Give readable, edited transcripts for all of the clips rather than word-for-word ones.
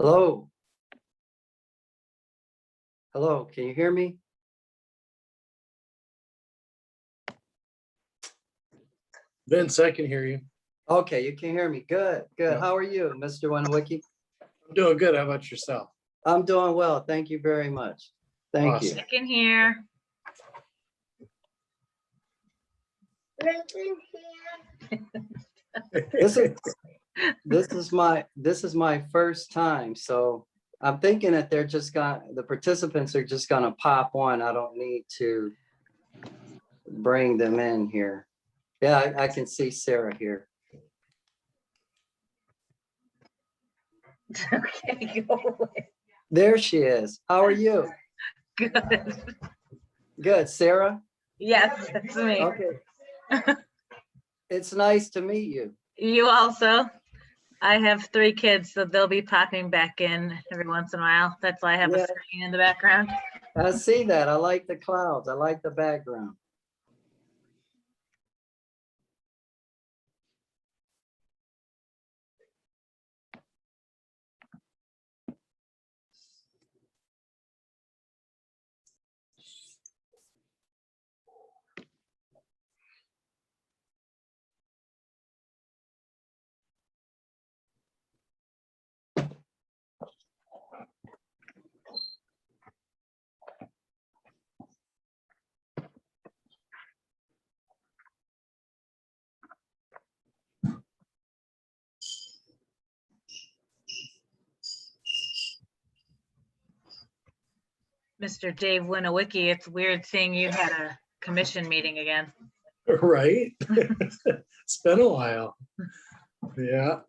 Hello. Hello, can you hear me? Vince, I can hear you. Okay, you can hear me. Good, good. Yeah. How are you, Mr. Winowicki? I'm doing good. How about yourself? I'm doing well. Thank you very much. Thank Awesome. you. I can hear. This is my first time, so I'm thinking that the participants are just gonna pop on. I don't need to bring them in here. Yeah, I can see Sarah here. Okay, go away. There she is. How are you? Good. Good, Sarah? Yes, that's me. Okay. It's nice to meet you. You also. I have 3 kids, so they'll be popping back in every once in a while. That's why I have Yeah. a screen in the background. I see that. I like the clouds. I like the background. Mr. Dave Winowicki, it's weird seeing you had a commission meeting again. Right? It's been a while. Yeah.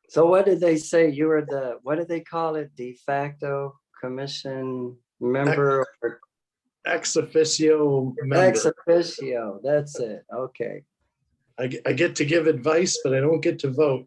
So what did they say? You were what did they call it? De facto commission member or Ex officio member. ex officio? That's it. Okay. I get to give advice, but I don't get to vote.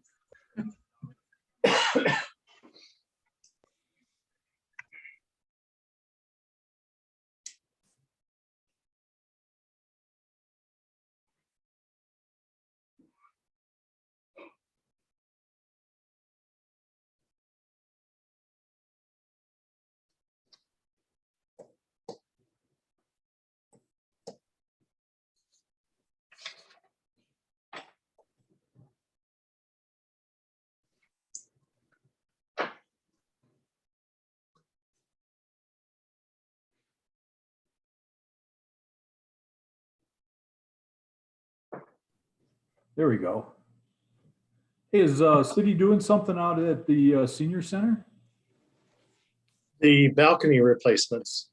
There we go. Is city doing something out at the senior center? The balcony replacements.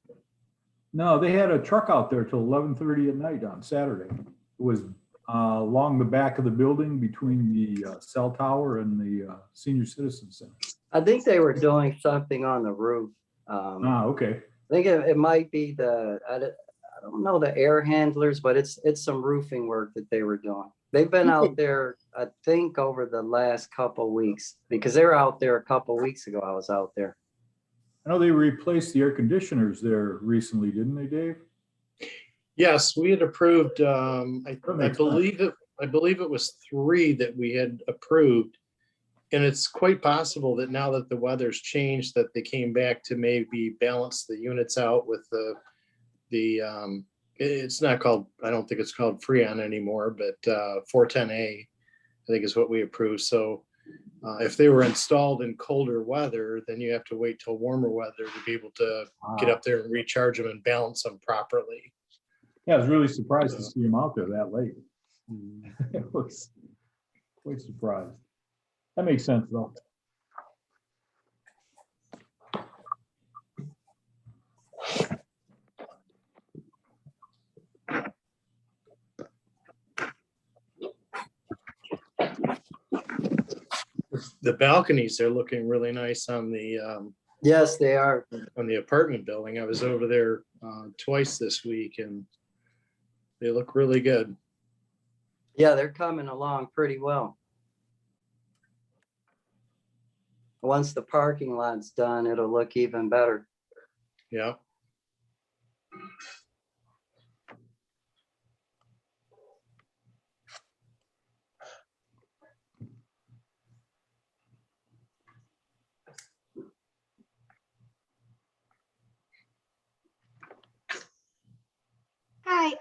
No, they had a truck out there till 11:30 at night on Saturday. It was along the back of the building between the cell tower and the senior citizen center. I think they were doing something on the roof. Okay. I think it might be I don't know the air handlers, but it's some roofing work that they were doing. They've been out there, I think, over the last couple weeks because they were out there a couple weeks ago. I was out there. I know they replaced the air conditioners there recently, didn't they, Dave? Yes, we had approved, I makes believe it was 3 that we had approved. And it's quite possible that now that the weather's changed, that they came back to maybe balance the units out with it's not called, I don't think it's called Freon anymore, but 410A, I think is what we approved. So if they were installed in colder weather, then you have to wait till warmer weather to be able to get up there and recharge them and balance them properly. Yeah, I was really surprised to see them out there that late. It was quite surprised. That makes sense, though. The balconies are looking really nice on the Yes, they are. apartment building. I was over there twice this week and they look really good. Yeah, they're coming along pretty well. Once the parking lot's done, it'll look even better. Yeah.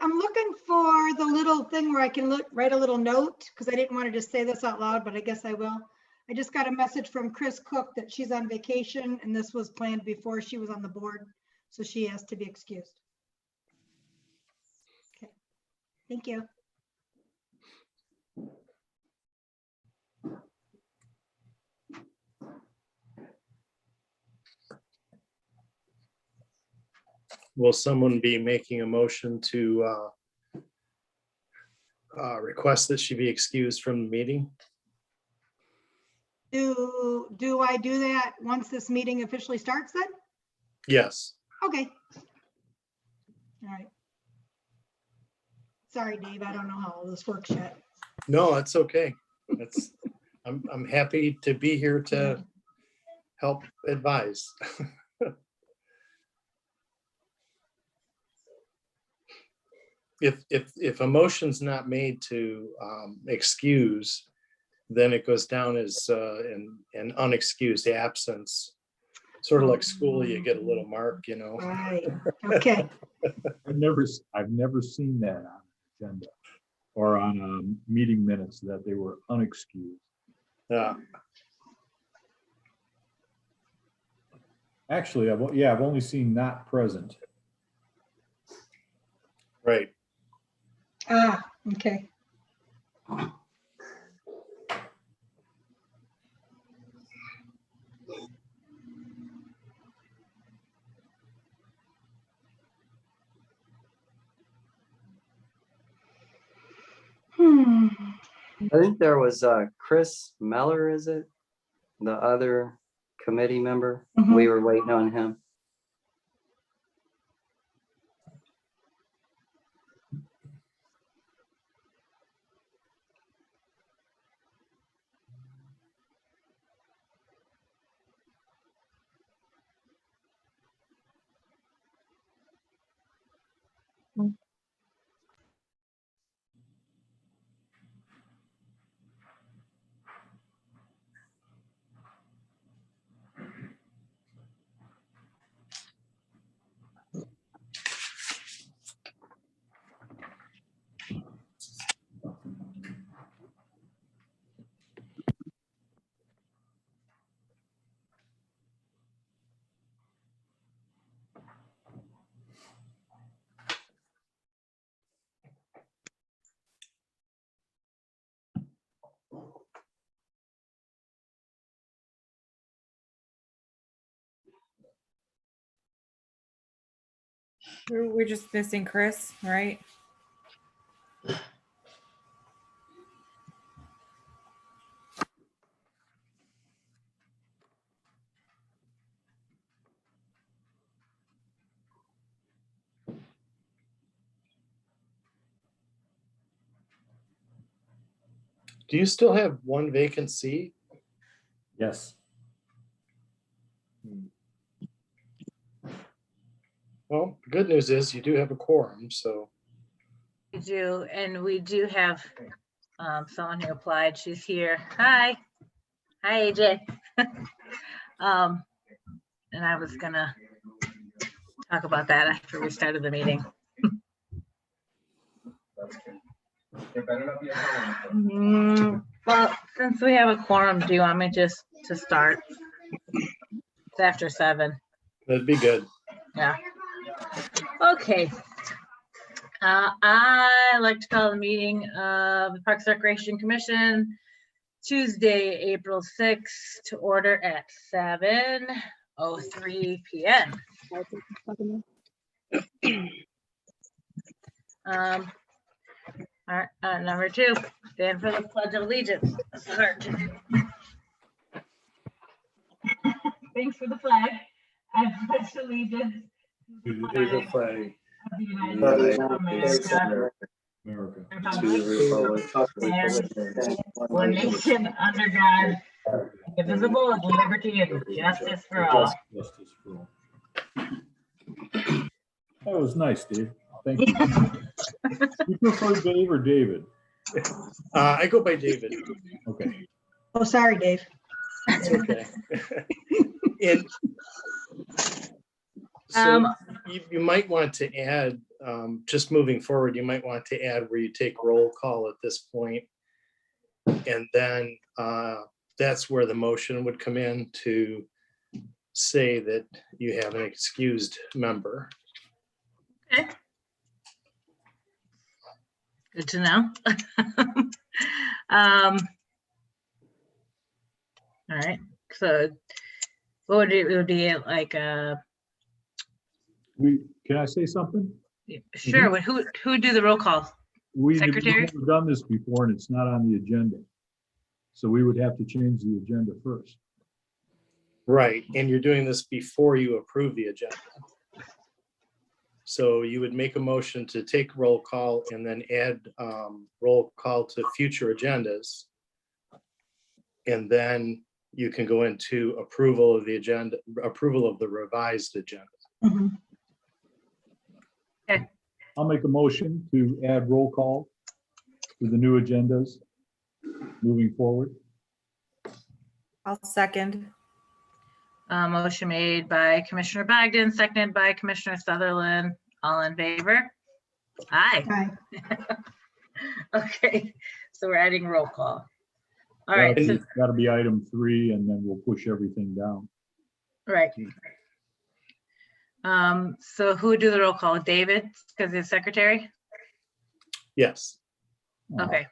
I'm looking for the little thing where I can write a little note, because I didn't want to just say this out loud, but I guess I will. I just got a message from Chris Cook that she's on vacation, and this was planned before she was on the board, so she has to be excused. Okay, thank you. Will someone be making a motion to request that she be excused from the meeting? Do I do that once this meeting officially starts then? Yes. Okay. All right. Sorry, Dave, I don't know how all this works yet. No, that's okay. That's, I'm happy to be here to help advise. If a motion's not made to excuse, then it goes down as an unexcused absence. Sort of like school, you get a little mark, you know. Right, okay. I've never seen that on the agenda or on meeting minutes that they were unexcused. Yeah. Actually, I've only seen not present. Right. Ah, okay. I think there was Chris Meller, is it? The other committee member. Mhm. We were waiting on him. We're just missing Chris, right? Do you still have one vacant seat? Yes. Well, the good news is you do have a quorum, so. We do, and we do have someone who applied. She's here. Hi. Hi, AJ. And I was gonna talk about that after we started the meeting. Well, since we have a quorum, do you want me just to start? It's after 7. That'd be good. Yeah. Okay. I like to call the meeting of the Parks and Recreation Commission Tuesday, April 6th to order at 7:03 p.m. All right, number 2, stand for the Pledge of Allegiance. That's hard to do. Thanks for the flag. I pledge allegiance to the flag of the United States of America, America. To the republic. and one nation under God, indivisible, with liberty and justice for all. Justice for all. That was nice, Dave. Thank you. You prefer Dave or David? I go by David. Okay. Oh, sorry, Dave. It's okay. And So you might want to add, just moving forward, you might want to add where you take roll call at this point. And then that's where the motion would come in to say that you have an excused member. Okay. Good to know. All right, so what would it would be like, Can I say something? sure, but who do the roll call? We've Secretary? never done this before and it's not on the agenda. So we would have to change the agenda first. Right, and you're doing this before you approve the agenda. So you would make a motion to take roll call and then add roll call to future agendas. And then you can go into approval of the agenda, approval of the revised agenda. I'll make a motion to add roll call to the new agendas moving forward. I'll second. Motion made by Commissioner Bogdan, seconded by Commissioner Sutherland. All in favor? Aye. Aye. Okay, so we're adding roll call. All right, so, Got to be item 3 and then we'll push everything down. right. So who would do the roll call? David, because he's secretary? Yes. Okay,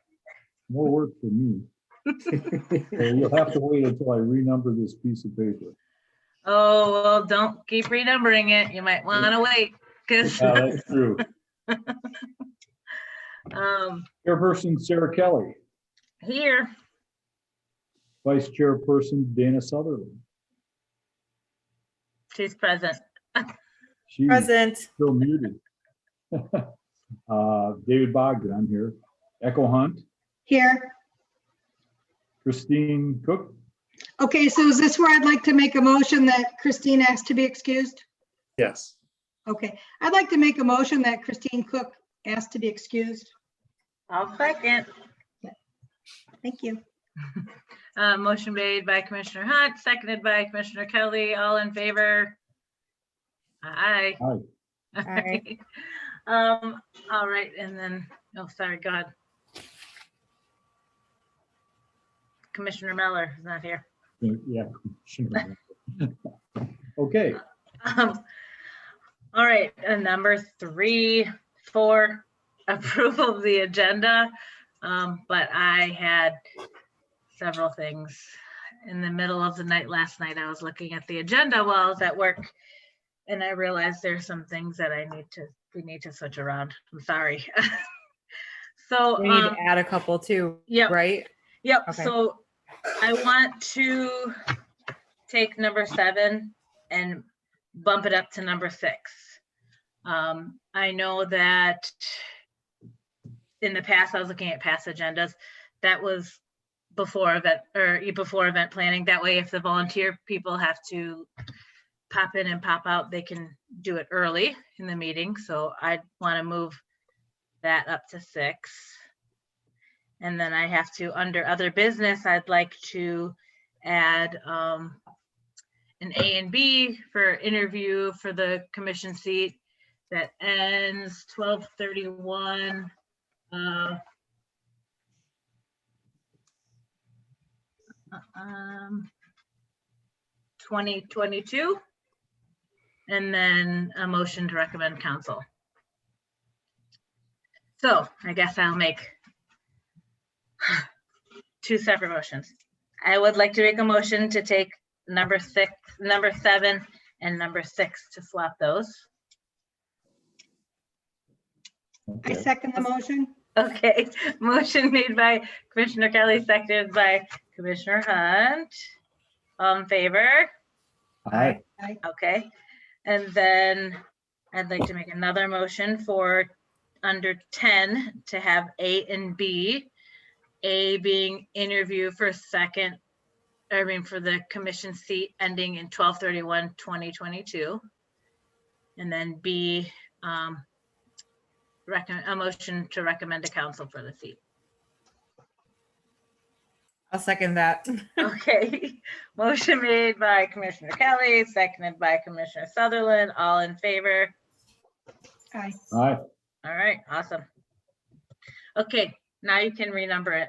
More work for me. So you'll have to wait until I renumber this piece of paper. oh, well, don't keep renumbering it. You might want to wait, because, Yeah, that's true. Chairperson Sarah Kelly, here, Vice Chairperson Dana Sutherland. she's present. She's Present. still muted. David Bogdan, I'm here. Echo Hunt, Here. Christine Cook, Okay, so is this where I'd like to make a motion that Christine asked to be excused? Yes. Okay, I'd like to make a motion that Christine Cook asked to be excused. I'll second. Thank you. Motion made by Commissioner Hunt, seconded by Commissioner Kelly. All in favor? Aye. Aye. Aye. All right, and then, oh, sorry, go ahead. Commissioner Miller is not here. Yeah. Sure. Okay, All right, and number 3, 4, approval of the agenda. But I had several things in the middle of the night last night. I was looking at the agenda while I was at work, and I realized there's some things that we need to switch around. I'm sorry. So, We need to add a couple too, yep. right? Yep, Okay. so I want to take number 7 and bump it up to number 6. I know that in the past, I was looking at past agendas, that was before event planning. That way, if the volunteer people have to pop in and pop out, they can do it early in the meeting. So I want to move that up to 6. And then I have to, under other business, I'd like to add an A and B for interview for the commission seat that ends 12/31. 2022, and then a motion to recommend council. So I guess I'll make 2 separate motions. I would like to make a motion to take number 6, number 7, and number 6 to swap those. I okay. second the motion. Okay, motion made by Commissioner Kelly, seconded by Commissioner Hunt. All in favor? Aye. Aye. Okay, and then I'd like to make another motion for under 10 to have A and B. A being interview for for the commission seat ending in 12/31/2022. And then B, a motion to recommend to council for the seat. I'll second that. Okay, motion made by Commissioner Kelly, seconded by Commissioner Sutherland, all in favor. Aye. Aye. All right, awesome. Okay, now you can renumber it.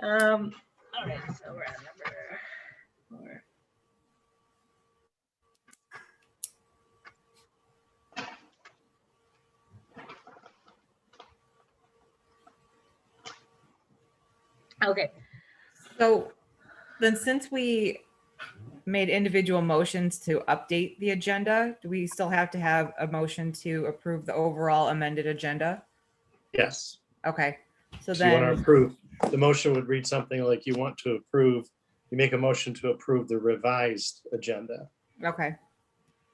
All right, so we're at number 4. Okay, So then since we made individual motions to update the agenda, do we still have to have a motion to approve the overall amended agenda? Yes. Okay, so So you want to then, approve, the motion would read something like you want to approve, you make a motion to approve the revised agenda. okay.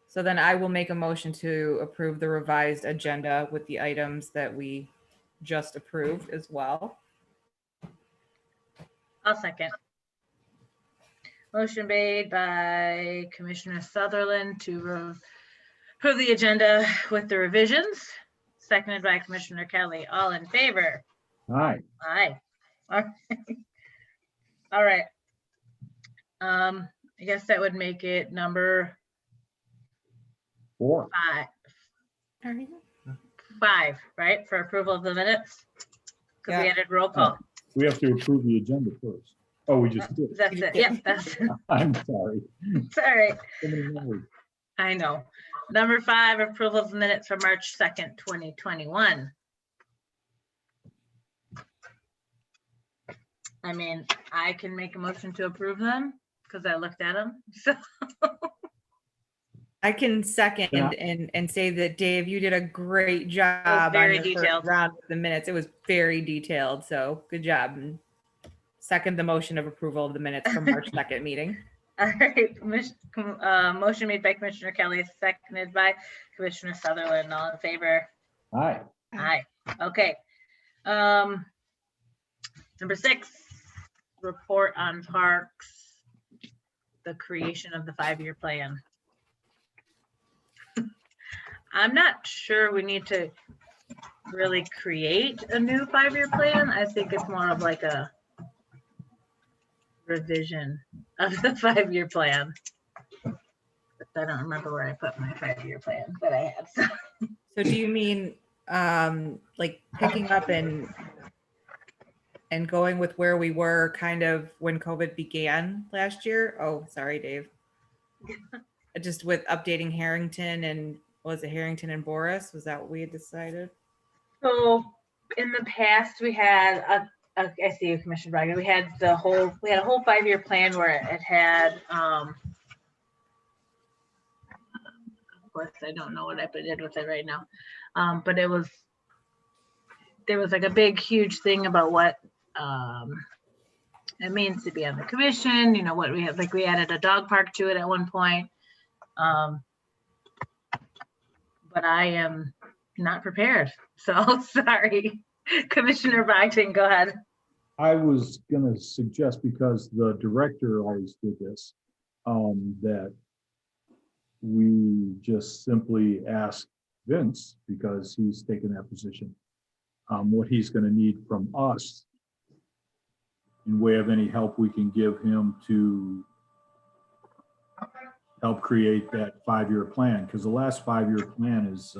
So then I will make a motion to approve the revised agenda with the items that we just approved as well. I'll second. Motion made by Commissioner Sutherland to approve the agenda with the revisions, seconded by Commissioner Kelly. All in favor? Aye. Aye. All right. All right. I guess that would make it number 4. 5, right, for approval of the minutes? Because we Yeah. added roll call. We have to approve the agenda first. Oh, we just did. That's it. Yeah, that's I'm sorry. it's all right. So many numbers. I know. Number 5, approval of minutes for March 2nd, 2021. I mean, I can make a motion to approve them because I looked at them. So, I can second Yeah. and say that Dave, you did a great job on very your first detailed. round of the minutes. It was very detailed, so good job. And second the motion of approval of the minutes from March 2nd meeting. all right, motion made by Commissioner Kelly, seconded by Commissioner Sutherland. All in favor? Aye. Aye. Okay. Number 6, report on parks, the creation of the 5-year plan. I'm not sure we need to really create a new 5-year plan. I think it's more of like a revision of the 5-year plan. But I don't remember where I put my 5-year plan that I had. So do you mean like picking up and going with where we were kind of when COVID began last year? Oh, sorry, Dave. Just with updating Harrington and was it Harrington and Boris? Was that what we had decided? So in the past, we had I see you, Commissioner Braga. We had a whole 5-year plan where it had of course I don't know what I did with it right now. But there was like a big huge thing about what it means to be on the commission, you know, what we have, like we added a dog park to it at one point. But I am not prepared. So sorry. Commissioner Byington, go ahead. I was gonna suggest, because the director always did this, that we just simply ask Vince, because he's taken that position, what he's gonna need from us in way of any help we can give him to help create that 5-year plan, because the last 5-year plan is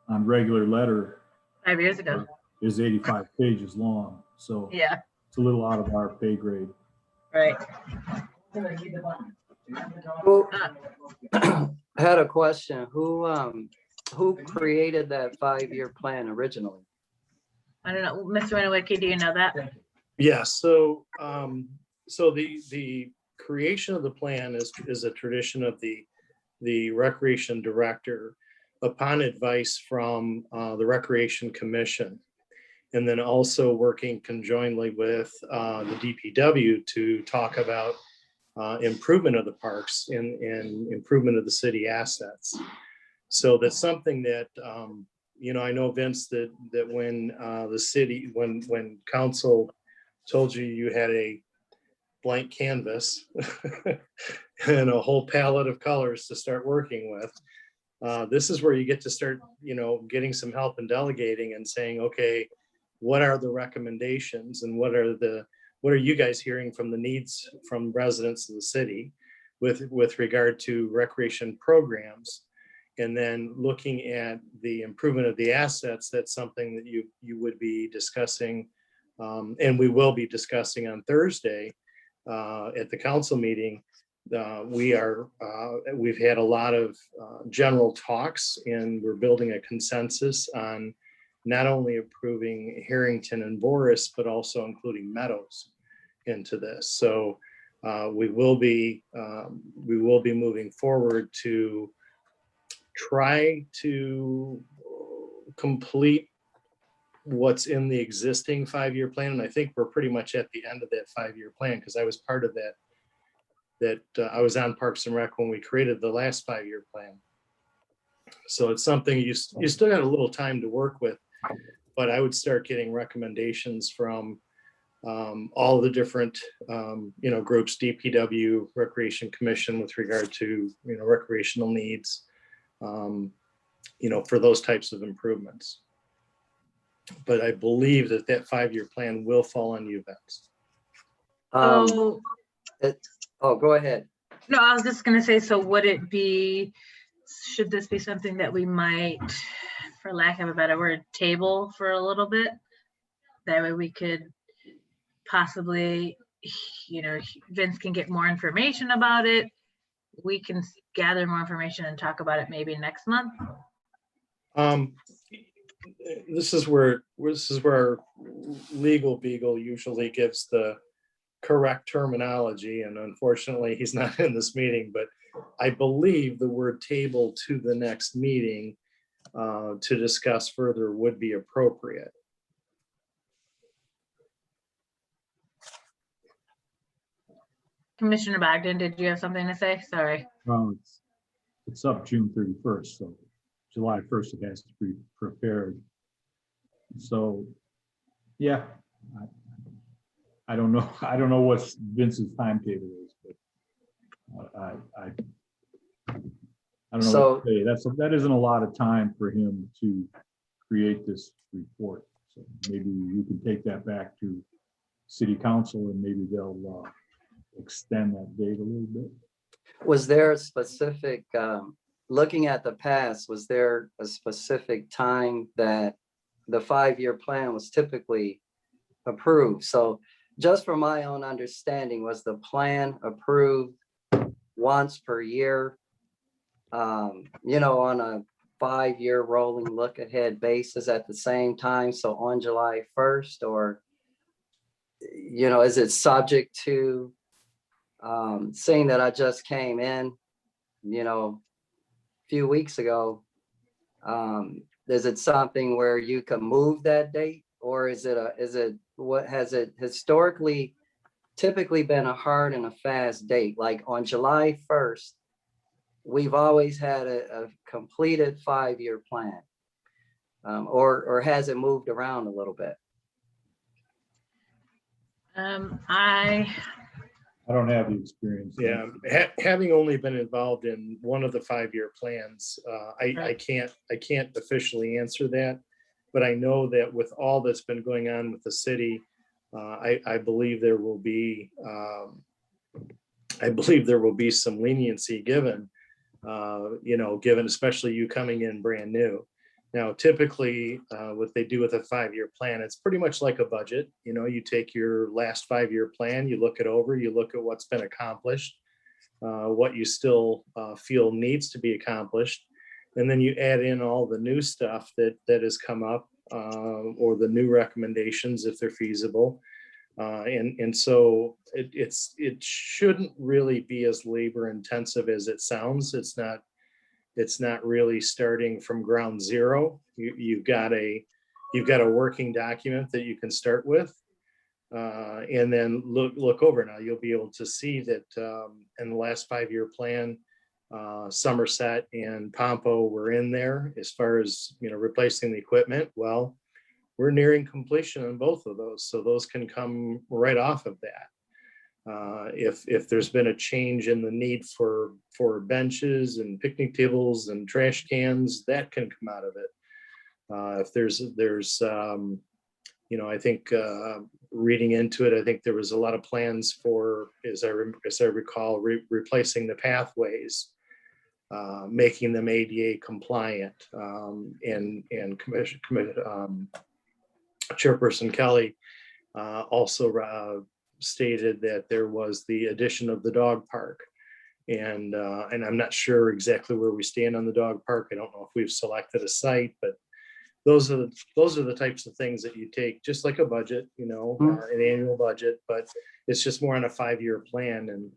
on regular letter 5 years ago. is 85 pages long. So Yeah, it's a little out of our pay grade. right. Who- I had a question. Who created that 5-year plan originally? I don't know. Mr. Winowicki, do you know that? Yeah, so the creation of the plan is a tradition of the recreation director upon advice from the Recreation Commission. And then also working conjointly with the DPW to talk about improvement of the parks and improvement of the city assets. So that's something that, you know, I know, Vince, that when the city, when council told you you had a blank canvas and a whole palette of colors to start working with, This is where you get to start, getting some help and delegating and saying, okay, what are the recommendations and what are you guys hearing from the needs from residents of the city with regard to recreation programs? And then looking at the improvement of the assets, that's something that you would be discussing, and we will be discussing on Thursday at the council meeting. We've had a lot of general talks, and we're building a consensus on not only approving Harrington and Boris, but also including Meadows into this. So we will be moving forward to try to complete what's in the existing 5-year plan. And I think we're pretty much at the end of that 5-year plan, because I was part of that I was on Parks and Rec when we created the last 5-year plan. So it's something you still got a little time to work with, but I would start getting recommendations from all the different groups, DPW, Recreation Commission, with regard to recreational needs, for those types of improvements. But I believe that 5-year plan will fall on you, Vince. So, Go ahead. no, I was just gonna say, so should this be something that we might, for lack of a better word, table for a little bit? That way we could possibly, Vince can get more information about it. We can gather more information and talk about it maybe next month. This is where our legal beagle usually gives the correct terminology, and unfortunately he's not in this meeting, but I believe the word table to the next meeting to discuss further would be appropriate. Commissioner Bogdan, did you have something to say? Sorry. Well, it's up June 31st, so July 1st it has to be prepared. So, yeah, I don't know. I don't know what Vince's timetable is, but I don't know. So- What to say. That isn't a lot of time for him to create this report. So maybe you can take that back to City Council, and maybe they'll extend that date a little bit. Was there a specific, looking at the past, was there a specific time that the 5-year plan was typically approved? So just from my own understanding, was the plan approved once per year, on a 5-year rolling look ahead basis at the same time? So on July 1st, or, is it subject to, seeing that I just came in, a few weeks ago, is it something where you can move that date, or is it what has it historically typically been a hard and a fast date? Like on July 1st, we've always had a completed 5-year plan, or has it moved around a little bit? I don't have the experience. Yeah, having only been involved in one of the 5-year plans, I can't officially answer that, but I know that with all that's been going on with the city, I believe there will be some leniency given, given especially you coming in brand new. Now, typically, what they do with a 5-year plan, it's pretty much like a budget. You take your last 5-year plan, you look it over, you look at what's been accomplished, what you still feel needs to be accomplished, and then you add in all the new stuff that has come up, or the new recommendations if they're feasible. And so it shouldn't really be as labor intensive as it sounds. It's not really starting from ground zero. You've got a working document that you can start with, and then look over. Now you'll be able to see that in the last 5-year plan, Somerset and Pompo were in there as far as replacing the equipment. Well, we're nearing completion on both of those, so those can come right off of that. If there's been a change in the need for benches and picnic tables and trash cans, that can come out of it. If there's I think reading into it, I think there was a lot of plans for, as I recall, replacing the pathways, making them ADA compliant, and Chairperson Kelly also stated that there was the addition of the dog park. And I'm not sure exactly where we stand on the dog park. I don't know if we've selected a site, but those are the types of things that you take, just like a budget, an annual budget, but it's just more on a 5-year plan. And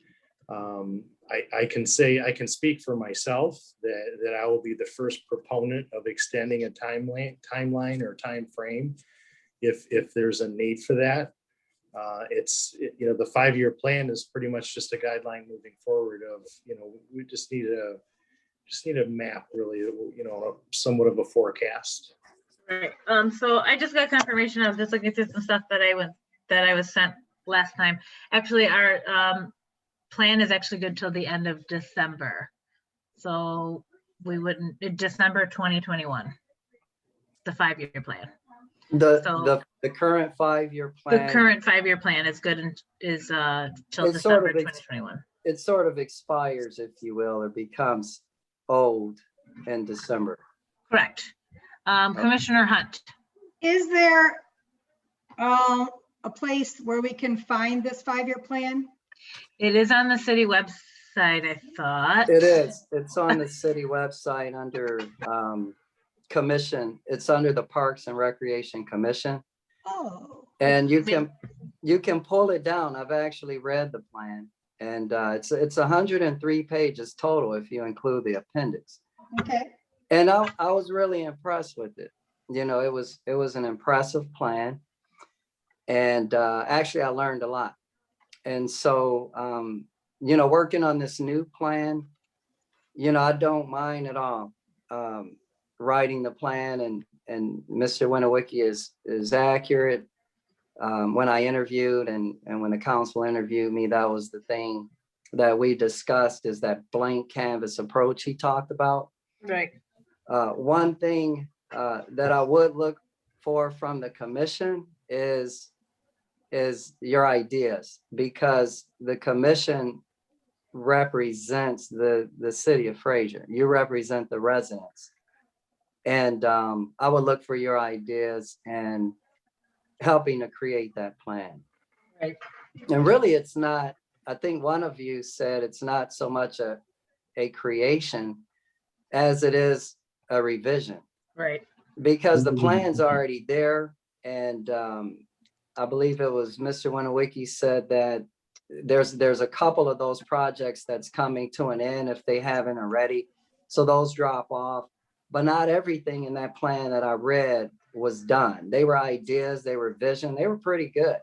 I can speak for myself that I will be the first proponent of extending a timeline or time frame if there's a need for that. The 5-year plan is pretty much just a guideline moving forward of, we just need a map, really, somewhat of a forecast. Right. So I just got confirmation. I was just looking through some stuff that I was sent last time. Actually, our plan is actually good till the end of December. So we wouldn't, December 2021, the 5-year plan. The current 5-year plan. The current 5-year plan is good and is till It's sort December of 2021. It sort of expires, if you will, or becomes old in December. Correct. Commissioner Hunt. Is there a place where we can find this 5-year plan? It is on the city website, I thought. It is. It's on the city website under commission. It's under the Parks and Recreation Commission. Oh. And you can pull it down. I've actually read the plan, and it's 103 pages total if you include the appendix. Okay. And I was really impressed with it. It was an impressive plan, and actually I learned a lot. And so working on this new plan, I don't mind at all writing the plan, and Mr. Winowicki is accurate. When I interviewed and when the council interviewed me, that was the thing that we discussed, is that blank canvas approach he talked about. Right. One thing that I would look for from the commission is your ideas, because the commission represents the city of Fraser. You represent the residents. And I would look for your ideas and helping to create that plan. Right. And really, it's not, I think one of you said it's not so much a creation as it is a revision. Right. Because the plan's already there. And I believe it was Mr. Winowicki said that there's a couple of those projects that's coming to an end if they haven't already. So those drop off. But not everything in that plan that I read was done. They were ideas, they were vision, they were pretty good.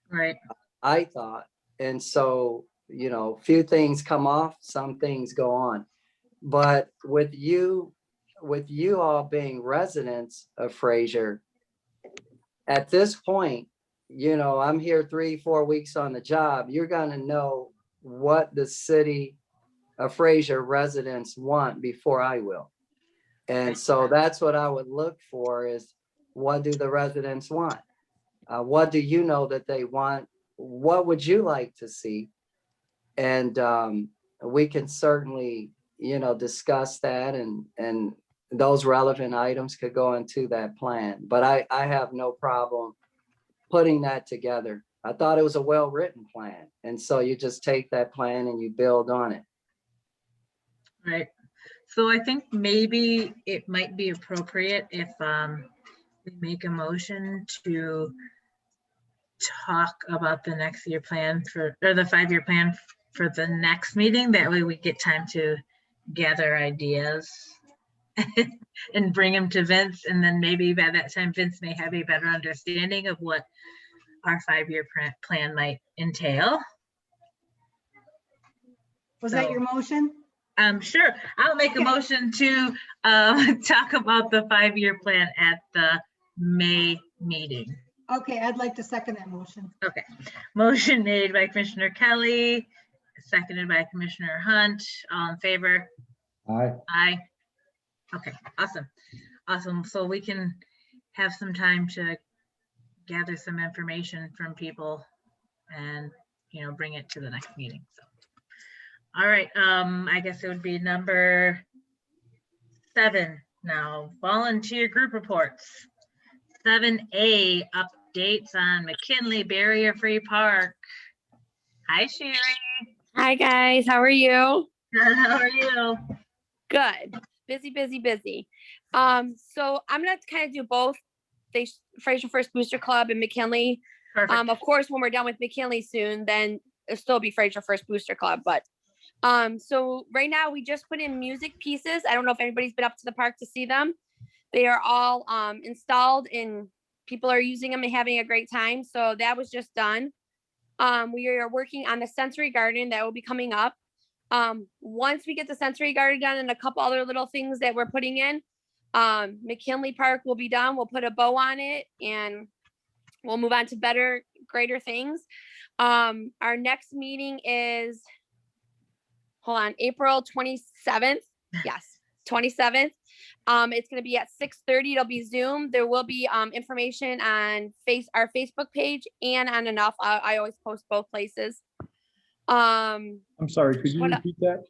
Right. I thought. And so, few things come off, some things go on. But with you all being residents of Fraser, at this point, I'm here 3-4 weeks on the job. You're going to know what the city of Fraser residents want before I will. And so that's what I would look for, is what do the residents want? What do you know that they want? What would you like to see? And we can certainly, discuss that, and those relevant items could go into that plan. But I have no problem putting that together. I thought it was a well-written plan. And so you just take that plan and you build on it. Right. So I think maybe it might be appropriate if we make a motion to talk about the next year plan or the 5-year plan for the next meeting. That way we get time to gather ideas and bring them to Vince. And then maybe by that time, Vince may have a better understanding of what our 5-year plan might entail. Was that your motion? Sure. I'll make a motion to talk about the 5-year plan at the May meeting. Okay, I'd like to second that motion. Okay, motion made by Commissioner Kelly, seconded by Commissioner Hunt. All in favor? Aye. Aye. Okay, awesome. Awesome. So we can have some time to gather some information from people and, bring it to the next meeting. So, all right, I guess it would be number 7 now, volunteer group reports. 7A, updates on McKinley Barrier Free Park. Hi, Sherry. Hi guys, how are you? Good, how are you? Good. Busy, busy, busy. So I'm gonna kind of do both the Fraser First Booster Club and McKinley. Perfect. Of course, when we're done with McKinley soon, then it'll still be Fraser First Booster Club. But so right now we just put in music pieces. I don't know if anybody's been up to the park to see them. They are all installed and people are using them and having a great time. So that was just done. We are working on the sensory garden that will be coming up. Once we get the sensory garden done and a couple other little things that we're putting in, McKinley Park will be done. We'll put a bow on it and we'll move on to better, greater things. Our next meeting is, hold on, April 27th. Yes, 27th. It's going to be at 6:30. It'll be Zoom. There will be information on our Facebook page and on Enough. I always post both places. I'm sorry, could you What- repeat that?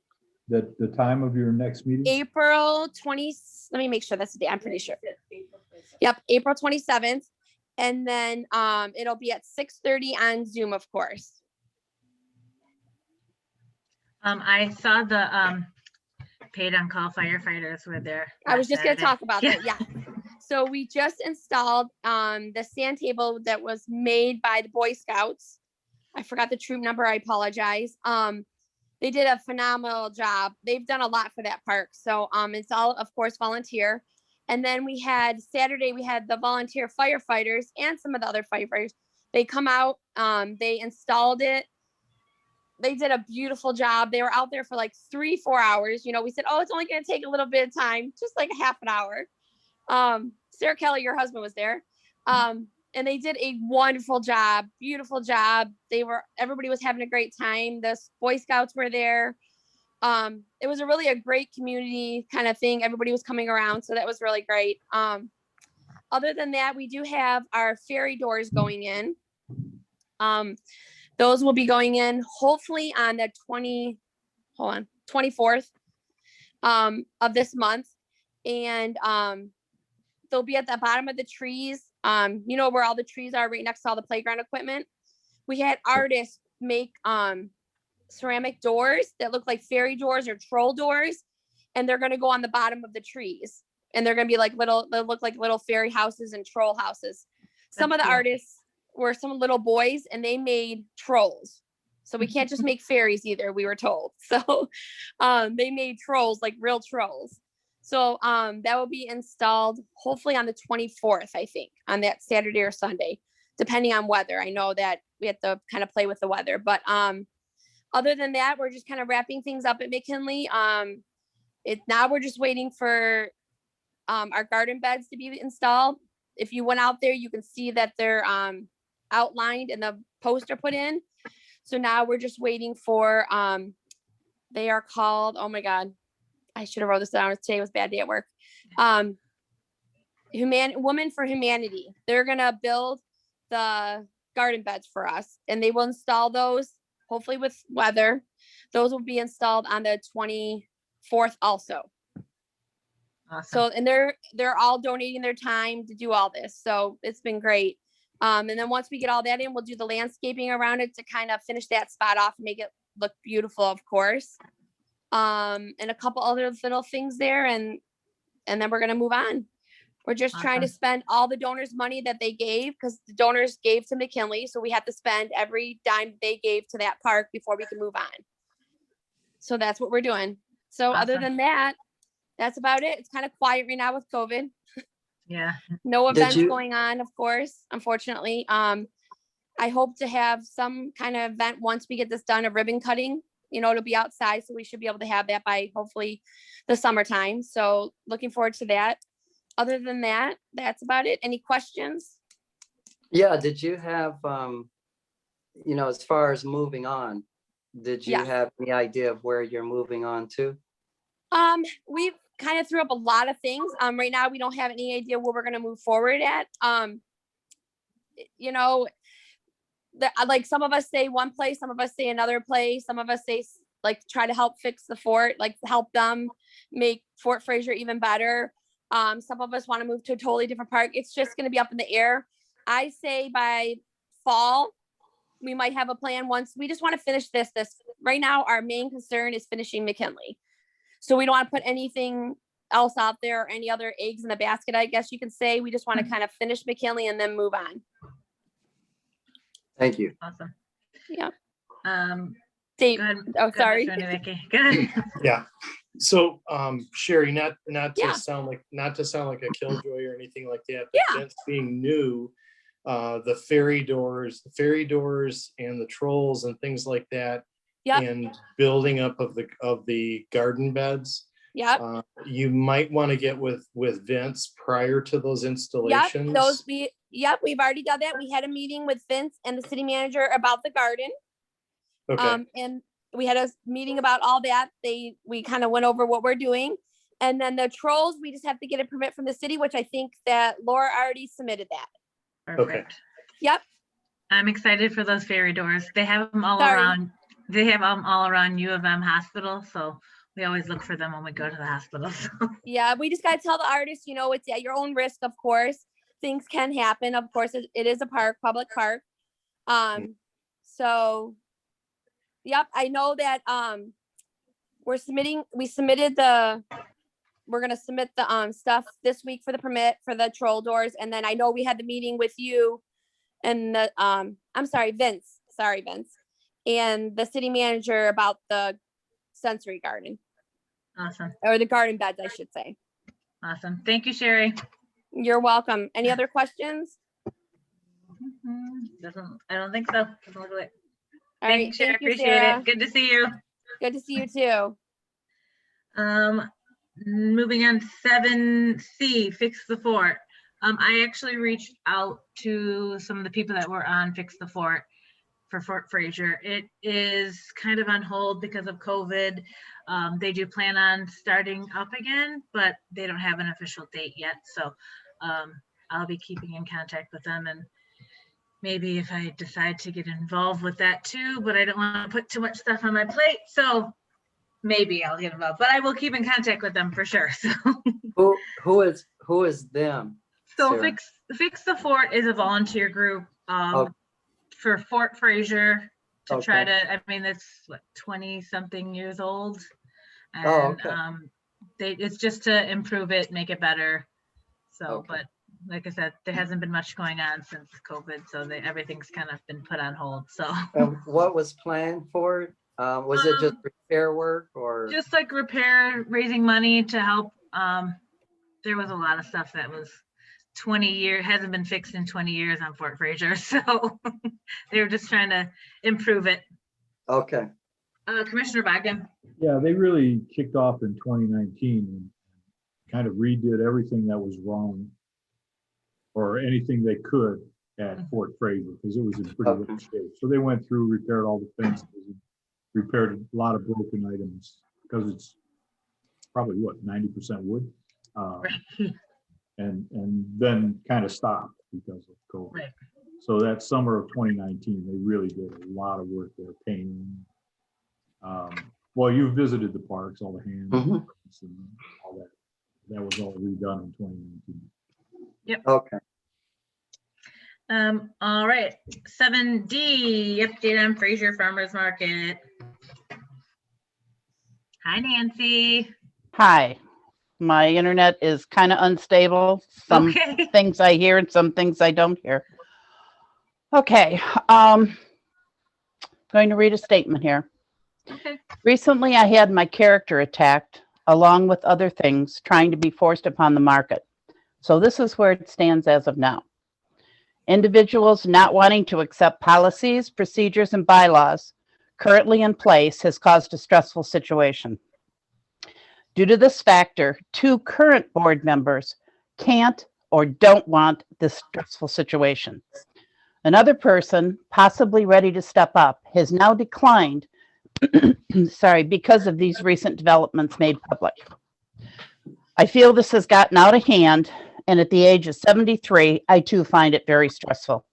The time of your next meeting? April 20, let me make sure that's the day. I'm pretty sure. Yep, April 27th. And then it'll be at 6:30 on Zoom, of course. I saw the paid on call firefighters were there. I was just going to Saturday. talk about that. Yeah. So we just installed the sand table that was made by the Boy Scouts. I forgot the troop number. I apologize. They did a phenomenal job. They've done a lot for that park. So it's all, of course, volunteer. And then we had Saturday, we had the volunteer firefighters and some of the other firefighters. They come out, they installed it. They did a beautiful job. They were out there for like 3-4 hours. We said, oh, it's only going to take a little bit of time, just like a half an hour. Sarah Kelly, your husband, was there. And they did a wonderful job, beautiful job. Everybody was having a great time. The Boy Scouts were there. It was a great community kind of thing. Everybody was coming around. So that was really great. Other than that, we do have our ferry doors going in. Those will be going in hopefully on the 24th of this month. And they'll be at the bottom of the trees. Where all the trees are right next to all the playground equipment. We had artists make ceramic doors that look like fairy doors or troll doors. And they're going to go on the bottom of the trees. And they're going to be like they'll look like little fairy houses and troll houses. Some of the artists were some little boys and they made trolls. So we can't just make fairies either, we were told. So they made trolls, like real trolls. So that will be installed hopefully on the 24th, I think, on that Saturday or Sunday, depending on weather. I know that we have to kind of play with the weather, but other than that, we're just kind of wrapping things up at McKinley. Now we're just waiting for our garden beds to be installed. If you went out there, you can see that they're outlined and the posts are put in. So now we're just waiting for, they are called, oh my God, I should have wrote this down. Today was a bad day at work. Women for Humanity. They're going to build the garden beds for us and they will install those hopefully with weather. Those will be installed on the 24th also. Awesome. So, and they're all donating their time to do all this. So it's been great. And then once we get all that in, we'll do the landscaping around it to kind of finish that spot off and make it look beautiful, of course. And a couple other little things there. And then we're going to move on. We're just trying to Awesome. spend all the donors' money that they gave because the donors gave to McKinley. So we have to spend every dime they gave to that park before we can move on. So that's what we're doing. So other Awesome. than that, that's about it. It's kind of quiet right now with COVID. Yeah. No Did events you- going on, of course, unfortunately. I hope to have some kind of event once we get this done, a ribbon cutting. It'll be outside, so we should be able to have that by hopefully the summertime. So looking forward to that. Other than that, that's about it. Any questions? Yeah, did you have, as far as moving on, did you Yes. have any idea of where you're moving on to? We've kind of threw up a lot of things. Right now we don't have any idea where we're gonna move forward at. You know, like some of us say one place, some of us say another place, some of us say like try to help fix the fort, like help them make Fort Fraser even better. Some of us want to move to a totally different park. It's just going to be up in the air. I say by fall, we might have a plan. Once we just want to finish this right now, our main concern is finishing McKinley. So we don't want to put anything else out there or any other eggs in the basket, I guess you can say. We just want to kind of finish McKinley and then move on. Thank you. Awesome. Yeah. Dave, Dave, go ahead. oh, Go ahead, sorry. Mr. Nowicki. Go ahead. Yeah. So, Sherry, not Yeah. to sound like a killjoy or anything like that, but Yeah. Vince being new, the fairy doors and the trolls and things like that, Yep. and building up of the garden beds. Yep. You might want to get with Vince prior to those installations. We've already done that. We had a meeting with Vince and the city manager about the garden. Okay. And we had a meeting about all that. We kind of went over what we're doing. And then the trolls, we just have to get a permit from the city, which I think that Laura already submitted that. Perfect. Yep. I'm excited for those fairy doors. They have them all Sorry. around. They have them all around U of M hospital. So we always look for them when we go to the hospital. So. Yeah, we just got to tell the artists, it's at your own risk, of course. Things can happen. Of course, it is a park, public park. So, yep, I know that we're going to submit the stuff this week for the permit for the troll doors. And then I know we had the meeting with you and the, Vince. Sorry, Vince. And the city manager about the sensory garden. Awesome. Or the garden beds, I should say. Awesome. Thank you, Sherry. You're welcome. Any other questions? I don't think so. Doesn't look like it. All right. Thanks, Sherry. Thank you, Appreciate Sarah. it. Good to see you. Good to see you too. Moving on to 7C, Fix the Fort. I actually reached out to some of the people that were on Fix the Fort for Fort Fraser. It is kind of on hold because of COVID. They do plan on starting up again, but they don't have an official date yet. So I'll be keeping in contact with them, and maybe if I decide to get involved with that too, but I don't want to put too much stuff on my plate. So maybe I'll get involved, but I will keep in contact with them for sure. So Who is them? So Sarah? Fix the Fort is a volunteer group for Fort Fraser to try to, it's what, 20 something years old. And it's just to improve it, make it better. So, but like I said, there hasn't been much going on since COVID. So everything's kind of been put on hold. So what was planned for it? Was it just repair work or? Just like repair, raising money to help. There was a lot of stuff that was 20 years, hasn't been fixed in 20 years on Fort Fraser. So they were just trying to improve it. Okay. Commissioner Bogdan. Yeah, they really kicked off in 2019 and kind of redid everything that was wrong or anything they could at Fort Fraser because it was in pretty rough shape. So they went through, repaired all the fences, and repaired a lot of broken items because it's probably 90% wood. And then kind of stopped because of COVID. Right. So that summer of 2019, they really did a lot of work there, painting. Well, you visited the parks, all the hands and all that. That was all redone in 2019. Yep. Okay. All right. 7D, update on Fraser Farmers Market. Hi, Nancy. Hi. My internet is kind of unstable. Some things I hear and some things I don't hear. Okay. Going to read a statement here. Okay. Recently, I had my character attacked, along with other things, trying to be forced upon the market. So this is where it stands as of now. Individuals not wanting to accept policies, procedures, and bylaws currently in place has caused a stressful situation. Due to this factor, 2 current board members can't or don't want this stressful situation. Another person, possibly ready to step up, has now declined, because of these recent developments made public. I feel this has gotten out of hand, and at the age of 73, I too find it very stressful.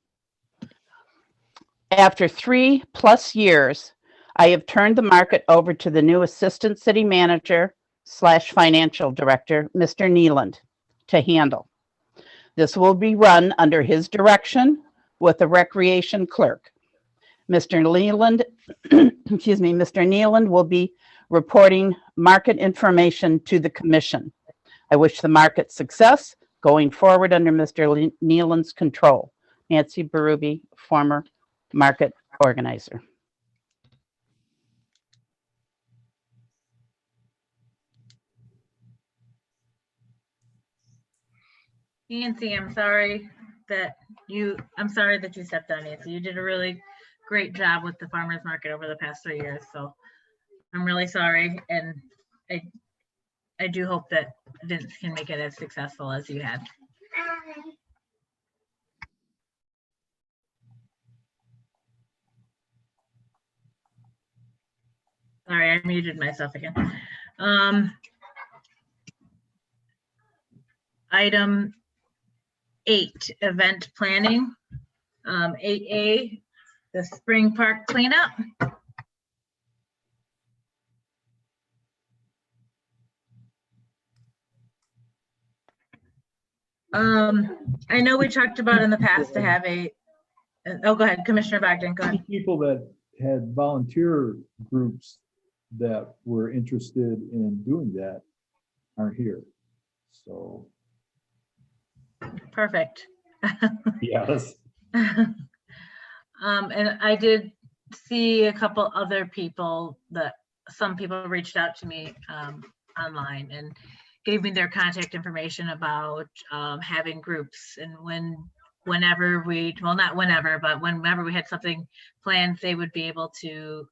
After 3+ years, I have turned the market over to the new Assistant City Manager / Financial Director, Mr. Nealand, to handle. This will be run under his direction with a recreation clerk. Mr. Nealand, Mr. Nealand will be reporting market information to the commission. I wish the market success going forward under Mr. Nealand's control. Nancy Berube, former market organizer. Nancy, I'm sorry that you stepped on, Nancy. You did a really great job with the farmer's market over the past 3 years. So I'm really sorry. And I do hope that Vince can make it as successful as you had. Sorry, I muted myself again. Item 8, event planning. 8A, the spring park cleanup. I know we talked about in the past to have oh, go ahead, Commissioner Bogdan, go ahead. People that had volunteer groups that were interested in doing that aren't here. So, Perfect. yes. And I did see a couple other people that some people reached out to me online and gave me their contact information about having groups, and whenever we, well, not whenever, but whenever we had something planned, they would be able to,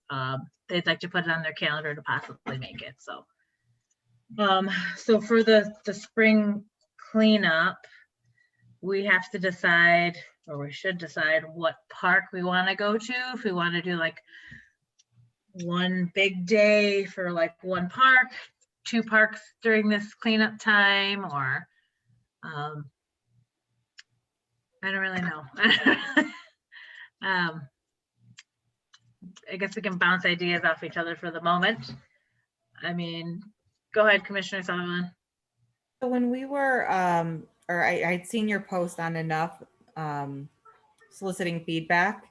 they'd like to put it on their calendar to possibly make it. So, so for the spring cleanup, we have to decide, or we should decide what park we want to go to. If we want to do like one big day for like one park, 2 parks during this cleanup time, or I don't really know. I guess we can bounce ideas off each other for the moment. I mean, go ahead, Commissioner Sullivan. So when we were, or I'd seen your post on Enough soliciting feedback,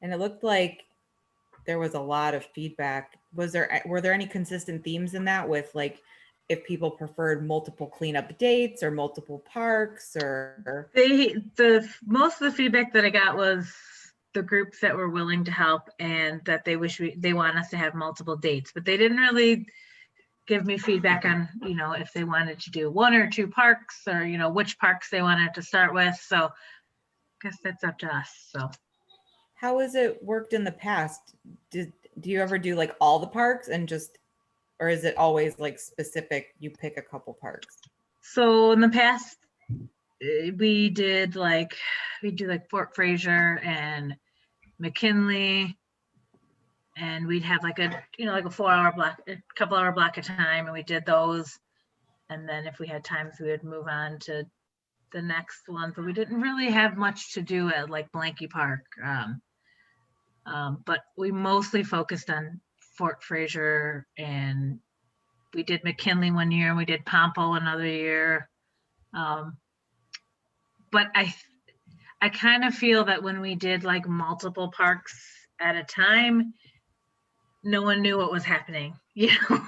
and it looked like there was a lot of feedback. Were there any consistent themes in that, with like if people preferred multiple cleanup dates or multiple parks, or? Most of the feedback that I got was the groups that were willing to help and that they want us to have multiple dates, but they didn't really give me feedback on, you know, if they wanted to do 1 or 2 parks, or, you know, which parks they wanted to start with. So I guess that's up to us. So How has it worked in the past? Do you ever do like all the parks and just, or is it always like specific, you pick a couple parks? So in the past, we do like Fort Fraser and McKinley, and we'd have like a, you know, like a 4-hour block, a couple hour block of time, and we did those. And then if we had times, we would move on to the next one, but we didn't really have much to do at like Blanky Park. But we mostly focused on Fort Fraser, and we did McKinley one year and we did Pompo another year. But I kind of feel that when we did like multiple parks at a time, no one knew what was happening. You know,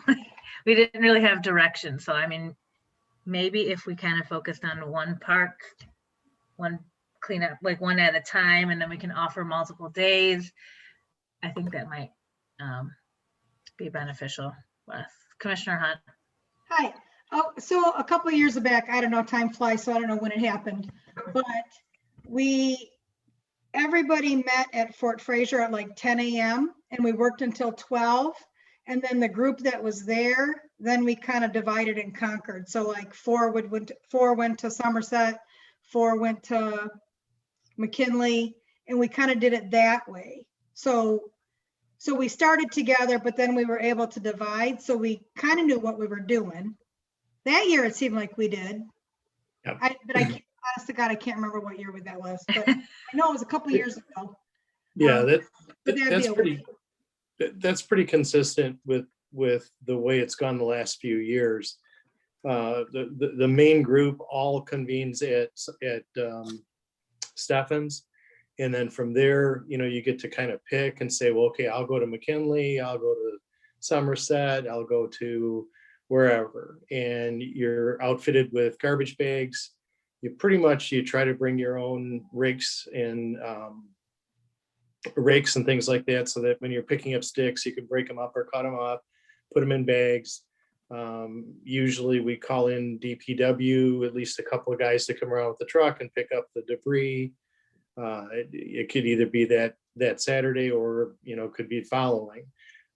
we didn't really have direction. So, I mean, maybe if we kind of focused on one park, one cleanup, like one at a time, and then we can offer multiple days, I think that might be beneficial. Commissioner Hunt. Hi. Oh, so a couple of years back, I don't know, time flies, so I don't know when it happened, but everybody met at Fort Fraser at like 10 a.m. and we worked until 12. And then the group that was there, then we kind of divided and conquered. So like 4 went to Somerset, 4 went to McKinley, and we kind of did it that way. So we started together, but then we were able to divide. So we kind of knew what we were doing. That year, it seemed like we did. Yep. But I can't, honest to God, I can't remember what year that was, but I know it was a couple years ago. Yeah, But that'd that's be a- pretty, that's pretty consistent with the way it's gone the last few years. The main group all convenes at Stephens. And then from there, you get to kind of pick and say, well, okay, I'll go to McKinley, I'll go to Somerset, I'll go to wherever. And you're outfitted with garbage bags. You try to bring your own rakes and things like that, so that when you're picking up sticks, you can break them up or cut them up, put them in bags. Usually we call in DPW, at least a couple of guys to come around with the truck and pick up the debris. It could either be that Saturday or, could be following,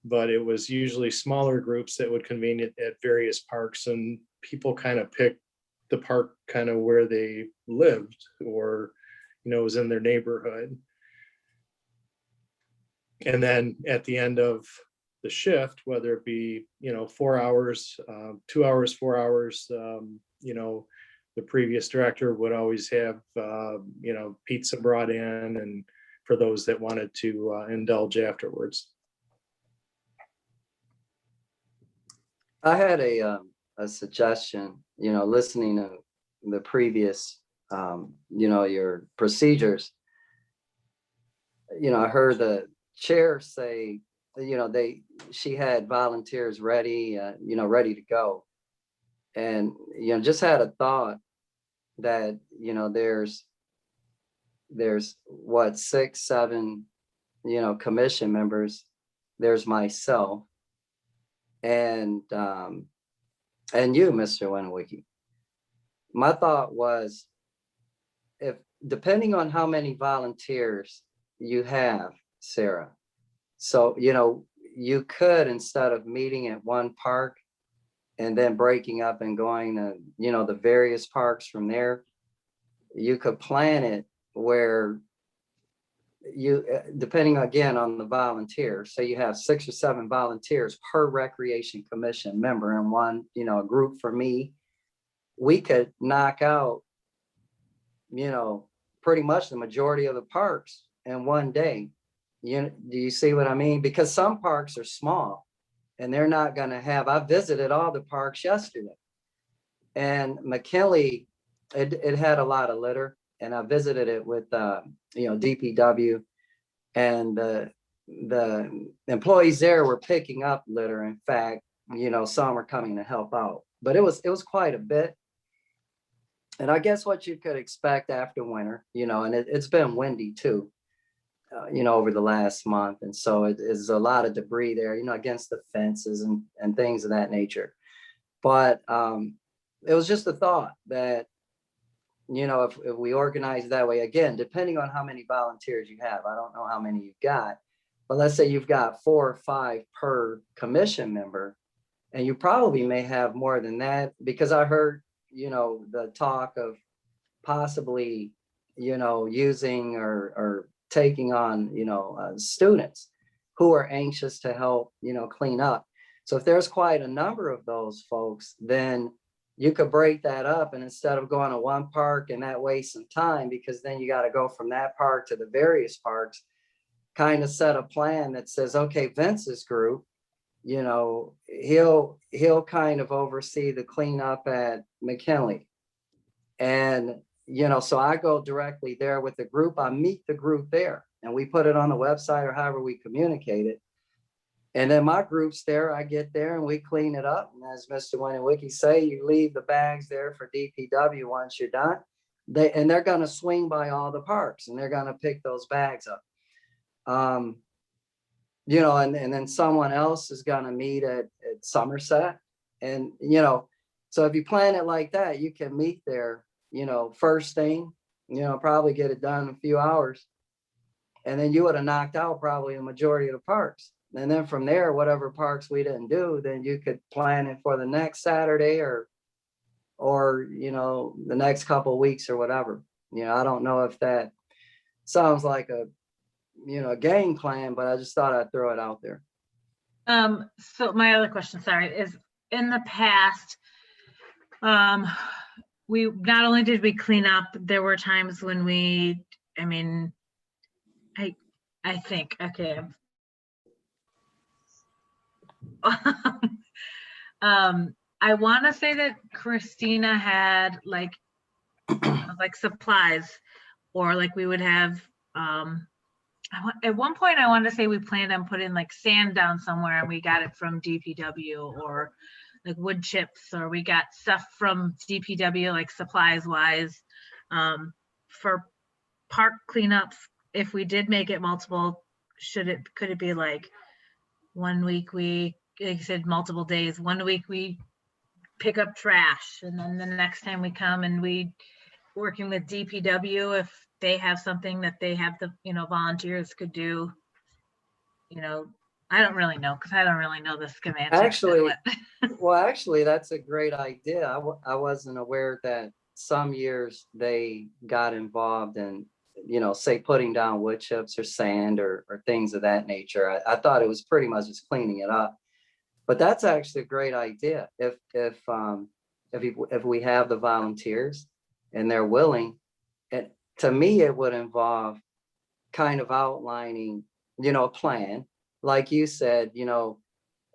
but it was usually smaller groups that would convene at various parks, and people kind of picked the park kind of where they lived or, was in their neighborhood. And then at the end of the shift, whether it be, 4 hours, 2 hours, 4 hours, the previous director would always have, pizza brought in, and for those that wanted to indulge afterwards. I had a suggestion, listening to the previous, your procedures. I heard the chair say, she had volunteers ready, ready to go. And, just had a thought that, there's what, 6, 7, commission members. There's myself and you, Mr. Winowicki. My thought was, if depending on how many volunteers you have, Sarah, so, you could, instead of meeting at one park and then breaking up and going to, the various parks from there, you could plan it where you, depending again on the volunteers, so you have 6 or 7 volunteers per recreation commission member, and one, a group for me, we could knock out, pretty much the majority of the parks in one day. Do you see what I mean? Because some parks are small and they're not going to have, I visited all the parks yesterday, and McKinley, it had a lot of litter, and I visited it with, DPW, and the employees there were picking up litter. In fact, some were coming to help out, but it was quite a bit. And I guess what you could expect after winter, and it's been windy too, over the last month. And so it is a lot of debris there, against the fences and things of that nature. But it was just a thought that, if we organize that way, again, depending on how many volunteers you have, I don't know how many you've got, but let's say you've got 4 or 5 per commission member, and you probably may have more than that, because I heard, the talk of possibly, using or taking on, students who are anxious to help, clean up. So if there's quite a number of those folks, then you could break that up, and instead of going to one park and that wastes some time, because then you got to go from that park to the various parks, kind of set a plan that says, okay, Vince's group, he'll kind of oversee the cleanup at McKinley. And, so I go directly there with the group. I meet the group there, and we put it on the website or however we communicate it. And then my group's there, I get there and we clean it up. And as Mr. Winowicki say, you leave the bags there for DPW once you're done. They're going to swing by all the parks, and they're going to pick those bags up. And then someone else is going to meet at Somerset. And, so if you plan it like that, you can meet there, first thing, probably get it done in a few hours. And then you would have knocked out probably the majority of the parks. And then from there, whatever parks we didn't do, then you could plan it for the next Saturday or the next couple of weeks or whatever. I don't know if that sounds like a, a game plan, but I just thought I'd throw it out there. So my other question, sorry, is in the past, we not only did we clean up, there were times when we, I mean, I think, okay. I want to say that Christina had like supplies, or like we would have, at one point I wanted to say we planned on putting like sand down somewhere and we got it from DPW, or like wood chips, or we got stuff from DPW, like supplies wise, for park cleanups. If we did make it multiple, could it be like 1 week we, like I said, multiple days, 1 week we pick up trash, and then the next time we come and we working with DPW, if they have something that they have the, volunteers could do, I don't really know, because I don't really know the schematics. Actually, actually, that's a great idea. I wasn't aware that some years they got involved in, say putting down wood chips or sand or things of that nature. I thought it was pretty much just cleaning it up, but that's actually a great idea. If we have the volunteers and they're willing, and to me, it would involve kind of outlining, a plan. Like you said,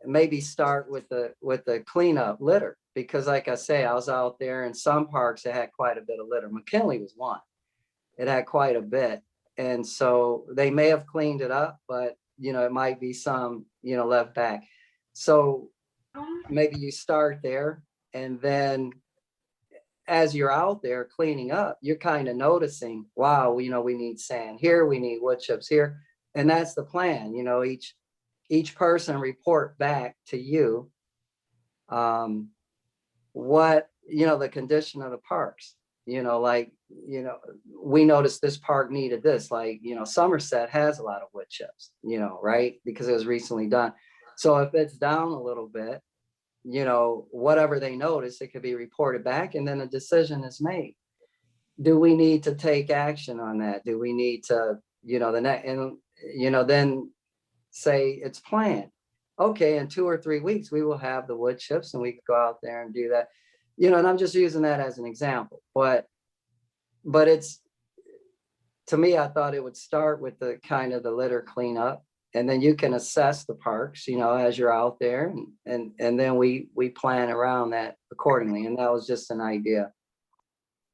maybe start with the cleanup litter, because like I say, I was out there in some parks that had quite a bit of litter. Mckinley was one. It had quite a bit. And so they may have cleaned it up, but it might be some, left back. So maybe you start there, and then as you're out there cleaning up, you're kind of noticing, wow, we need sand here, we need wood chips here. And that's the plan, each person report back to you what, the condition of the parks, we noticed this park needed this, like, Somerset has a lot of wood chips, right? Because it was recently done. So if it's down a little bit, whatever they notice, it could be reported back, and then a decision is made. Do we need to take action on that? Do we need to, then say it's planned. Okay, in 2 or 3 weeks, we will have the wood chips and we could go out there and do that. And I'm just using that as an example, but it's, to me, I thought it would start with the kind of the litter cleanup, and then you can assess the parks, as you're out there, and then we plan around that accordingly. And that was just an idea.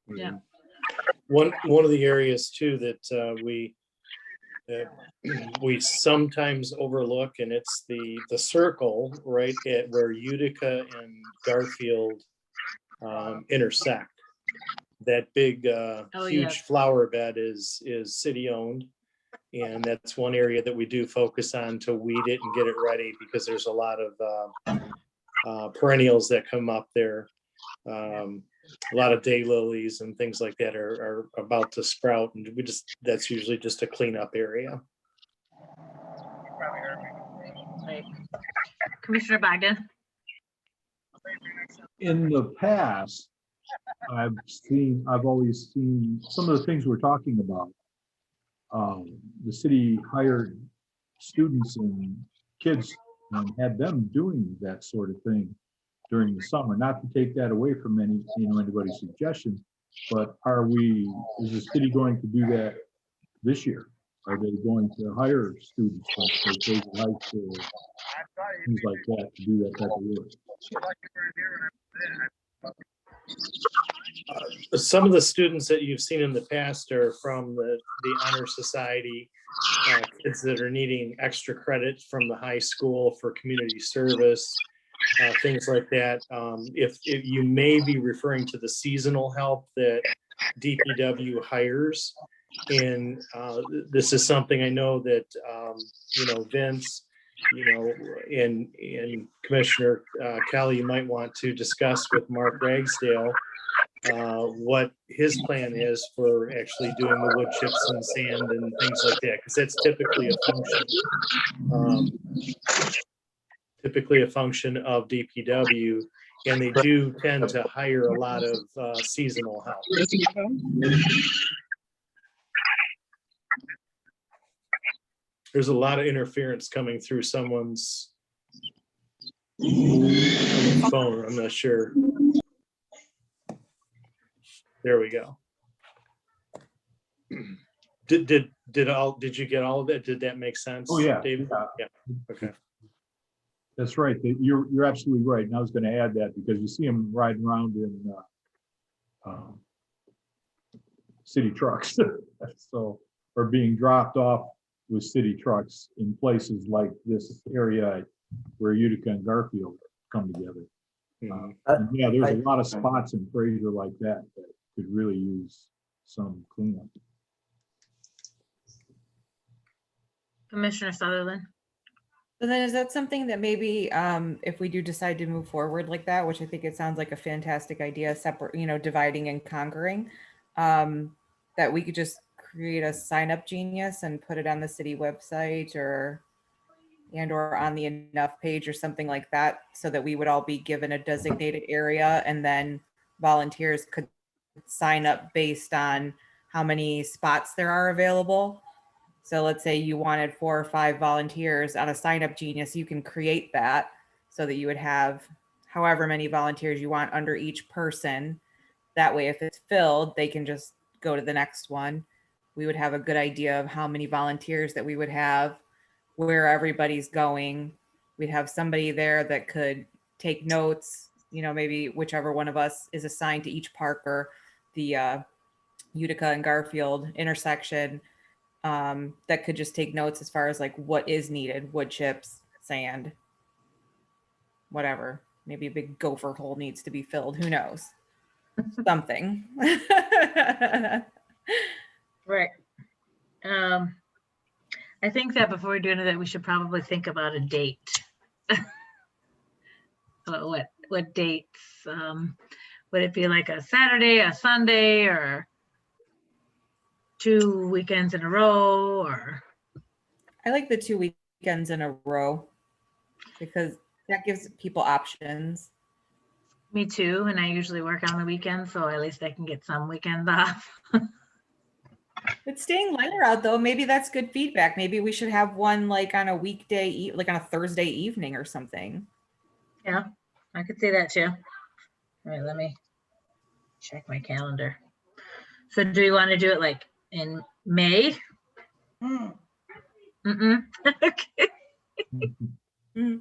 Yeah. One of the areas too that we sometimes overlook, and it's the circle right at where Utica and Garfield intersect. That big huge flower bed is city owned, and that's one area that we do focus on to weed it and get it ready, because there's a lot of perennials that come up there. A lot of daylilies and things like that are about to sprout, and that's usually just a cleanup area. Right. Commissioner Bogdan. In the past, I've always seen some of the things we're talking about. The city hired students and kids and had them doing that sort of thing during the summer. Not to take that away from anybody's suggestion, but is the city going to do that this year? Are they going to hire students from Fraser High School, things like that, to do that type of work? Some of the students that you've seen in the past are from the Honor Society, kids that are needing extra credit from the high school for community service, things like that. If you may be referring to the seasonal help that DPW hires, and this is something I know that Vince, and Commissioner Kelly, you might want to discuss with Mark Ragsdale what his plan is for actually doing the wood chips and sand and things like that, because that's typically a function of DPW, and they do tend to hire a lot of seasonal help. There's a lot of interference coming through someone's phone. I'm not sure. There we go. Did you get all of that? Did that make sense? Oh, yeah. Dave? Yeah. Yeah. Okay. That's right. You're absolutely right. And I was going to add that because you see them riding around in city trucks. So, or being dropped off with city trucks in places like this area where Utica and Garfield come together. Mhm. And yeah, there's a lot of spots in Fraser like that could really use some cleanup. Commissioner Sutherland. So then is that something that maybe if we do decide to move forward like that, which I think it sounds like a fantastic idea, separate, dividing and conquering, that we could just create a sign up genius and put it on the city website or on the enough page or something like that, so that we would all be given a designated area and then volunteers could sign up based on how many spots there are available. So let's say you wanted 4 or 5 volunteers on a sign up genius, you can create that so that you would have however many volunteers you want under each person. That way, if it's filled, they can just go to the next one. We would have a good idea of how many volunteers that we would have, where everybody's going. We'd have somebody there that could take notes, maybe whichever one of us is assigned to each park or the Utica and Garfield intersection, that could just take notes as far as like what is needed, wood chips, sand, whatever. Maybe a big gopher hole needs to be filled. Who knows? Something. Right. I think that before we do any of that, we should probably think about a date. What dates? Would it be like a Saturday, a Sunday, or 2 weekends in a row? Or I like the 2 weekends in a row because that gives people options. me too, and I usually work on the weekends, so at least I can get some weekends off. It's staying lighter out though. Maybe that's good feedback. Maybe we should have one like on a weekday, like on a Thursday evening or something. Yeah, I could see that too. All right, let me check my calendar. So do you want to do it like in May? Hmm. Okay. Mm.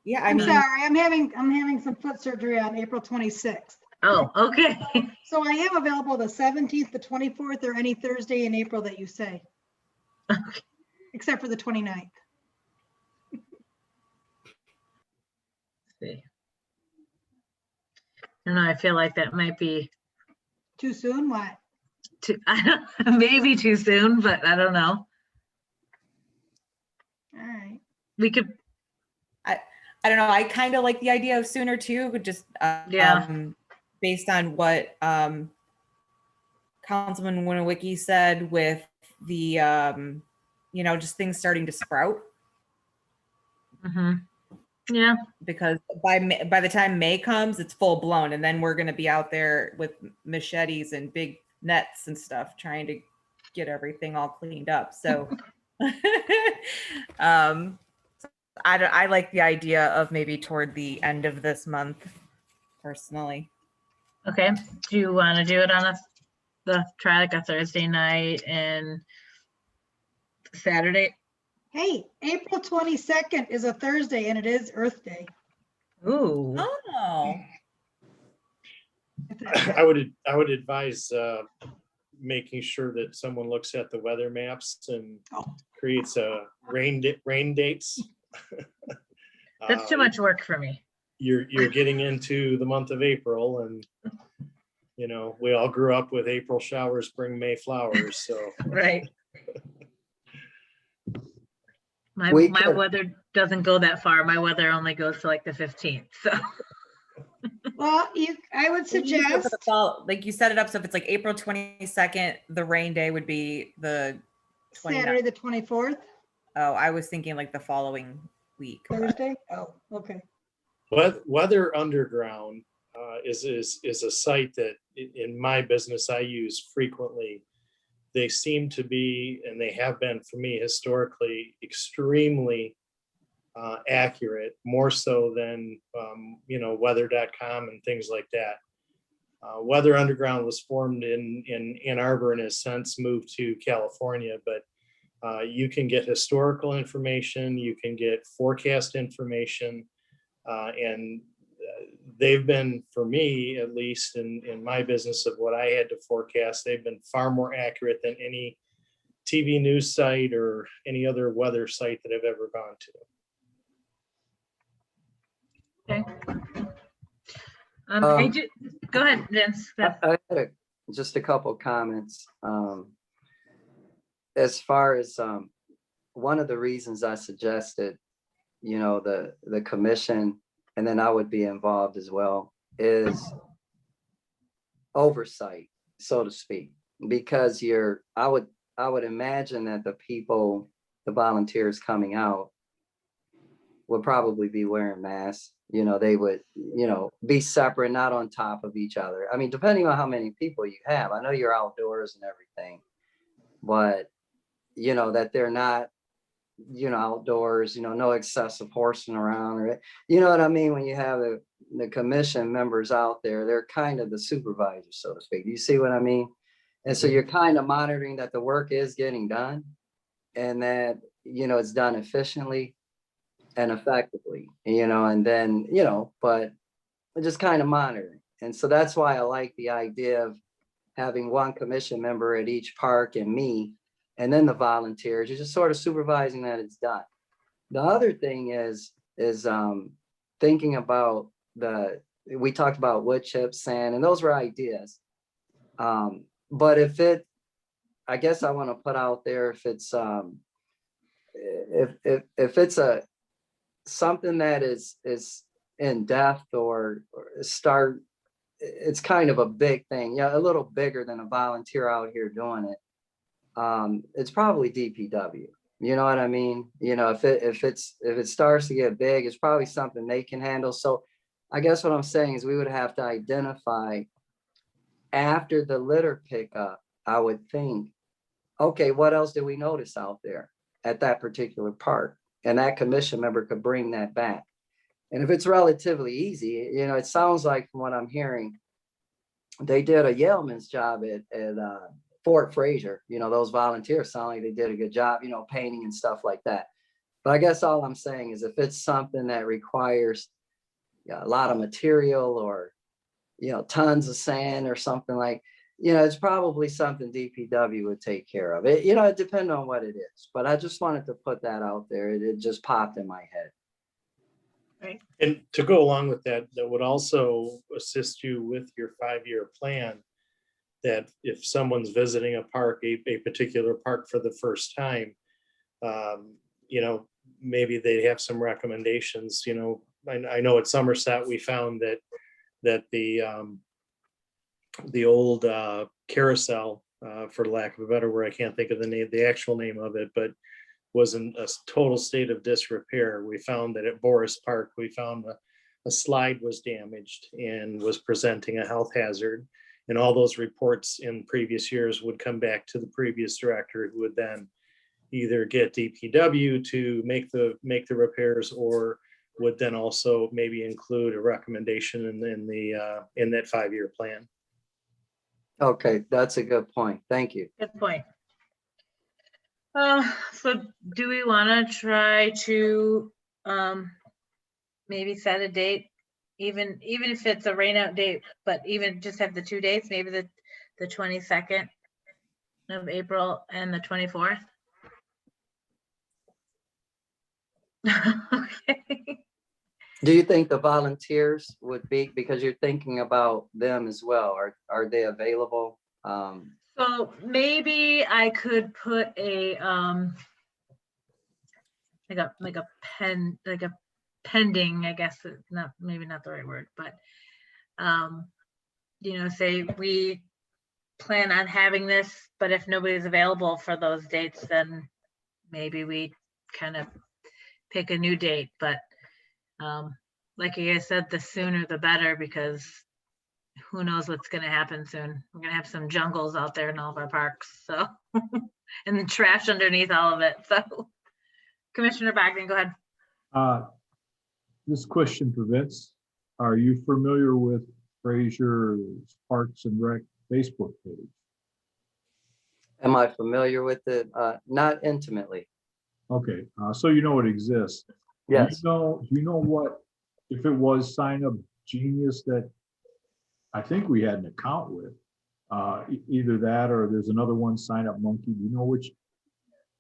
Yeah, I I'm mean, sorry, I'm having some foot surgery on April 26th. Oh, okay. So I am available the 17th, the 24th, or any Thursday in April that you say, Okay. except for the 29th. See. I don't know, I feel like that might be Too soon? What? maybe too soon, but I don't know. All right. We could, I don't know. I kind of like the idea of sooner too, but just Yeah. Based on what Councilman Winowicki said with the just things starting to sprout, yeah, because by the time May comes, it's full blown, and then we're going to be out there with machetes and big nets and stuff trying to get everything all cleaned up. So I like the idea of maybe toward the end of this month, personally. okay. Do you want to do it on try like a Thursday night and Saturday? Hey, April 22nd is a Thursday and it is Earth Day. Ooh, Oh, I would advise making sure that someone looks at the weather maps and creates a rain dates. that's too much work for me. You're getting into the month of April, and we all grew up with April showers bring May flowers. So Right. My We could- weather doesn't go that far. My weather only goes to like the 15th. So Well, I would suggest, like you set it up so if it's like April 22nd, the rain day would be the 29th. Saturday, the 24th, Oh, I was thinking like the following week. Thursday. Oh, okay. Weather Underground is a site that in my business I use frequently. they seem to be, and they have been for me historically, extremely accurate, more so than, weather.com and things like that. Weather Underground was formed in Ann Arbor and has since moved to California, but you can get historical information, you can get forecast information, and they've been, for me, at least in my business of what I had to forecast, they've been far more accurate than any TV news site or any other weather site that I've ever gone to. Okay. Um, Go ahead, Vince. I had just a couple comments. As far as one of the reasons I suggested, the commission, and then I would be involved as well, is oversight, so to speak, because I would imagine that the volunteers coming out would probably be wearing masks. They would, be separate, not on top of each other. I mean, depending on how many people you have, I know you're outdoors and everything, but that they're not, outdoors, no excessive horsing around, or, you know what I mean? When you have the commission members out there, they're kind of the supervisors, so to speak. You see what I mean? And so you're kind of monitoring that the work is getting done and that, it's done efficiently and effectively, and then, but just kind of monitoring. And so that's why I like the idea of having one commission member at each park and me, and then the volunteers. You're just sort of supervising that it's done. The other thing is thinking about we talked about wood chips, sand, and those were ideas. But I guess I want to put out there, if it's if it's something that is in depth or start, it's kind of a big thing, a little bigger than a volunteer out here doing it. It's probably DPW. You know what I mean? If it starts to get big, it's probably something they can handle. So I guess what I'm saying is we would have to identify after the litter pickup, I would think, okay, what else did we notice out there at that particular park? And that commission member could bring that back. And if it's relatively easy, it sounds like from what I'm hearing, they did a yeoman's job at Fort Fraser. Those volunteers sound like they did a good job, painting and stuff like that. But I guess all I'm saying is if it's something that requires a lot of material or, tons of sand or something like, it's probably something DPW would take care of. It depends on what it is. But I just wanted to put that out there. It just popped in my head. Right. And to go along with that, that would also assist you with your 5-year plan, that if someone's visiting a park, a particular park for the first time, maybe they have some recommendations. I know at Somerset, we found that the old carousel, for lack of a better word, I can't think of the actual name of it, but was in a total state of disrepair. We found that at Boris Park, we found a slide was damaged and was presenting a health hazard. And all those reports in previous years would come back to the previous director, who would then either get DPW to make the repairs, or would then also maybe include a recommendation in that 5-year plan. Okay, that's a good point. Thank you. Good point. So do we want to try to maybe set a date, even if it's a rain out date, but even just have the 2 dates, maybe the 22nd of April and the 24th? Okay. Do you think the volunteers would be, because you're thinking about them as well, are they available? So maybe I could put a like a pending, I guess, maybe not the right word, but say we plan on having this, but if nobody's available for those dates, then maybe we kind of pick a new date. But like you guys said, the sooner the better, because who knows what's gonna happen soon. We're gonna have some jungles out there in all of our parks, so. And the trash underneath all of it, so. Commissioner Bogdan, go ahead. This question for Vince. Are you familiar with Fraser's Parks and Rec Facebook page? Am I familiar with it? Not intimately. Okay, so you know it exists. Yes. Do you know what, if it was Sign Up Genius that I think we had an account with, either that or there's another one, Sign Up Monkey. Do you know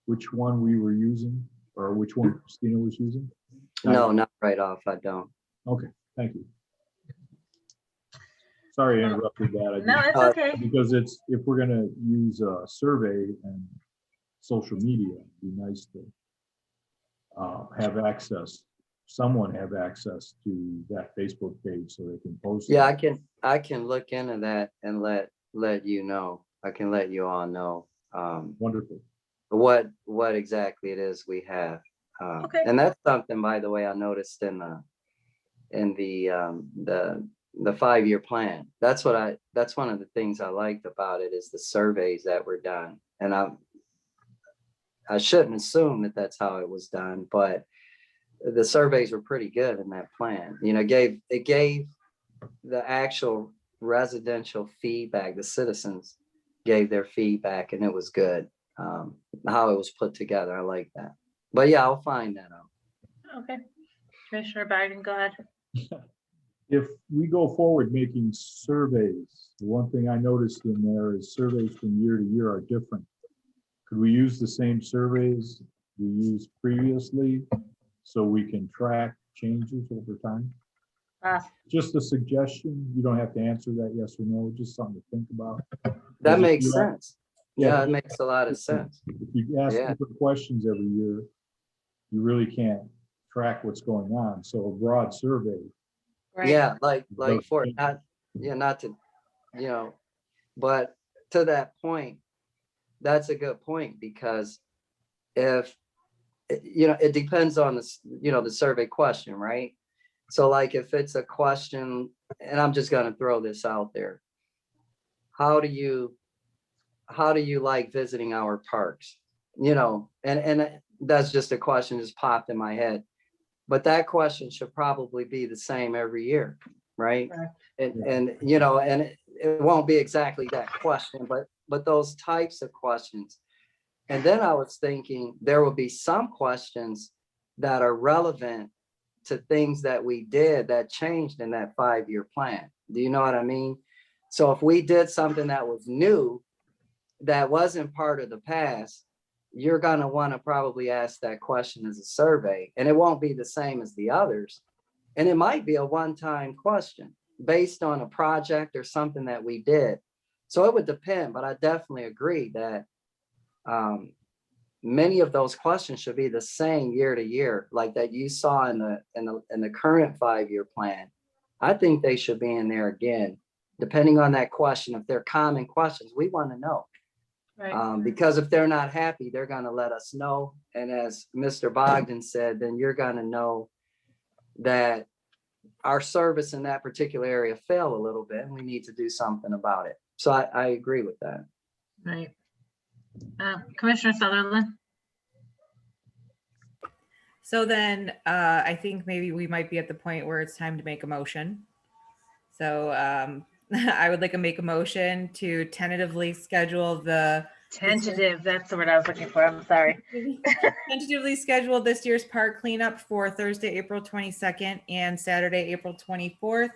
which one we were using or which one Christina was using? No, not right off. I don't. Okay, thank you. Sorry I interrupted that. No, it's okay. Because if we're gonna use a survey and social media, it'd be nice to have access, someone have access to that Facebook page so they can post. Yeah, it. I can look into that and let you know. I can let you all know Wonderful. what exactly it is we have. Okay. And that's something, by the way, I noticed in the 5-year plan. That's one of the things I liked about it is the surveys that were done. And I shouldn't assume that that's how it was done, but the surveys were pretty good in that plan. You know, it gave the actual residential feedback. The citizens gave their feedback, and it was good. How it was put together, I like that. But yeah, I'll find that out. Okay. Commissioner Biden, go ahead. If we go forward making surveys, the one thing I noticed in there is surveys from year to year are different. Could we use the same surveys we used previously so we can track changes over time? Just a suggestion. You don't have to answer that yes or no, just something to think about. That makes you have- sense. Yeah, it makes a lot of sense. If you ask Yeah. different questions every year, you really can't track what's going on. So a broad survey. Right. Yeah, like for change. not to, but to that point, that's a good point, because if, it depends on the survey question, right? So like if it's a question, and I'm just gonna throw this out there. How do you like visiting our parks? And that's just a question just popped in my head. But that question should probably be the same every year, right? Right. And it won't be exactly that question, but those types of questions. And then I was thinking there will be some questions that are relevant to things that we did that changed in that 5-year plan. Do you know what I mean? So if we did something that was new, that wasn't part of the past, you're gonna want to probably ask that question as a survey, and it won't be the same as the others. And it might be a one-time question based on a project or something that we did. So it would depend, but I definitely agree that many of those questions should be the same year to year, like that you saw in the current 5-year plan. I think they should be in there again, depending on that question. If they're common questions, we want to know. Right. Because if they're not happy, they're going to let us know. And as Mr. Bogdan said, then you're going to know that our service in that particular area failed a little bit and we need to do something about it. So I agree with that. Right. Commissioner Sutherland. So then I think maybe we might be at the point where it's time to make a motion. So I would like to make a motion to tentatively schedule Tentative, that's the word I was looking for. I'm sorry. tentatively schedule this year's park cleanup for Thursday, April 22nd and Saturday, April 24th.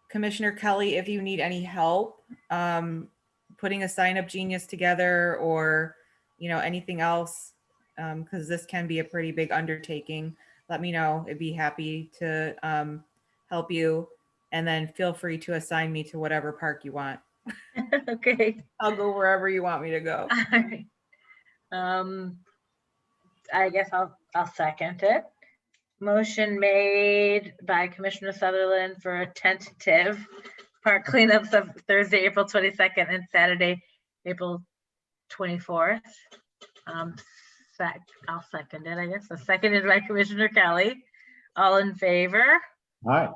Commissioner Kelly, if you need any help putting a Sign Up Genius together or anything else, because this can be a pretty big undertaking, let me know. I'd be happy to help you, and then feel free to assign me to whatever park you want. Okay. I'll go wherever you want me to go. All right. I guess I'll second it. Motion made by Commissioner Sutherland for a tentative park cleanups of Thursday, April 22nd and Saturday, April 24th. I'll second it, I guess. So seconded by Commissioner Kelly. All in favor? Hi.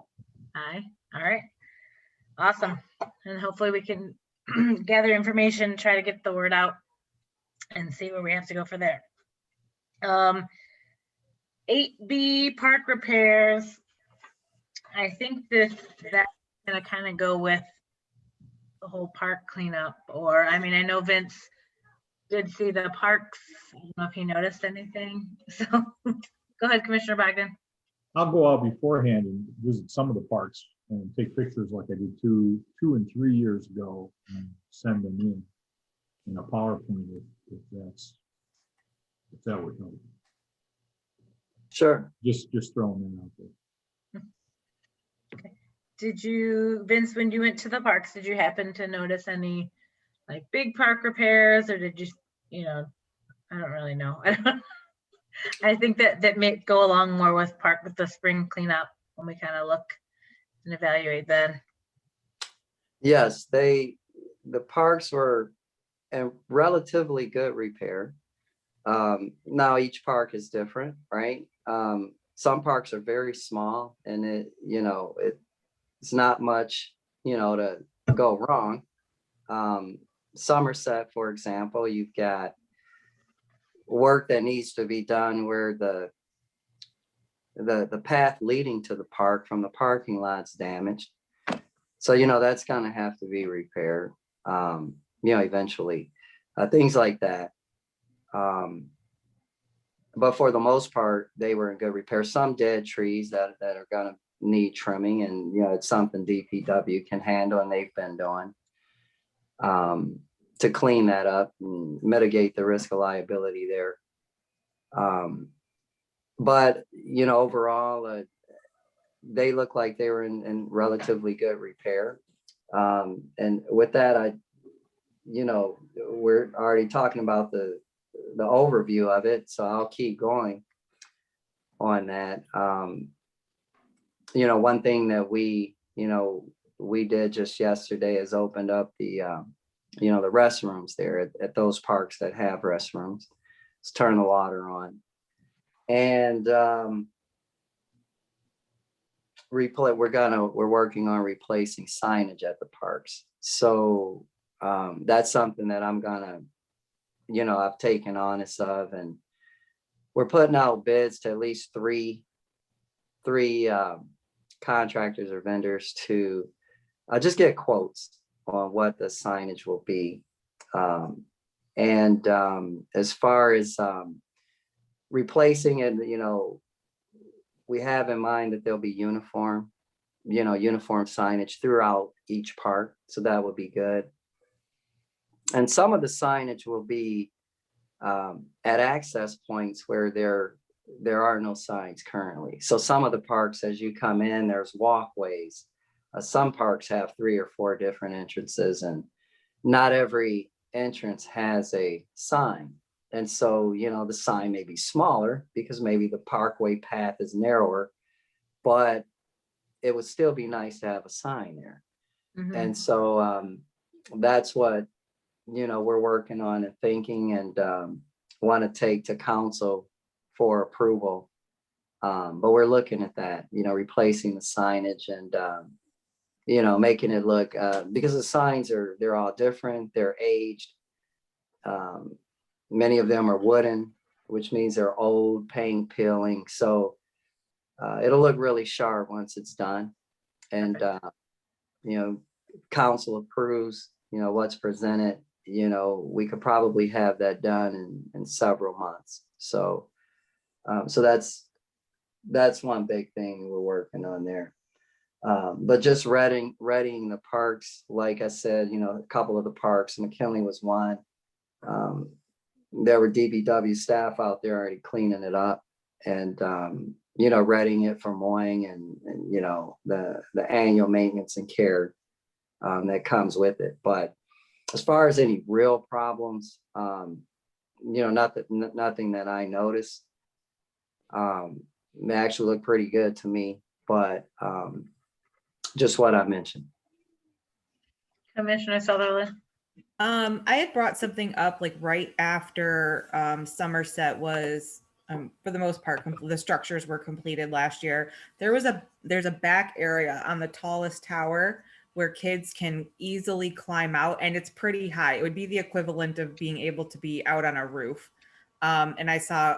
Aye. All right. Awesome. And hopefully we can gather information, try to get the word out and see where we have to go for there. 8B park repairs. I think that's gonna kind of go with the whole park cleanup, or, I mean, I know Vince did see the parks. I don't know if he noticed anything. So go ahead, Commissioner Bogdan. I'll go out beforehand and visit some of the parks and take pictures like I did 2 and 3 years ago and send them in a PowerPoint if that would help. Sure. Just throwing it out there. Okay. Did you, Vince, when you went to the parks, did you happen to notice any like big park repairs, or did you know, I don't really know. I think that may go along more with the spring cleanup when we kind of look and evaluate then. Yes, the parks were in relatively good repair. Now each park is different, right? Some parks are very small and it's not much, to go wrong. Somerset, for example, you've got work that needs to be done where the path leading to the park from the parking lot's damaged. So, that's gonna have to be repaired, eventually, things like that. But for the most part, they were in good repair. Some dead trees that are gonna need trimming, and, it's something DPW can handle, and they've been doing to clean that up and mitigate the risk of liability there. But, overall, they look like they were in relatively good repair. And with that, we're already talking about the overview of it, so I'll keep going on that. One thing that we did just yesterday is opened up the restrooms there at those parks that have restrooms. Let's turn the water on. And we're working on replacing signage at the parks. So that's something that I'm gonna, I've taken honest of, and we're putting out bids to at least three contractors or vendors to just get quotes on what the signage will be. And as far as replacing it, we have in mind that there'll be uniform signage throughout each park. So that would be good. And some of the signage will be at access points where there are no signs currently. So some of the parks, as you come in, there's walkways. Some parks have 3 or 4 different entrances, and not every entrance has a sign. And so, the sign may be smaller because maybe the parkway path is narrower, but it would still be nice to have a sign there. Mhm. And so that's what, we're working on and thinking, and want to take to council for approval. But we're looking at that, replacing the signage and, making it look, because the signs they're all different, they're aged. Many of them are wooden, which means they're old, paint peeling. So it'll look really sharp once it's done. And, council approves, what's presented, we could probably have that done in several months. So, so that's one big thing we're working on there. But just readying the parks, like I said, a couple of the parks, Mckinley was one. There were DPW staff out there already cleaning it up and, readying it for mowing and the annual maintenance and care that comes with it. But as far as any real problems, nothing that I noticed. They actually look pretty good to me, but just what I mentioned. Commissioner Sutherland. I had brought something up like right after Somerset was, for the most part, the structures were completed last year. There's a back area on the tallest tower where kids can easily climb out, and it's pretty high. It would be the equivalent of being able to be out on a roof. And I saw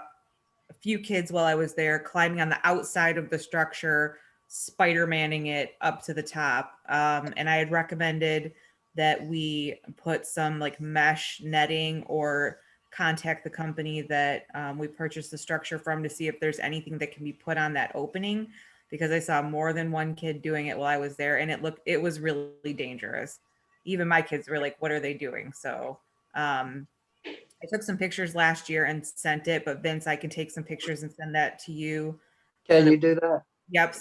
a few kids while I was there climbing on the outside of the structure, Spider-Manning it up to the top. And I had recommended that we put some like mesh netting or contact the company that we purchased the structure from to see if there's anything that can be put on that opening, because I saw more than one kid doing it while I was there, and it was really dangerous. Even my kids were like, what are they doing? So I took some pictures last year and sent it, but Vince, I can take some pictures and send that to you. Can you do that? Yep.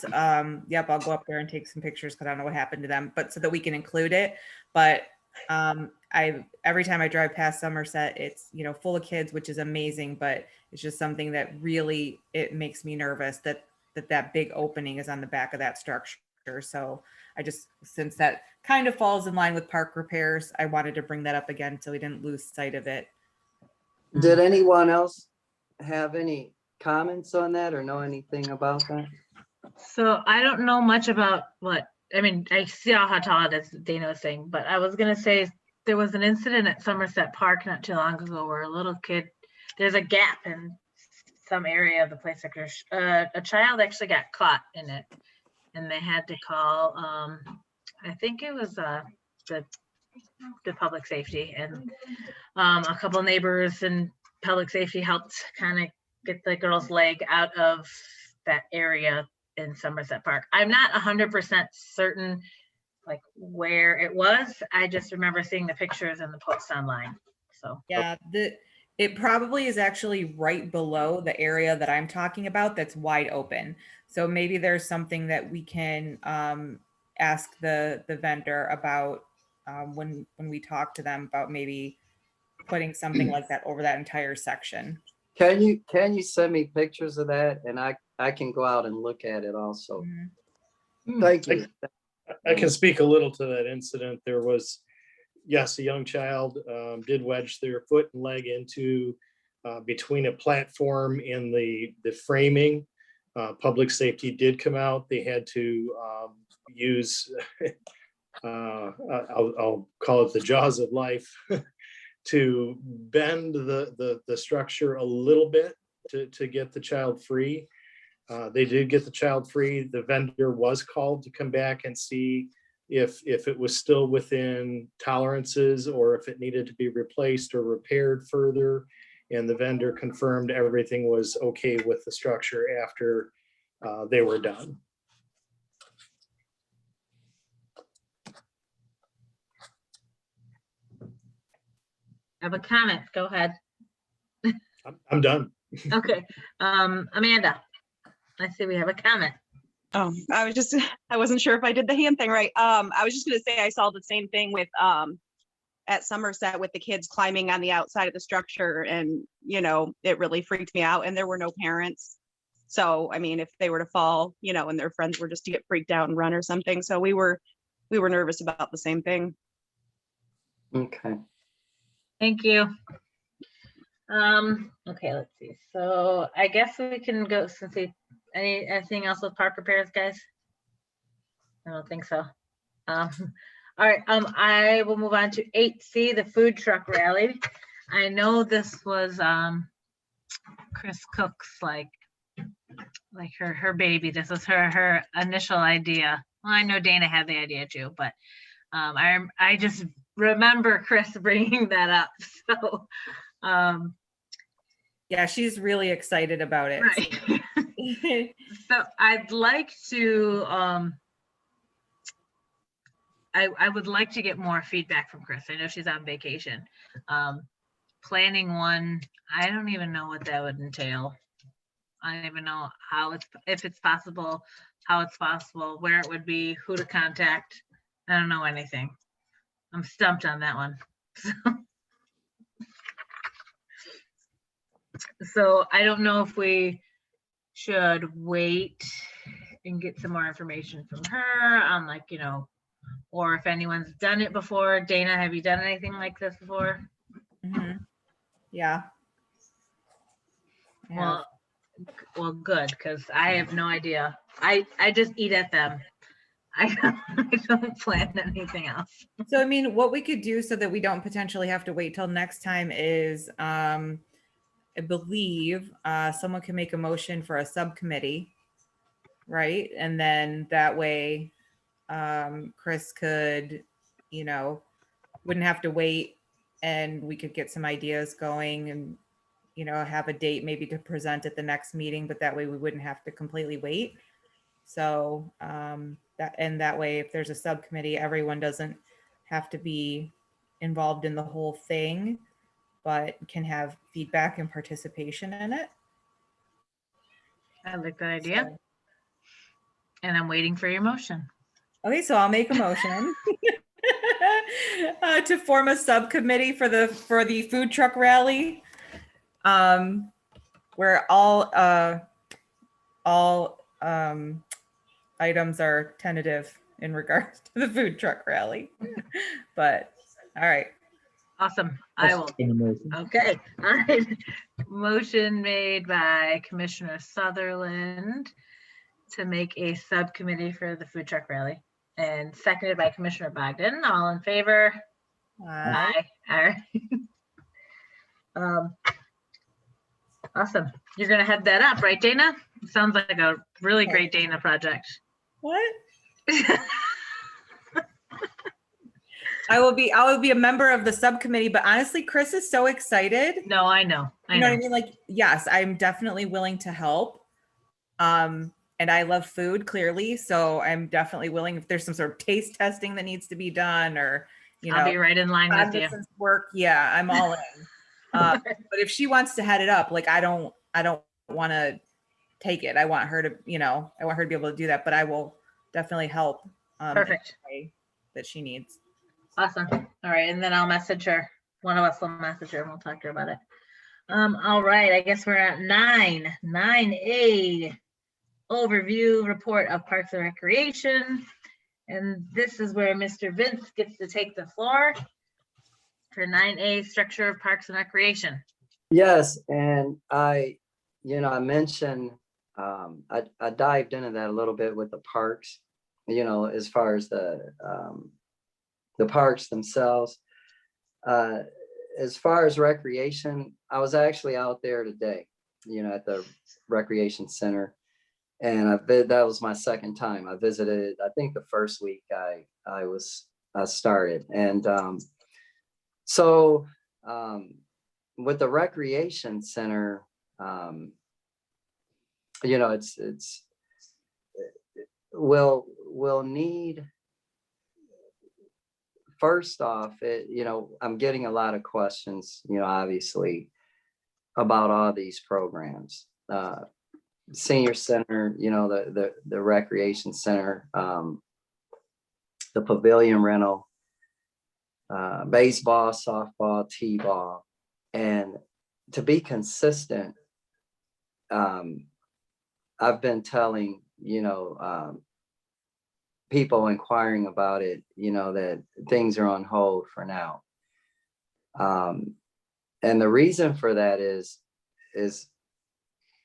Yep. I'll go up there and take some pictures because I don't know what happened to them, but so that we can include it. But every time I drive past Somerset, it's, you know, full of kids, which is amazing, but it's just something that really, it makes me nervous that big opening is on the back of that structure. So I just, since that kind of falls in line with park repairs, I wanted to bring that up again so we didn't lose sight of it. Did anyone else have any comments on that or know anything about that? So I don't know much about I see how tall it is, Dana was saying, but I was gonna say there was an incident at Somerset Park not too long ago where a little kid, there's a gap in some area of the place, a child actually got caught in it, and they had to call, I think it was the public safety, and a couple neighbors and public safety helped kind of get the girl's leg out of that area in Somerset Park. I'm not 100% certain like where it was. I just remember seeing the pictures and the posts online. So yeah, it probably is actually right below the area that I'm talking about that's wide open. So maybe there's something that we can ask the vendor about when we talk to them about maybe putting something like that over that entire section. Can you send me pictures of that, and I can go out and look at it also. Mm-hmm. Thank you. I can speak a little to that incident. There was, yes, a young child did wedge their foot and leg into between a platform and the framing. Public safety did come out. They had to use, I'll call it the jaws of life, to bend the structure a little bit to get the child free. They did get the child free. The vendor was called to come back and see if it was still within tolerances or if it needed to be replaced or repaired further. And the vendor confirmed everything was okay with the structure after they were done. I have a comment. Go ahead. I'm done. Okay. Amanda, I see we have a comment. Oh, I wasn't sure if I did the hand thing right. I was just gonna say I saw the same thing with at Somerset with the kids climbing on the outside of the structure, and you know, it really freaked me out, and there were no parents. So I mean, if they were to fall, you know, and their friends were just to get freaked out and run or something. So we were nervous about the same thing. Okay. Thank you. Okay, let's see. So I guess we can go since anything else with park repairs, guys? I don't think so. All right, I will move on to 8C, the food truck rally. I know this was Chris Cook's like her baby. This was her initial idea. Well, I know Dana had the idea too, but I just remember Chris bringing that up. So yeah, she's really excited about it. Right. So I'd like to I would like to get more feedback from Chris. I know she's on vacation. Planning one, I don't even know what that would entail. I don't even know if it's possible, how it's possible, where it would be, who to contact. I don't know anything. I'm stumped on that one. So I don't know if we should wait and get some more information from her on, like, you know, or if anyone's done it before. Dana, have you done anything like this before? Mm-hmm. Yeah. Well, good, because I have no idea. I just eat at them. I don't plan anything else. So I mean, what we could do so that we don't potentially have to wait till next time is, I believe, someone can make a motion for a subcommittee, right? And then that way, Chris could, wouldn't have to wait, and we could get some ideas going and, have a date maybe to present at the next meeting, but that way we wouldn't have to completely wait. So that way, if there's a subcommittee, everyone doesn't have to be involved in the whole thing, but can have feedback and participation in it. I like that idea. So- And I'm waiting for your motion. Okay, so I'll make a motion to form a subcommittee for the food truck rally, where all items are tentative in regards to the food truck rally. But all right, Awesome. I will. Second the motion. Okay. All right. Motion made by Commissioner Sutherland to make a subcommittee for the food truck rally, and seconded by Commissioner Bogdan. All in favor? Aye. All right. Awesome. You're gonna head that up, right, Dana? Sounds like a really great Dana project. what? I will be a member of the subcommittee, but honestly, Chris is so excited. No, I know. You know what I mean? Like, yes, I'm definitely willing to help. And I love food, clearly. So I'm definitely willing if there's some sort of taste testing that needs to be done, or, I'll be right in line with you. cognizance work. Yeah, I'm all in. But if she wants to head it up, like, I don't want to take it. I want her to, I want her to be able to do that, but I will definitely help. Perfect. In the way that she needs. Awesome. All right. And then I'll message her. One of us will message her and we'll talk to her about it. All right. I guess we're at 9A, overview report of Parks and Recreation. And this is where Mr. Vince gets to take the floor for 9A, structure of Parks and Recreation. Yes, and I mentioned, I dived into that a little bit with the parks, as far as the parks themselves. As far as recreation, I was actually out there today, at the recreation center, and that was my second time. I visited, I think the first week I started, and with the recreation center, we'll need, first off, I'm getting a lot of questions, obviously, about all these programs. Senior center, the recreation center, the pavilion rental, baseball, softball, t-ball. And to be consistent, I've been telling, people inquiring about it, that things are on hold for now. And the reason for that is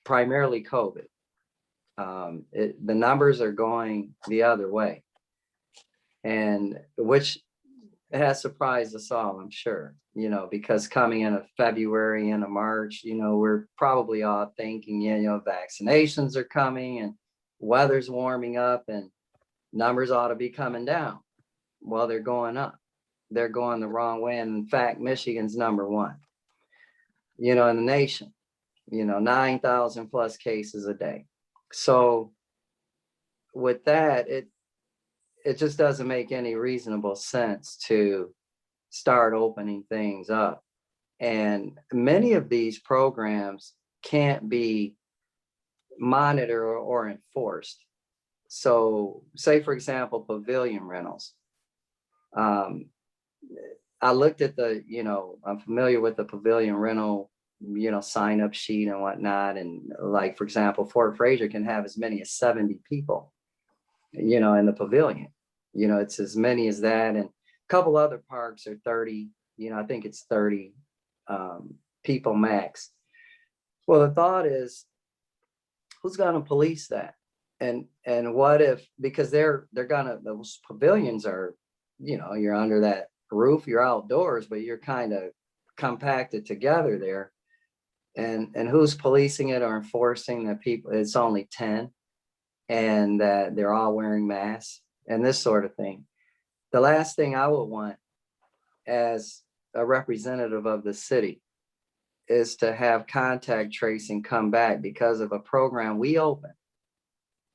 primarily COVID. The numbers are going the other way, and which has surprised us all, I'm sure, because coming into February, into March, we're probably all thinking, vaccinations are coming and weather's warming up and numbers ought to be coming down. Well, they're going up. They're going the wrong way. And in fact, Michigan's number one, in the nation, 9,000 plus cases a day. So with that, it just doesn't make any reasonable sense to start opening things up. And many of these programs can't be monitored or enforced. So say, for example, pavilion rentals. I looked at I'm familiar with the pavilion rental, sign up sheet and whatnot. And like, for example, Fort Fraser can have as many as 70 people, in the pavilion, it's as many as that. And a couple other parks are 30, I think it's 30 people max. Well, the thought is, who's going to police that? And what if, because they're gonna, those pavilions are, you're under that roof, you're outdoors, but you're kind of compacted together there. And who's policing it or enforcing that people, it's only 10 and that they're all wearing masks and this sort of thing. The last thing I would want as a representative of the city is to have contact tracing come back because of a program we opened.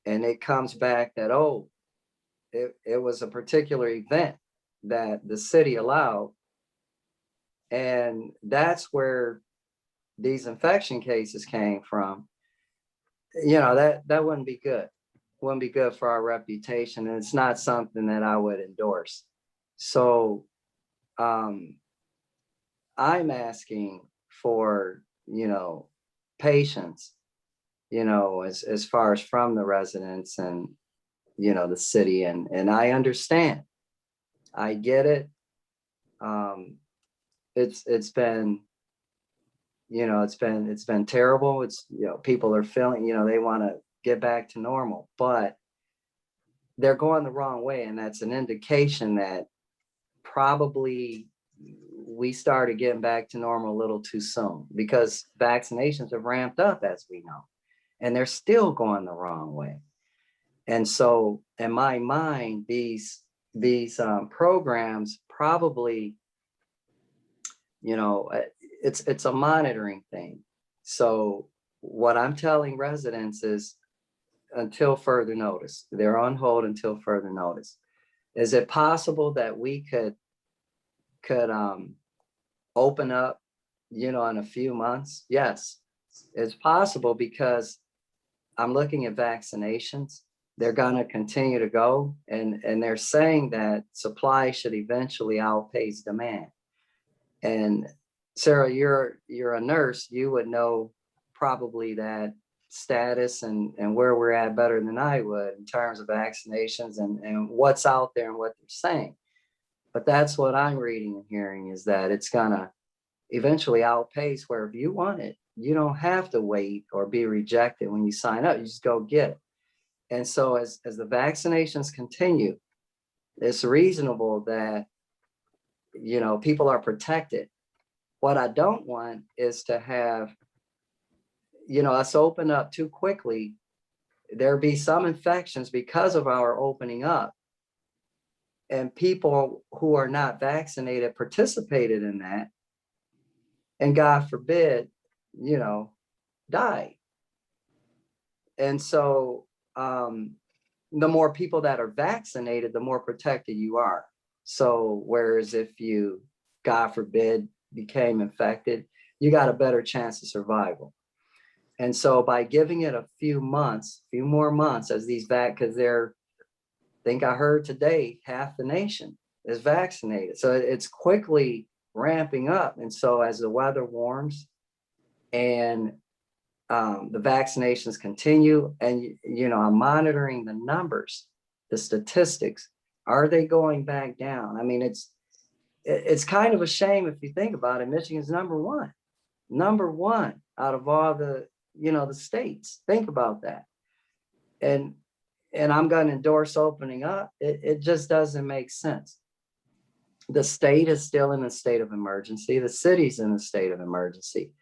And it comes back that, oh, it was a particular event that the city allowed. And that's where these infection cases came from. That wouldn't be good. Wouldn't be good for our reputation. And it's not something that I would endorse. So I'm asking for, patience, as far as from the residents and, the city. And I understand. I get it. It's been, it's been terrible. It's, people are feeling, they want to get back to normal, but they're going the wrong way. And that's an indication that probably we started getting back to normal a little too soon because vaccinations have ramped up, as we know, and they're still going the wrong way. And so in my mind, these programs probably, it's a monitoring thing. So what I'm telling residents is until further notice, they're on hold until further notice. Is it possible that we could open up, in a few months? Yes, it's possible because I'm looking at vaccinations. They're going to continue to go, and they're saying that supply should eventually outpace demand. And Sarah, you're a nurse, you would know probably that status and where we're at better than I would in terms of vaccinations and what's out there and what they're saying. But that's what I'm reading and hearing, is that it's gonna eventually outpace, where if you want it, you don't have to wait or be rejected when you sign up, you just go get it. And so as the vaccinations continue, it's reasonable that, people are protected. What I don't want is to have, us open up too quickly. There be some infections because of our opening up, and people who are not vaccinated participated in that, and God forbid, die. And so the more people that are vaccinated, the more protected you are. So whereas if you, God forbid, became infected, you got a better chance of survival. And so by giving it a few more months as these because I think I heard today, half the nation is vaccinated. So it's quickly ramping up. And so as the weather warms and the vaccinations continue, and, I'm monitoring the numbers, the statistics, are they going back down? I mean, it's kind of a shame if you think about it. Michigan's number one out of all the, the states. Think about that. And I'm going to endorse opening up. It just doesn't make sense. The state is still in a state of emergency. The city's in a state of emergency.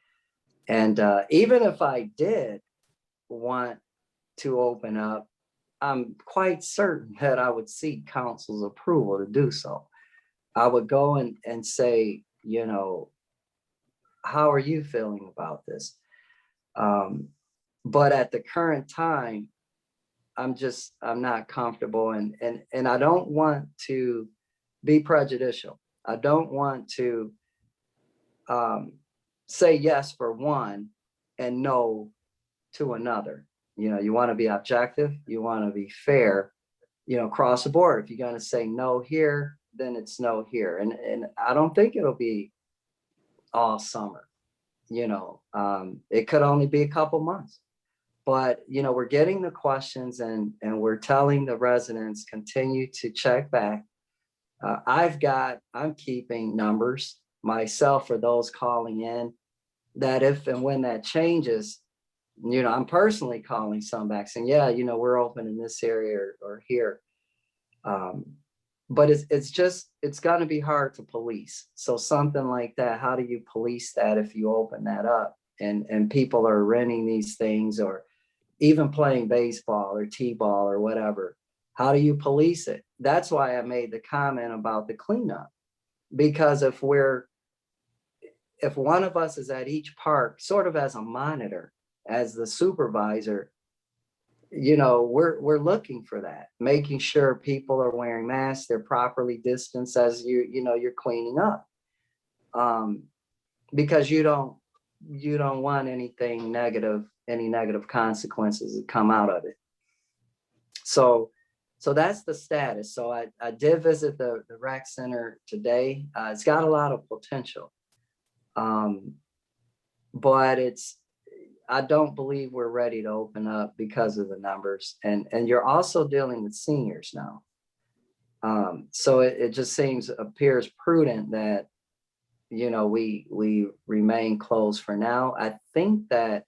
And even if I did want to open up, I'm quite certain that I would seek council's approval to do so. I would go and say, how are you feeling about this? But at the current time, I'm not comfortable, and I don't want to be prejudicial. I don't want to say yes for one and no to another. You want to be objective, you want to be fair, across the board. If you're going to say no here, then it's no here. And I don't think it'll be all summer. It could only be a couple months. But, we're getting the questions and we're telling the residents continue to check back. I'm keeping numbers myself for those calling in, that if and when that changes, I'm personally calling some back saying, yeah, we're open in this area or here. But it's going to be hard to police. So something like that, how do you police that if you open that up and people are renting these things or even playing baseball or t-ball or whatever? How do you police it? That's why I made the comment about the cleanup, because if one of us is at each park, sort of as a monitor, as the supervisor, we're looking for that, making sure people are wearing masks, they're properly distanced as you're cleaning up. Because you don't want any negative consequences that come out of it. So that's the status. So I did visit the rec center today. It's got a lot of potential. But I don't believe we're ready to open up because of the numbers. And you're also dealing with seniors now. So it just appears prudent that, we remain closed for now. I think that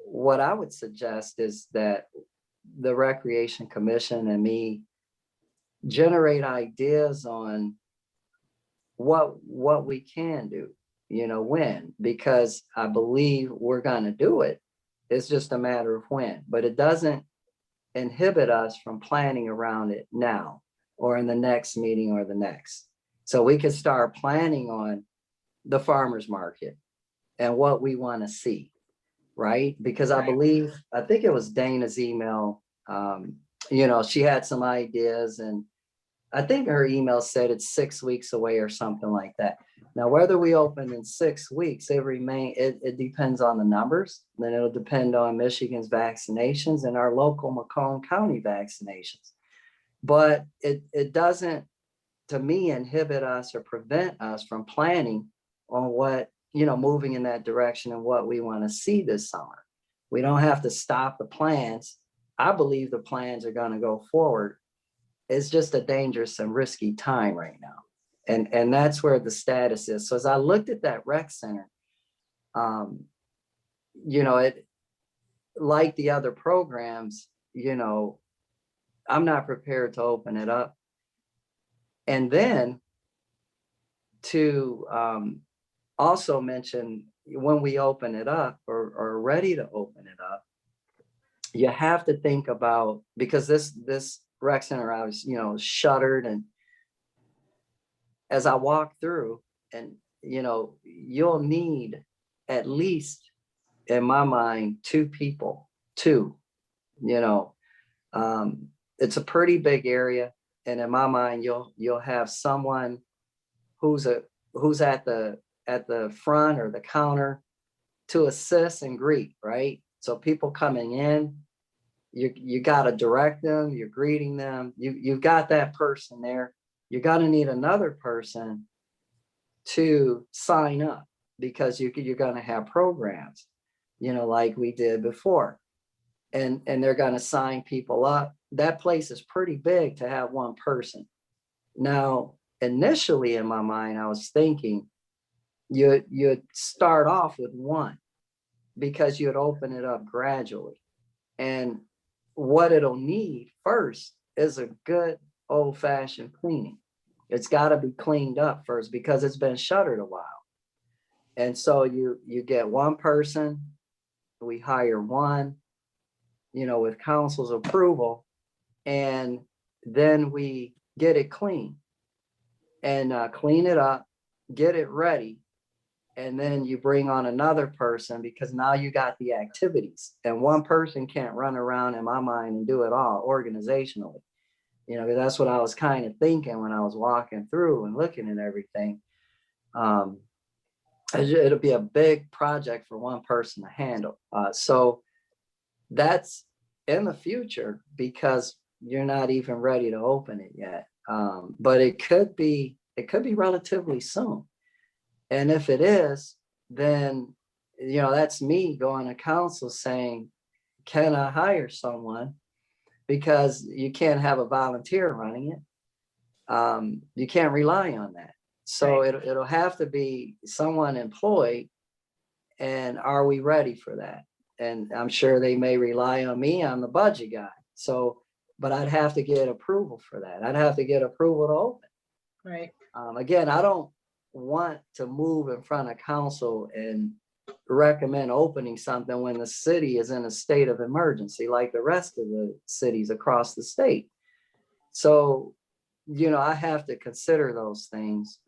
what I would suggest is that the Recreation Commission and me generate ideas on what we can do, when, because I believe we're going to do it. It's just a matter of when, but it doesn't inhibit us from planning around it now or in the next meeting or the next. So we can start planning on the farmers market and what we want to see, right? Because I think it was Dana's email. She had some ideas, and I think her email said it's 6 weeks away or something like that. Now, whether we open in 6 weeks, it depends on the numbers. Then it'll depend on Michigan's vaccinations and our local Macomb County vaccinations. But it doesn't, to me, inhibit us or prevent us from planning on what, moving in that direction and what we want to see this summer. We don't have to stop the plans. I believe the plans are going to go forward. It's just a dangerous and risky time right now. And that's where the status is. So as I looked at that rec center, it, like the other programs, I'm not prepared to open it up. And then to also mention, when we open it up or are ready to open it up, you have to think about, because this rec center, I was, shuttered, and as I walk through, and you'll need at least, in my mind, two people. It's a pretty big area, and in my mind, you'll have someone who's at the front or the counter to assist and greet, right? So people coming in, you got to direct them, you're greeting them, you've got that person there. You're going to need another person to sign up, because you're going to have programs, like we did before, and they're going to sign people up. That place is pretty big to have one person. Now, initially in my mind, I was thinking you'd start off with one, because you'd open it up gradually. And what it'll need first is a good old-fashioned cleaning. It's got to be cleaned up first, because it's been shuttered a while. And so you get one person, we hire one, with council's approval, and then we get it clean and clean it up, get it ready. And then you bring on another person, because now you got the activities, and one person can't run around, in my mind, and do it all organizationally. That's what I was kind of thinking when I was walking through and looking at everything. It'll be a big project for one person to handle. So that's in the future, because you're not even ready to open it yet. But it could be relatively soon. And if it is, then, that's me going to council saying, can I hire someone? Because you can't have a volunteer running it. You can't rely on that. So Right. it'll have to be someone employed. And are we ready for that? and I'm sure they may rely on me. I'm the budget guy. So, but I'd have to get approval for that. I'd have to get approval to open. Right. Again, I don't want to move in front of council and recommend opening something when the city is in a state of emergency, like the rest of the cities across the state. So, I have to consider those things.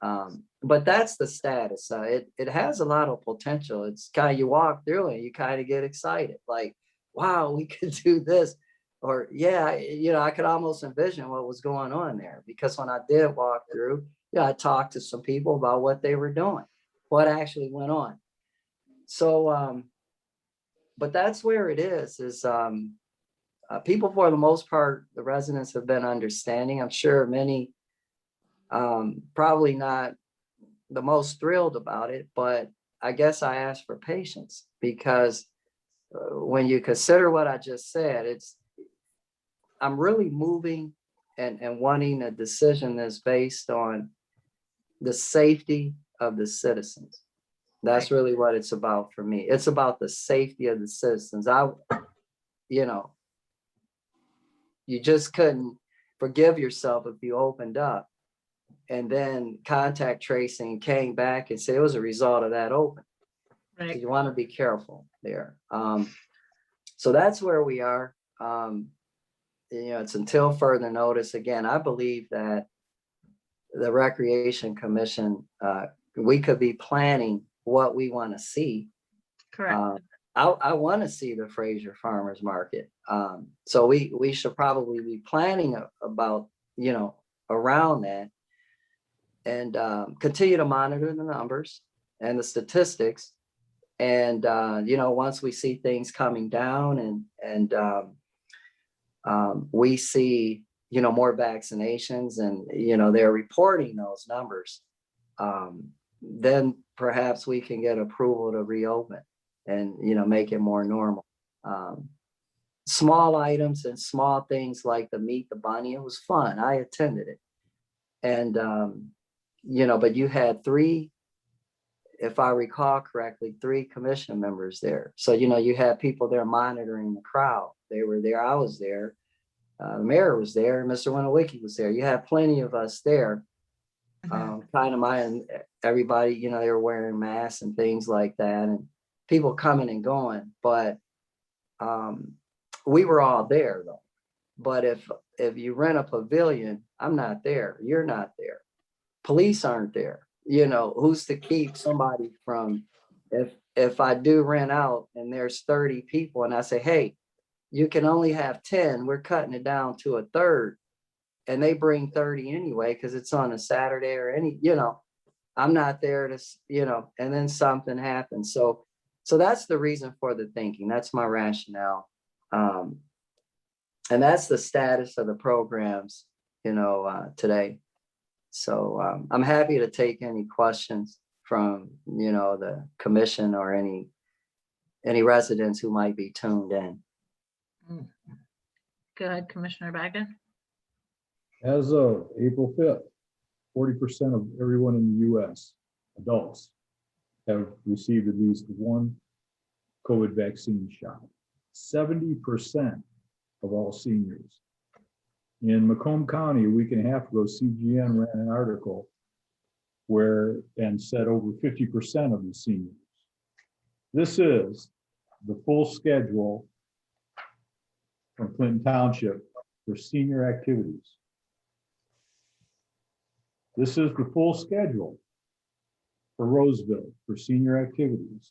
But that's the status. It has a lot of potential. It's kind of, you walk through and you kind of get excited, like, wow, we could do this. Or yeah, I could almost envision what was going on there, because when I did walk through, I talked to some people about what they were doing, what actually went on. So, but that's where it is people, for the most part, the residents have been understanding. I'm sure many, probably not the most thrilled about it, but I guess I asked for patience, because when you consider what I just said, I'm really moving and wanting a decision that's based on the safety of the citizens. That's really what it's about for me. It's about the safety of the citizens. You just couldn't forgive yourself if you opened up and then contact tracing came back and said it was a result of that open. Right. So you want to be careful there. So that's where we are. It's until further notice. Again, I believe that the Recreation Commission, we could be planning what we want to see. Correct. I want to see the Fraser Farmers Market. So we should probably be planning about, around that, and continue to monitor the numbers and the statistics. And, once we see things coming down and we see, more vaccinations and, they're reporting those numbers, then perhaps we can get approval to reopen and, make it more normal. Small items and small things like the Meet the Bunny, it was fun. I attended it. And, but you had three, if I recall correctly, 3 commission members there. So, you had people there monitoring the crowd. They were there. I was there. The mayor was there. Mr. Winowicki was there. You had plenty of us there. Everybody, they were wearing masks and things like that, and people coming and going. But we were all there though. But if you rent a pavilion, I'm not there. You're not there. Police aren't there. Who's to keep somebody from, if I do rent out and there's 30 people and I say, hey, you can only have 10, we're cutting it down to a third, and they bring 30 anyway because it's on a Saturday or I'm not there to, and then something happens. So that's the reason for the thinking. That's my rationale. And that's the status of the programs, today. So I'm happy to take any questions from, the commission or any residents who might be tuned in. Go ahead, Commissioner Bagan. As of April 5th, 40% of everyone in the US, adults, have received at least one COVID vaccine shot. 70% of all seniors. In Macomb County, a week and a half ago, CGN ran an article and said over 50% of the seniors. This is the full schedule from Clinton Township for senior activities. This is the full schedule for Roseville for senior activities.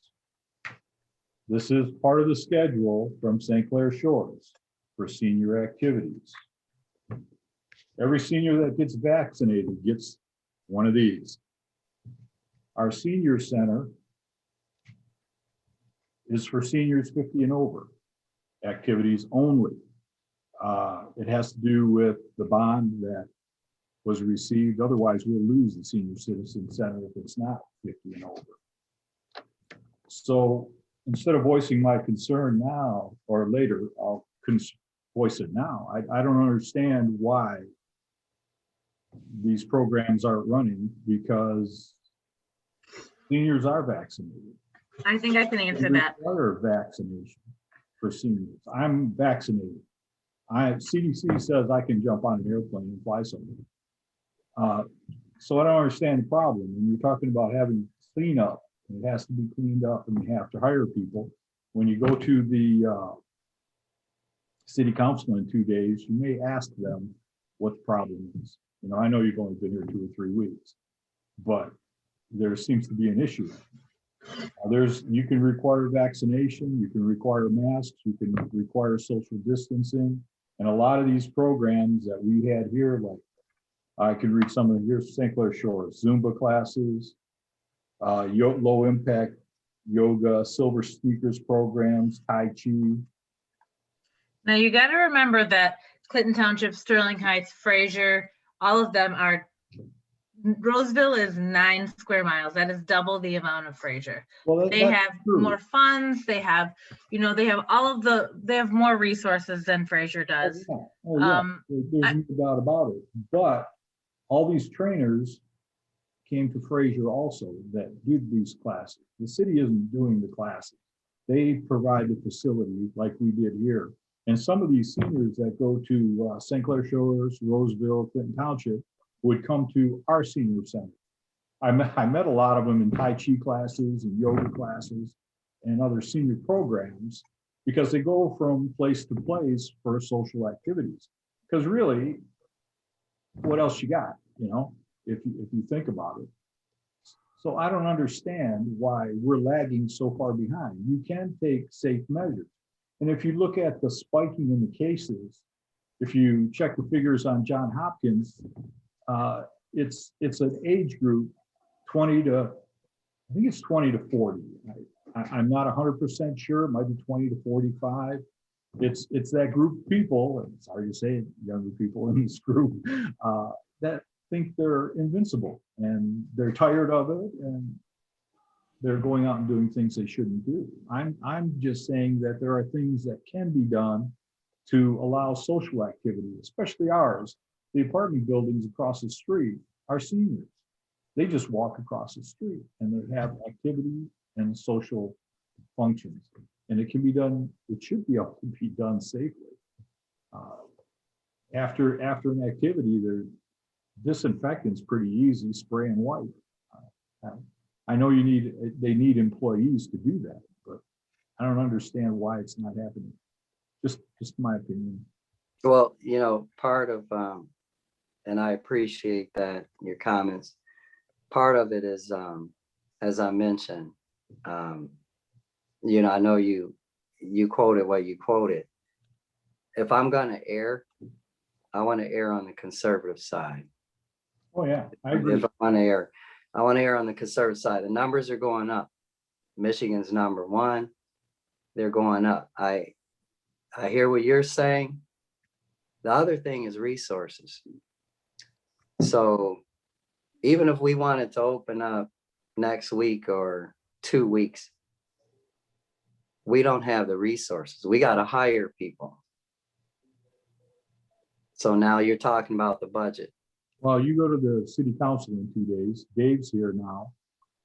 This is part of the schedule from St. Clair Shores for senior activities. Every senior that gets vaccinated gets one of these. Our senior center is for seniors 50 and over, activities only. It has to do with the bond that was received. Otherwise, we'll lose the senior citizen center if it's not 50 and over. So instead of voicing my concern now or later, I'll voice it now. I don't understand why these programs aren't running, because seniors are vaccinated. I think I can answer that. Require vaccination for seniors. I'm vaccinated. CDC says I can jump on an airplane and fly somewhere. So I don't understand the problem. When you're talking about having cleanup, it has to be cleaned up and you have to hire people. When you go to the city council in 2 days, you may ask them what the problem is. You know, I know you've only been here 2 or 3 weeks, but there seems to be an issue. You can require vaccination, you can require masks, you can require social distancing. And a lot of these programs that we had here, like I can read some of them here, St. Clair Shores, Zumba classes, low impact yoga, silver sneakers programs, Tai Chi. Now you got to remember that Clinton Township, Sterling Heights, Fraser, all of them are, Roseville is 9 square miles. That is double the amount of Fraser. Well, They have more funds. They have, they have they have more resources than Fraser does. Oh, yeah. There's no doubt about it. But all these trainers came to Fraser also that did these classes. The city isn't doing the classes. They provide the facility like we did here. And some of these seniors that go to St. Clair Shores, Roseville, Clinton Township would come to our senior center. I met a lot of them in Tai Chi classes and yoga classes and other senior programs because they go from place to place for social activities. Because really, what else you got, if you think about it. So I don't understand why we're lagging so far behind. You can take safe measures. And if you look at the spiking in the cases, if you check the figures on Johns Hopkins, it's an age group 20 to 40. I'm not 100% sure. It might be 20 to 45. It's that group of people, and sorry to say it, younger people in this group, that think they're invincible and they're tired of it and they're going out and doing things they shouldn't do. I'm just saying that there are things that can be done to allow social activity, especially ours. The apartment buildings across the street are seniors. They just walk across the street and they have activity and social functions. And it can be done, it should be able to be done safely. After an activity, the disinfectant's pretty easy, spray and wipe. I know they need employees to do that, but I don't understand why it's not happening. Just my opinion. Well, part of, and I appreciate that, your comments. Part of it is, as I mentioned, I know you quoted what you quoted. If I'm going to err, I want to err on the conservative side. Oh, yeah, I agree. If I want to err on the conservative side. The numbers are going up. Michigan's number 1. They're going up. I hear what you're saying. The other thing is resources. So even if we wanted to open up next week or 2 weeks, we don't have the resources. We got to hire people. So now you're talking about the budget. Well, you go to the city council in 2 days. Dave's here now.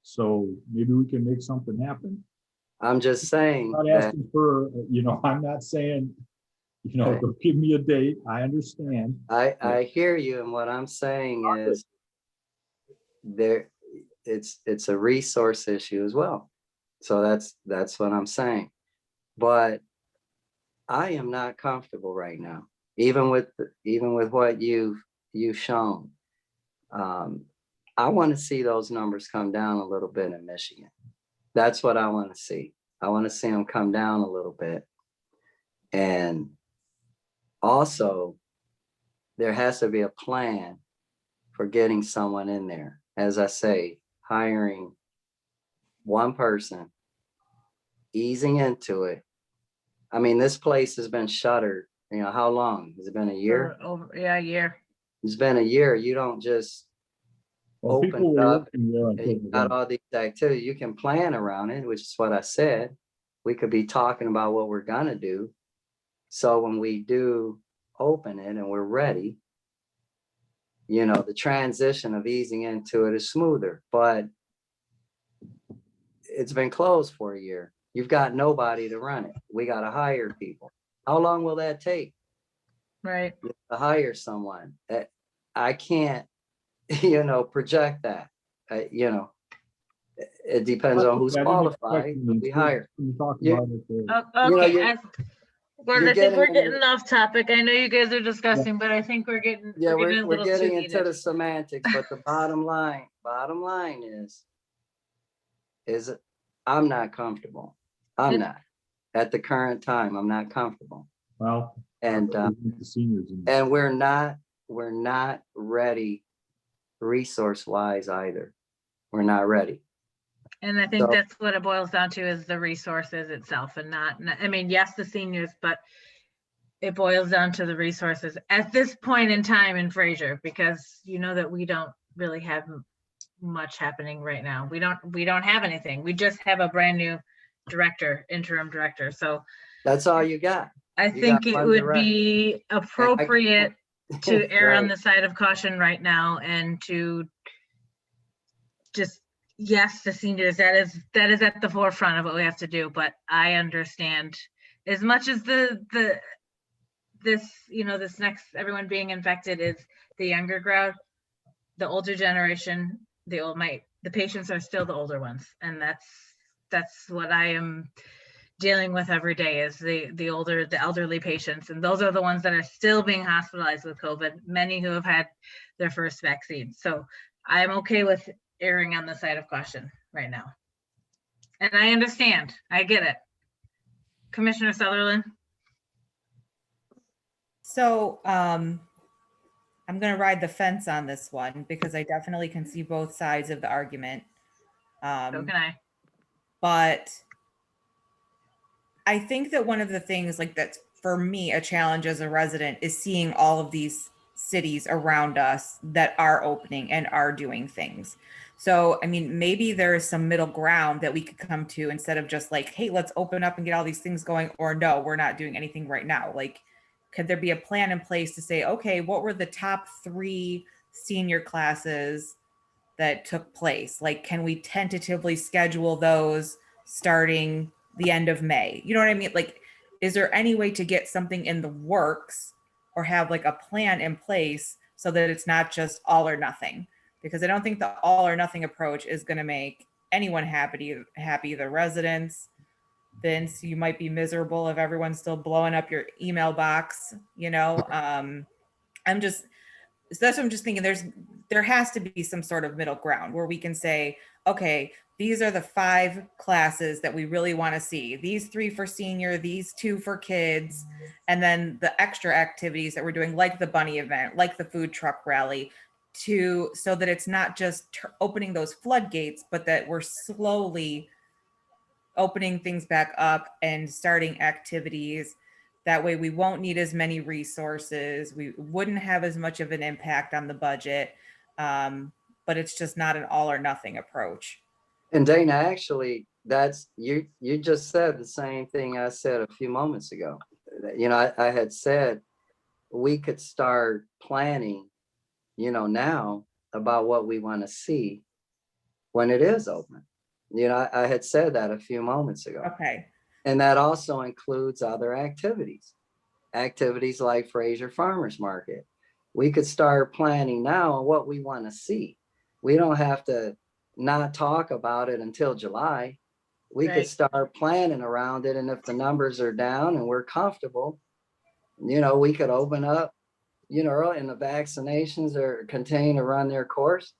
So maybe we can make something happen. I'm just saying. I'm not asking for, I'm not saying, don't give me a date. I understand. I hear you. And what I'm saying is it's a resource issue as well. So that's what I'm saying. But I am not comfortable right now, even with what you've shown. I want to see those numbers come down a little bit in Michigan. That's what I want to see. I want to see them come down a little bit. And also, there has to be a plan for getting someone in there. As I say, hiring one person, easing into it. I mean, this place has been shuttered. How long? Has it been a year? A year. It's been a year. You don't just open it up and you got all these activities. You can plan around it, which is what I said. We could be talking about what we're gonna do. So when we do open it and we're ready, the transition of easing into it is smoother. But it's been closed for a year. You've got nobody to run it. We got to hire people. How long will that take Right. to hire someone? I can't, project that. It depends on who's I didn't expect qualified. you We to hire. talk You- about it, Okay, you're- Gordon, you're I think we're getting- getting off topic. I know you guys are discussing, but I think we're getting, Yeah, we're getting a we're little too getting into heated. the semantics, but the bottom line is I'm not comfortable. I'm It- not. At the current time, I'm not comfortable. well, And the seniors. and we're not ready resource wise either. We're not ready. And I think So- that's what it boils down to is the resources itself and I mean, yes, the seniors, but it boils down to the resources at this point in time in Fraser, because you know that we don't really have much happening right now. We don't have anything. We just have a brand new interim director. So That's all you got. I You think got it one would director. be appropriate to err on Right. the side of caution right now and to just, yes, the seniors, that is at the forefront of what we have to do, but I understand as much as this next, everyone being infected is the younger crowd, the older generation, the patients are still the older ones. And that's what I am dealing with every day is the elderly patients. And those are the ones that are still being hospitalized with COVID, many who have had their first vaccine. So I'm okay with erring on the side of caution right now. And I understand, I get it. Commissioner Sutherland? So I'm going to ride the fence on this one because I definitely can see both sides of the argument. So can I. But I think that one of the things like that's for me a challenge as a resident is seeing all of these cities around us that are opening and are doing things. So, I mean, maybe there is some middle ground that we could come to instead of just like, hey, let's open up and get all these things going, or no, we're not doing anything right now. Like, could there be a plan in place to say, okay, what were the top 3 senior classes that took place? Like, can we tentatively schedule those starting the end of May? You know what I mean? Like, is there any way to get something in the works or have like a plan in place so that it's not just all or nothing? Because I don't think the all or nothing approach is going to make anyone happy. The residents, Vince, you might be miserable if everyone's still blowing up your email box, I'm just, so that's what I'm just thinking. There has to be some sort of middle ground where we can say, okay, these are the 5 classes that we really want to see. These 3 for senior, these 2 for kids, and then the extra activities that we're doing, like the bunny event, like the food truck rally, so that it's not just opening those floodgates, but that we're slowly opening things back up and starting activities. That way we won't need as many resources. We wouldn't have as much of an impact on the budget. But it's just not an all or nothing approach. And Dana, actually, that's you just said the same thing I said a few moments ago. I had said we could start planning, now about what we want to see when it is open. I had said that a few moments ago. Okay. And that also includes other activities like Fraser Farmers Market. We could start planning now on what we want to see. We don't have to not talk about it until July. We Right. could start planning around it. And if the numbers are down and we're comfortable, we could open up, and the vaccinations are continue to run their course.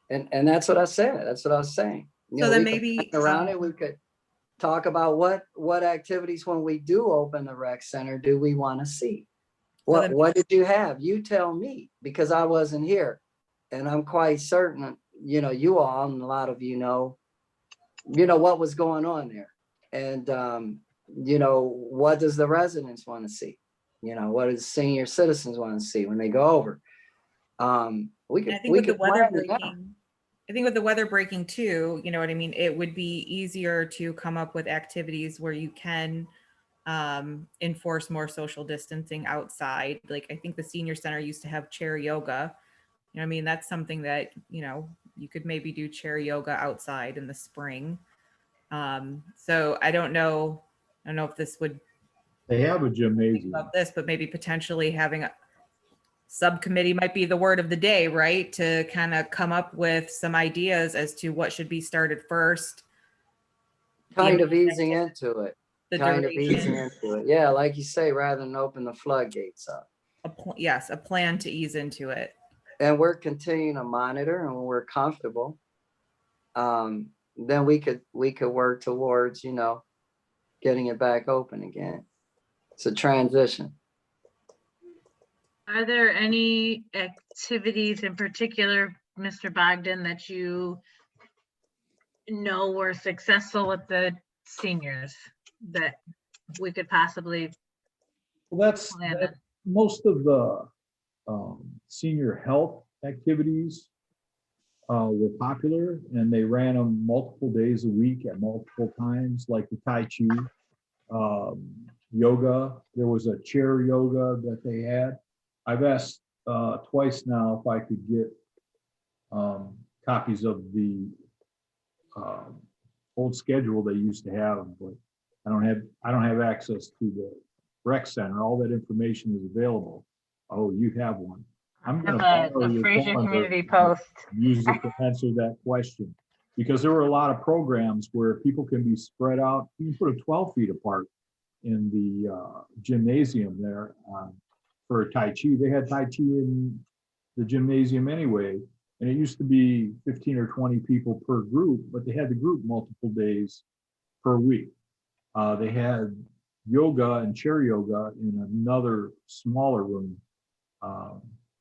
And that's what I said. That's what I was saying. So then we could maybe plan around it, we could talk about what activities when we do open the rec center do we want to see. What did you have? You tell me, because I wasn't here. And I'm quite certain, you all and a lot of know what was going on there. And what does the residents want to see? What does senior citizens want to see when they go over? We could with the weather plan it out. breaking, I think with the weather breaking too, you know what I mean? It would be easier to come up with activities where you can enforce more social distancing outside. Like I think the senior center used to have chair yoga. You know what I mean? That's something that, you could maybe do chair yoga outside in the spring. So I don't know if this would They have a think gymnasium. about this, but maybe potentially having a subcommittee might be the word of the day, right? To kind of come up with some ideas as to what should be started first. Kind the of easing into it. the Kind of duration, easing into it. Yeah, like you say, rather than open the floodgates up. yes, a plan to ease into it. And we're continuing to monitor, and when we're comfortable, then we could work towards, getting it back open again. It's a transition. Are there any activities in particular, Mr. Bogdan, that you know were successful with the seniors that we could possibly Well, that's plan that- on? most of the senior health activities were popular, and they ran them multiple days a week at multiple times, like the Tai Chi, yoga. There was a chair yoga that they had. I've asked twice now if I could get copies of the old schedule they used to have, but I don't have access to the rec center. All that information is available. Oh, you have one. I'm gonna borrow The your Fraser calendar Community and Post. use it to answer that question. Because there were a lot of programs where people can be spread out. You can put them 12 feet apart in the gymnasium there for Tai Chi. They had Tai Chi in the gymnasium anyway. And it used to be 15 or 20 people per group, but they had the group multiple days per week. They had yoga and chair yoga in another smaller room.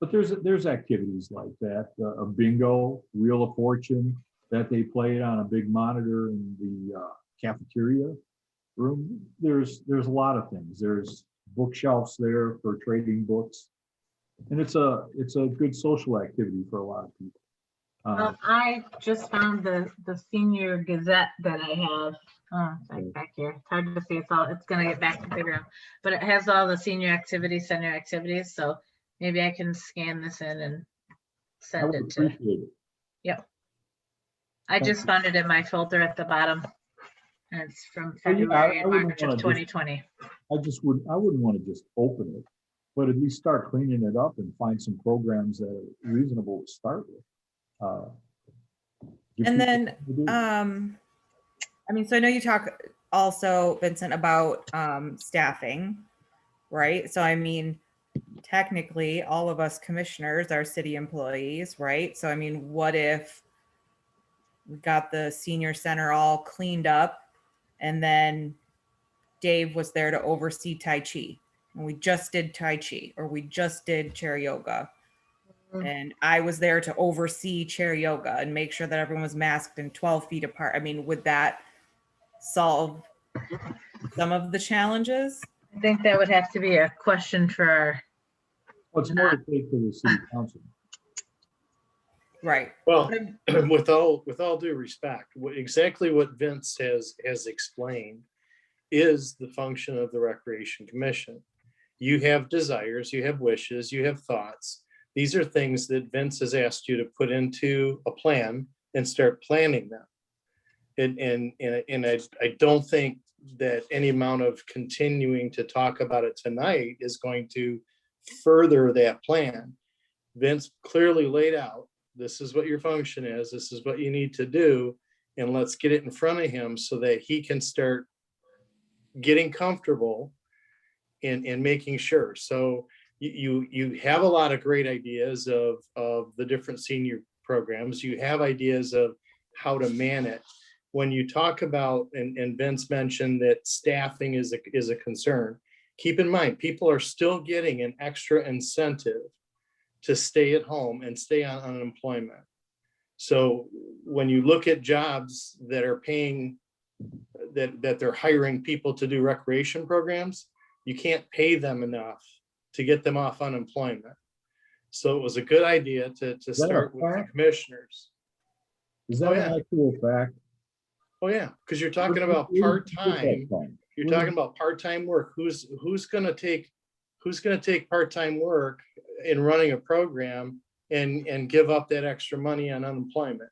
But there's activities like that, a bingo, Wheel of Fortune that they played on a big monitor in the cafeteria room. There's a lot of things. There's bookshelves there for trading books, and it's a good social activity for a lot of people. I just found the senior gazette that I have. It's like back here. It's hard to see. It's gonna get back to bigger room, but it has all the senior activities, center activities. So maybe I can scan this in and I send would it to. appreciate it. Yep. I just found it in my folder at the bottom. And it's from Well, yeah, February I and wouldn't March wanna of just- 2020. I wouldn't want to just open it, but at least start cleaning it up and find some programs that are reasonable to start with. Give And people then, something to do. I mean, so I know you talk also, Vincent, about staffing, right? So I mean, technically, all of us commissioners are city employees, right? So I mean, what if we got the senior center all cleaned up and then Dave was there to oversee Tai Chi, and we just did Tai Chi, or we just did chair yoga, and I was there to oversee chair yoga and make sure that everyone was masked and 12 feet apart. I mean, would that solve some of the challenges? I think that would have to be a question for our, What's more to take to the city council? Right. Well, with all due respect, exactly what Vince has explained is the function of the Recreation Commission. You have desires, you have wishes, you have thoughts. These are things that Vince has asked you to put into a plan and start planning them. And I don't think that any amount of continuing to talk about it tonight is going to further that plan. Vince clearly laid out, this is what your function is, this is what you need to do, and let's get it in front of him so that he can start getting comfortable and making sure. So you have a lot of great ideas of the different senior programs. You have ideas of how to man it. When you talk about, and Vince mentioned that staffing is a concern, keep in mind, people are still getting an extra incentive to stay at home and stay on unemployment. So when you look at jobs that are paying, that they're hiring people to do recreation programs, you can't pay them enough to get them off unemployment. So it was a good idea to start with the commissioners. Is that an actual fact? Oh yeah, because you're talking about part-time. You're talking about part-time work. Who's gonna take part-time work in running a program and give up that extra money on unemployment?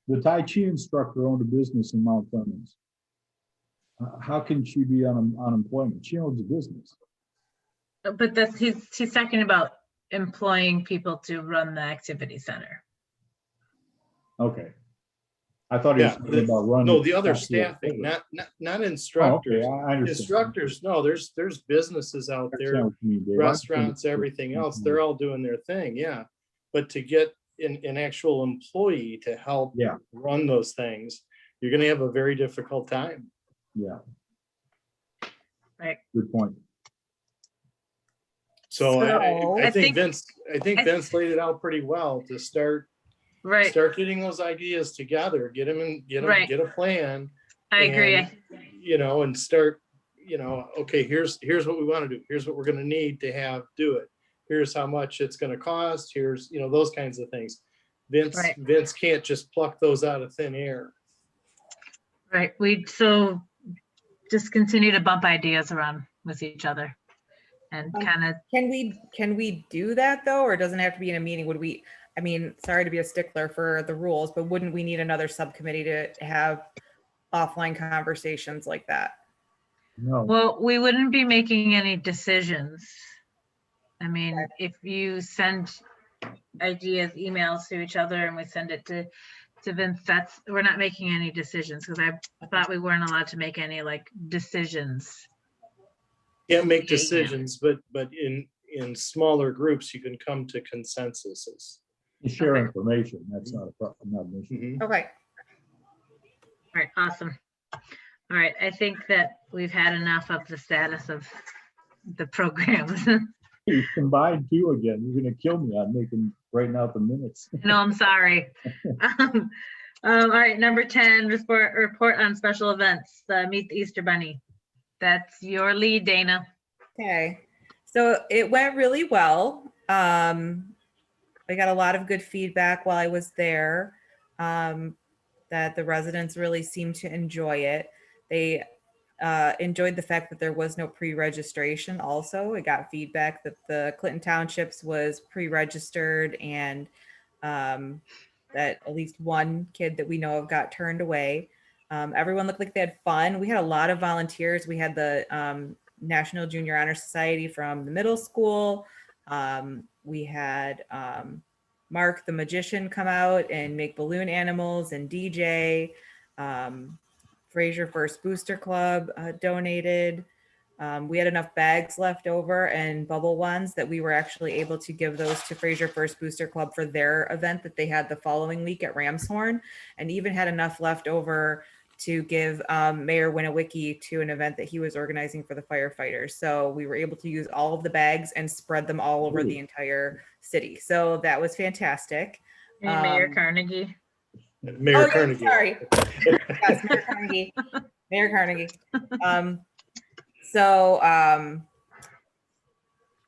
The Tai Chi instructor owned a business in Mount Clemens. How can she be on unemployment? She owns a business. But that's, he's talking about employing people to run the activity center. Okay. I thought he was Yeah, talking about running. no, the other actual staffing, activity. not Oh, instructors. okay, I understand. Instructors, no, there's businesses out I there, understand what you mean, Dave. I restaurants, understand. everything else, they're all doing their thing, yeah. But to get an actual employee to help Yeah. run those things, you're gonna have a very difficult time. Yeah. Right. Good point. So I I think think- Vince laid it out pretty well to start Right, getting those ideas together, get them in, Right. get a plan. I agree. and, you know, and start, you know, okay, here's what we want to do. Here's what we're going to need to have do it. Here's how much it's going to cost. Here's, you know, those kinds of things. Right. Vince can't just pluck those out of thin air. Right, so just continue to bump ideas around with each other and kind of, Can we do that though, or it doesn't have to be in a meeting? Would we, I mean, sorry to be a stickler for the rules, but wouldn't we need another subcommittee to have offline conversations like that? No, well, we wouldn't be making any decisions. I mean, if you send ideas, emails to each other and we send it to Vince, we're not making any decisions, because I thought we weren't allowed to make any like decisions. Can't make Yeah, yeah. decisions, but in smaller groups, you can come to consensuses. you share Okay. information. That's not a problem, not an issue. Mhm. Okay. All right, awesome. All right, I think that we've had enough of the status of the programs. You combined two again. You're gonna kill me on writing out the minutes. No, I'm sorry. All right, number 10, report on special events, Meet the Easter Bunny. That's your lead, Dana. Okay, so it went really well. I got a lot of good feedback while I was there, that the residents really seemed to enjoy it. They enjoyed the fact that there was no pre-registration also. I got feedback that the Clinton Townships was pre-registered, and that at least one kid that we know of got turned away. Everyone looked like they had fun. We had a lot of volunteers. We had the National Junior Honor Society from the middle school. We had Mark the magician come out and make balloon animals and DJ. Fraser First Booster Club donated. We had enough bags left over and bubble ones that we were actually able to give those to Fraser First Booster Club for their event that they had the following week at Ramshorn, and even had enough left over to give Mayor Winowicki to an event that he was organizing for the firefighters. So we were able to use all of the bags and spread them all over the entire city. So that was fantastic. And Mayor Carnegie. Mayor yeah, Carnegie. sorry. Yes, Mayor Carnegie. Mayor Carnegie.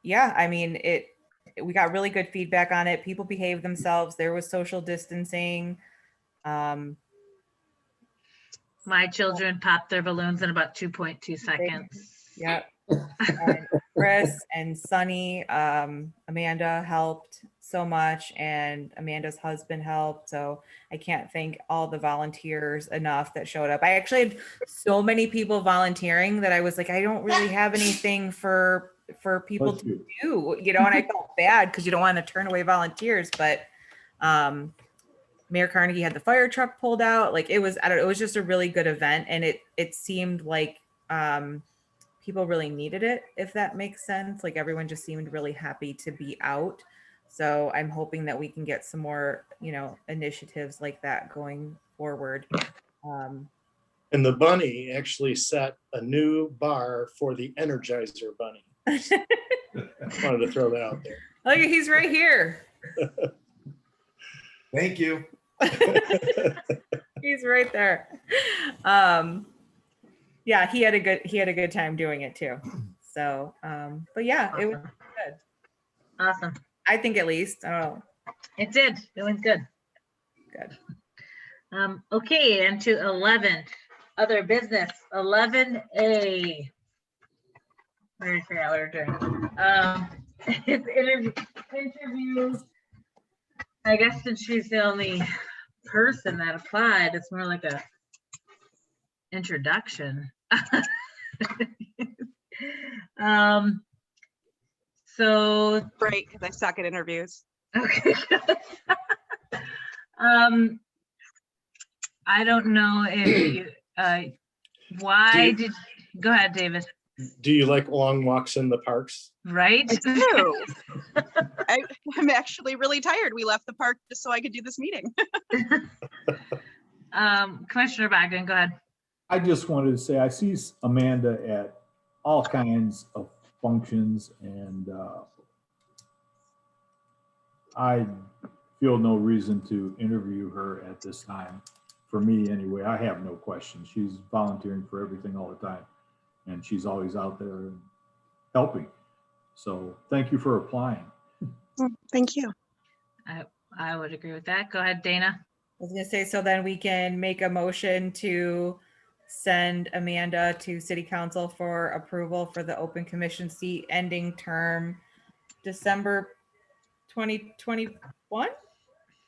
Yeah, I mean, we got really good feedback on it. People behaved themselves. There was social distancing. My children popped their balloons in about 2.2 seconds. Yeah. And Chris and Sunny, Amanda helped so much, and Amanda's husband helped. So I can't thank all the volunteers enough that showed up. I actually had so many people volunteering that I was like, I don't really have anything for people to do, you know, and I felt bad because you don't want to turn away volunteers, but Mayor Carnegie had the fire truck pulled out. Like it was just a really good event, and it seemed like people really needed it, if that makes sense. Like everyone just seemed really happy to be out. So I'm hoping that we can get some more, you know, initiatives like that going forward. And the bunny actually set a new bar for the Energizer Bunny. Wanted to throw that out there. Look, he's right here. Thank you. He's right there. Yeah, he had a good time doing it too. So, but yeah, it was good. Awesome. I think at least. I don't know. It did. It went good. Good. Okay, and to 11, other business, 11A. I already forgot what we're doing. It's interview. I guess since she's the only person that applied, it's more like a introduction. So, Great, because I suck at interviews. okay. I don't know if you, why did, go ahead, David, Do you like long walks in the parks? right? I do. I'm actually really tired. We left the park just so I could do this meeting. Commissioner Bogdan, go ahead. I just wanted to say, I see Amanda at all kinds of functions, and I feel no reason to interview her at this time. For me, anyway, I have no questions. She's volunteering for everything all the time, and she's always out there and helping. So thank you for applying. Thank you. I would agree with that. Go ahead, Dana. I was gonna say, so then we can make a motion to send Amanda to city council for approval for the open commission seat ending term December 2021.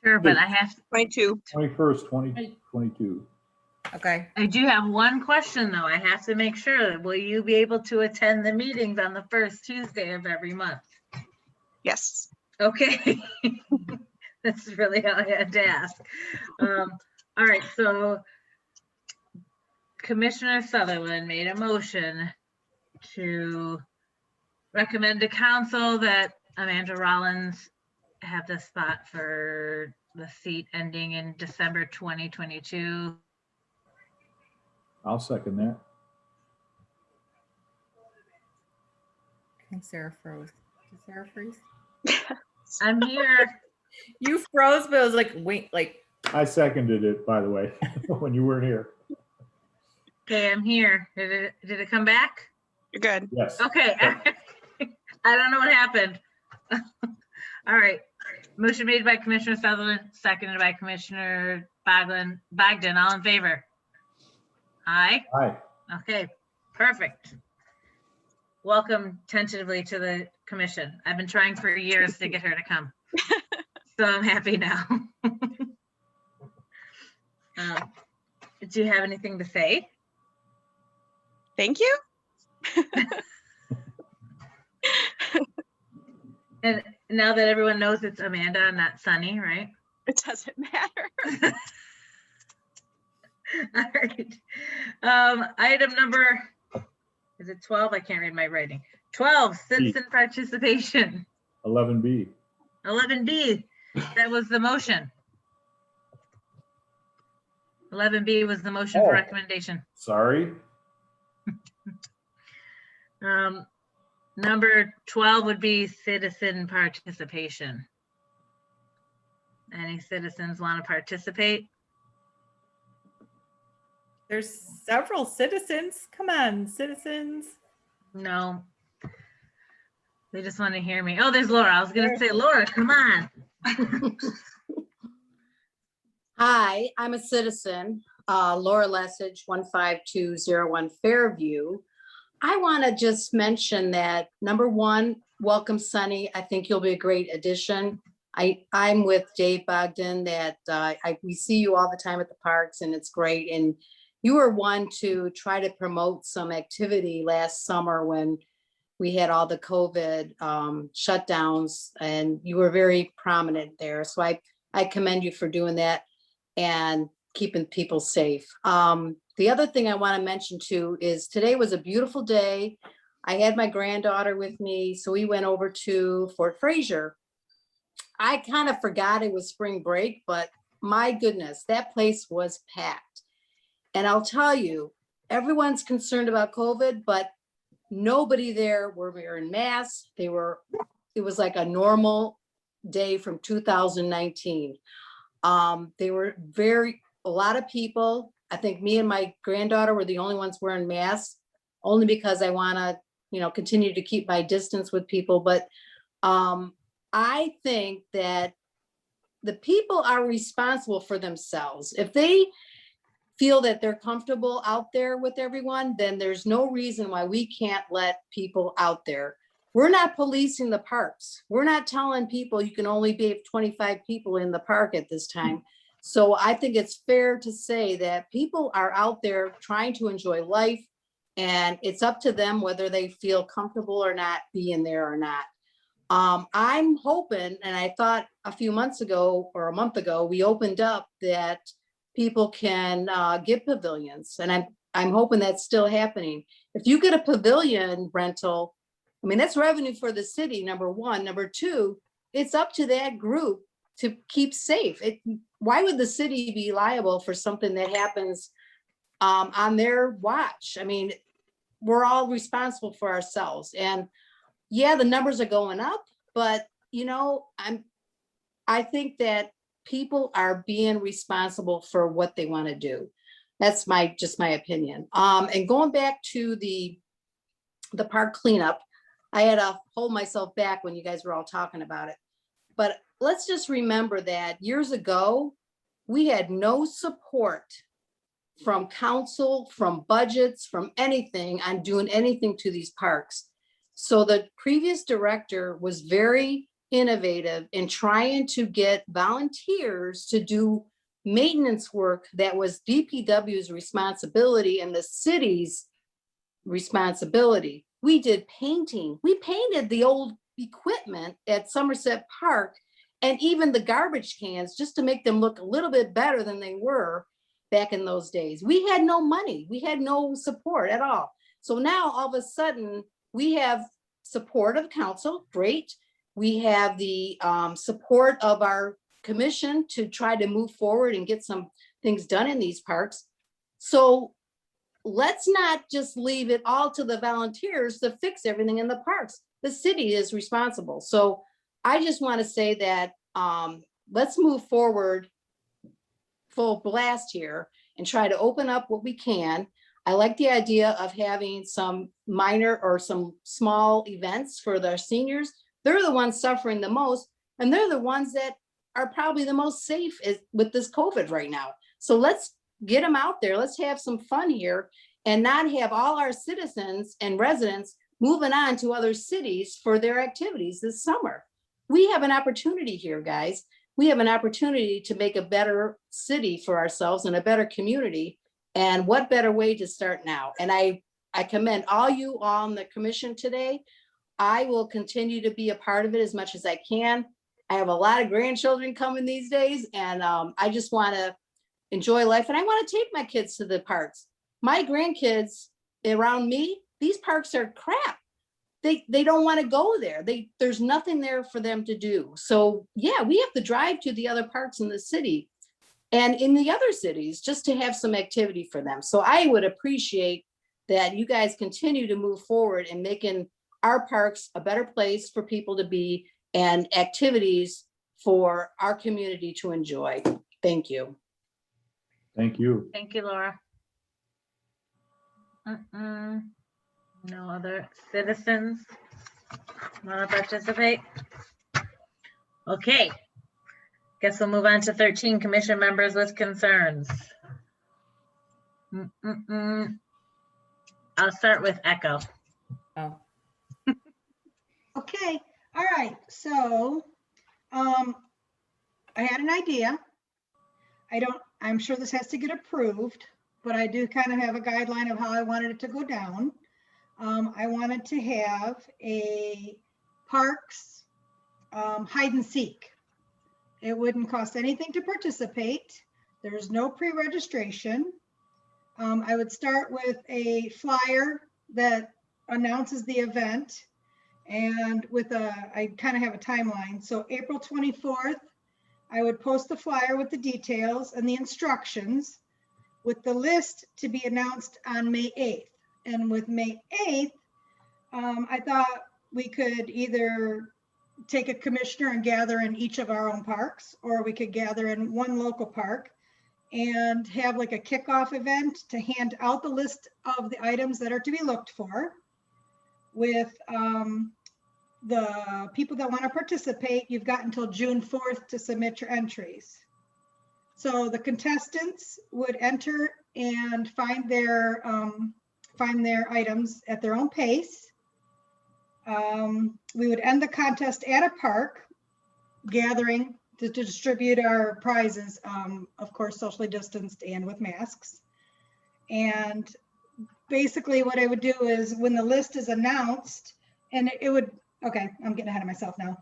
Sure, but I have, 22. 21st, 2022. Okay. I do have one question though. I have to make sure. Will you be able to attend the meetings on the first Tuesday of every month? Yes. Okay. That's really all I had to ask. All right, so Commissioner Sutherland made a motion to recommend to council that Amanda Rollins have the spot for the seat ending in December 2022. I'll second that. I think Sarah froze. Did Sarah freeze? I'm here. You froze, but it was like, wait, like, I seconded it, by the way, when you weren't here. Okay, I'm here. Did it come back? You're good. Yes. Okay. I don't know what happened. All right. Motion made by Commissioner Sutherland, seconded by Commissioner Bogdan. All in favor? Aye. Hi. Okay, perfect. Welcome tentatively to the commission. I've been trying for years to get her to come. So I'm happy now. Do you have anything to say? Thank you. And now that everyone knows it's Amanda, not Sunny, right? It doesn't matter. All right. Item number, is it 12? I can't read my writing. 12, citizen participation. 11B. 11B, that was the motion. 11B was the motion for Oh. recommendation. Sorry. Number 12 would be citizen participation. Any citizens want to participate? there's several citizens. Come on, citizens. No. They just want to hear me. Oh, there's Laura. I was going to say, Laura, come on. Hi, I'm a citizen, Laura Lessig, 15201 Fairview. I want to just mention that, number one, welcome Sunny. I think you'll be a great addition. I'm with Dave Bogdan that we see you all the time at the parks and it's great. And you were one to try to promote some activity last summer when we had all the COVID shutdowns, and you were very prominent there. So I commend you for doing that and keeping people safe. The other thing I want to mention too is today was a beautiful day. I had my granddaughter with me, so we went over to Fort Fraser. I kind of forgot it was spring break, but my goodness, that place was packed. And I'll tell you, everyone's concerned about COVID, but nobody there were wearing masks. It was like a normal day from 2019. They were a lot of people. I think me and my granddaughter were the only ones wearing masks, only because I want to, continue to keep my distance with people. But I think that the people are responsible for themselves. If they feel that they're comfortable out there with everyone, then there's no reason why we can't let people out there. We're not policing the parks. We're not telling people you can only be 25 people in the park at this time. So I think it's fair to say that people are out there trying to enjoy life, And it's up to them whether they feel comfortable or not being there or not. I'm hoping, and I thought a few months ago or a month ago, we opened up that people can get pavilions. And I'm hoping that's still happening. If you get a pavilion rental, I mean, that's revenue for the city, number one. Number two, it's up to that group to keep safe. Why would the city be liable for something that happens on their watch? I mean, we're all responsible for ourselves. And yeah, the numbers are going up, but you know, I think that people are being responsible for what they want to do. That's just my opinion. And going back to the park cleanup, I had to hold myself back when you guys were all talking about it. But let's just remember that years ago, we had no support from council, from budgets, from anything on doing anything to these parks. So the previous director was very innovative in trying to get volunteers to do maintenance work that was DPW's responsibility and the city's responsibility. We did painting. We painted the old equipment at Somerset Park and even the garbage cans just to make them look a little bit better than they were back in those days. We had no money. We had no support at all. So now all of a sudden we have support of council. Great. We have the support of our commission to try to move forward and get some things done in these parks. So let's not just leave it all to the volunteers to fix everything in the parks. The city is responsible. So I just want to say that let's move forward full blast here and try to open up what we can. I like the idea of having some minor or some small events for the seniors. They're the ones suffering the most, and they're the ones that are probably the most safe with this COVID right now. So let's get them out there. Let's have some fun here and not have all our citizens and residents moving on to other cities for their activities this summer. We have an opportunity here, guys. We have an opportunity to make a better city for ourselves and a better community. And what better way to start now? And I commend all you on the commission today. I will continue to be a part of it as much as I can. I have a lot of grandchildren coming these days, and I just want to enjoy life. And I want to take my kids to the parks. My grandkids around me, these parks are crap. They don't want to go there. There's nothing there for them to do. So yeah, we have to drive to the other parks in the city and in the other cities just to have some activity for them. So I would appreciate that you guys continue to move forward and making our parks a better place for people to be and activities for our community to enjoy. Thank you. Thank you. Thank you, Laura. No other citizens want to participate? Okay. Guess we'll move on to 13, commission members with concerns. I'll start with Echo. Oh, Okay, all right, so I had an idea. I'm sure this has to get approved, but I do kind of have a guideline of how I wanted it to go down. I wanted to have a parks hide and seek. It wouldn't cost anything to participate. There's no pre-registration. I would start with a flyer that announces the event, and I kind of have a timeline. So April 24th, I would post the flyer with the details and the instructions with the list to be announced on May 8th. And with May 8th, I thought we could either take a commissioner and gather in each of our own parks, or we could gather in one local park and have like a kickoff event to hand out the list of the items that are to be looked for. With the people that want to participate, you've got until June 4th to submit your entries. So the contestants would enter and find their items at their own pace. We would end the contest at a park, gathering to distribute our prizes, of course, socially distanced and with masks. And basically what I would do is when the list is announced, and it would, okay, I'm getting ahead of myself now.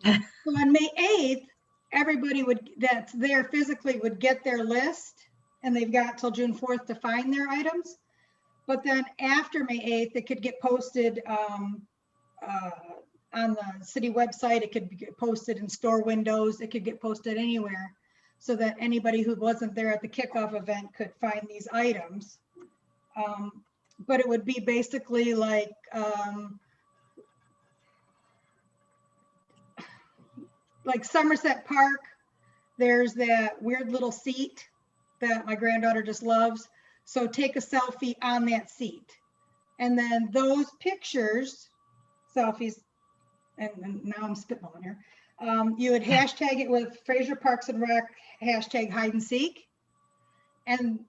So on May 8th, everybody that's there physically would get their list, and they've got till June 4th to find their items. But then after May 8th, it could get posted on the city website. It could get posted in store windows. It could get posted anywhere so that anybody who wasn't there at the kickoff event could find these items. But it would be basically like Somerset Park. There's that weird little seat that my granddaughter just loves. So take a selfie on that seat. And then those pictures, selfies, and now I'm spitballing here. You would hashtag it with Fraser Parks and Rec, hashtag hide and seek. And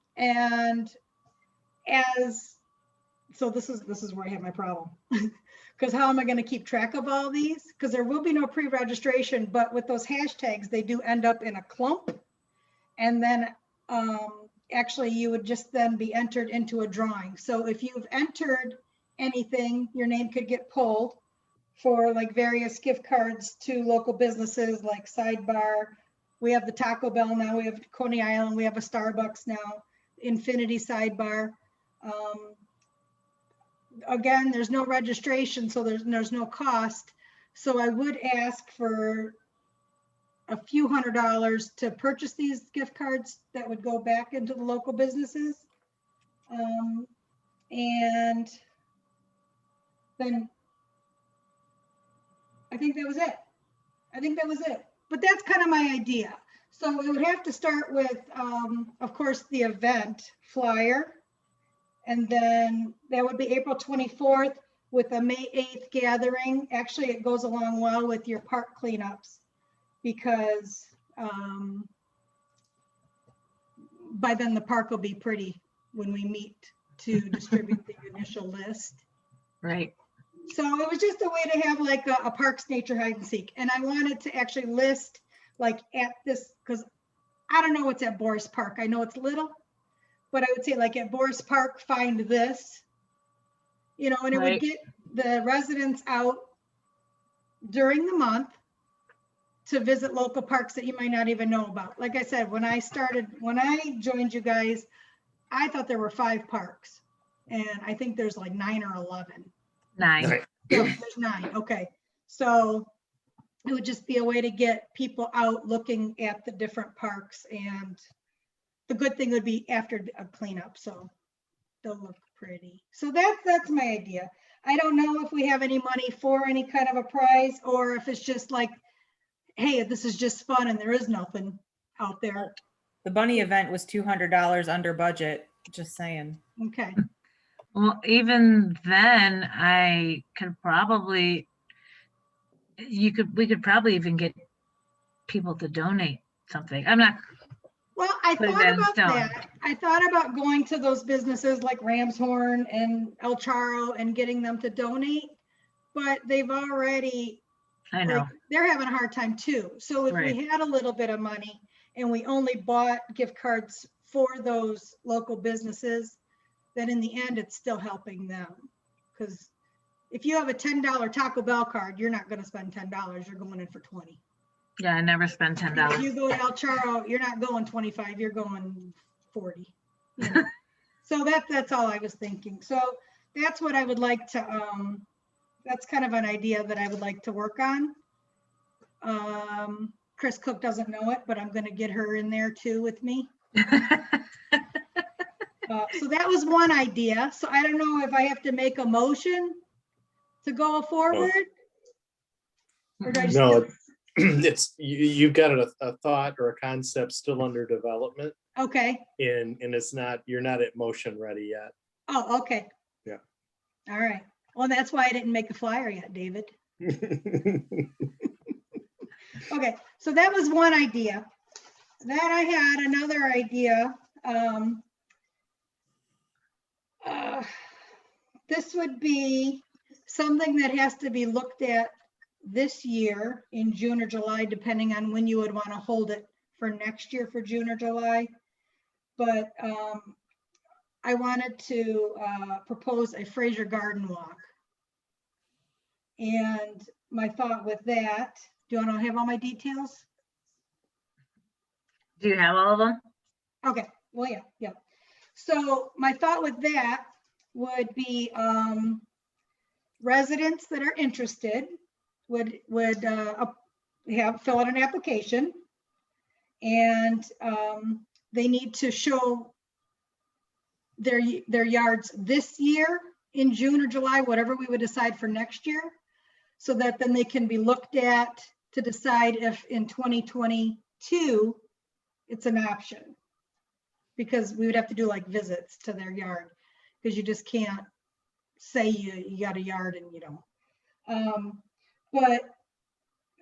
as, so this is where I have my problem. Because how am I going to keep track of all these? Because there will be no pre-registration, but with those hashtags, they do end up in a clump. And then actually you would just then be entered into a drawing. So if you've entered anything, your name could get pulled for like various gift cards to local businesses like Sidebar. We have the Taco Bell now, we have Coney Island, we have a Starbucks now, Infinity Sidebar. Again, there's no registration, so there's no cost. So I would ask for a few $100s to purchase these gift cards that would go back into the local businesses. And then I think that was it. But that's kind of my idea. So it would have to start with, of course, the event flyer. And then that would be April 24th with a May 8th gathering. Actually, it goes along well with your park cleanups because by then the park will be pretty when we meet to distribute the initial list. Right. So it was just a way to have like a parks nature hide and seek. And I wanted to actually list like at this, because I don't know what's at Boris Park. I know it's little, but I would say like at Boris Park, find this, and it would get the residents out during the month to visit local parks that you might not even know about. Like I said, when I joined you guys, I thought there were 5 parks, and I think there's like 9 or 11. 9. So there's 9. Okay. So it would just be a way to get people out looking at the different parks, and the good thing would be after a cleanup, so they'll look pretty. So that's my idea. I don't know if we have any money for any kind of a prize, or if it's just like, hey, this is just fun and there is nothing out there. The bunny event was $200 under budget, just saying. Okay. Well, even then, I could probably, we could probably even get people to donate something. I'm not. Well, I Put it thought in about stone. that. I thought about going to those businesses like Ramshorn and El Charro and getting them to donate, but they've already, I know. like, they're having a hard time too. So if Right. we had a little bit of money and we only bought gift cards for those local businesses, then in the end, it's still helping them. Because if you have a $10 Taco Bell card, you're not going to spend $10. You're going in for 20. Yeah, I never spend If $10. you go to El Charro, you're not going 25, you're going 40. So that's all I was thinking. So that's what I would like to, that's kind of an idea that I would like to work on. Chris Cook doesn't know it, but I'm going to get her in there too with me. So that was one idea. So I don't know if I have to make a motion to go forward. Or do I just- No, it's, you've got a thought or a concept still under development, Okay. and it's not, you're not at motion ready yet. Oh, okay. Yeah. All right. Well, that's why I didn't make a flyer yet, David. Okay, so that was one idea. Then I had another idea. This would be something that has to be looked at this year in June or July, depending on when you would want to hold it for next year for June or July. But I wanted to propose a Fraser garden walk. And my thought with that, do you want to have all my details? Do you have all of them? Okay, well, yeah. So my thought with that would be residents that are interested would fill out an application, and they need to show their yards this year in June or July, whatever we would decide for next year, so that then they can be looked at to decide if in 2022 it's an option. Because we would have to do like visits to their yard, because you just can't say you got a yard and you don't. But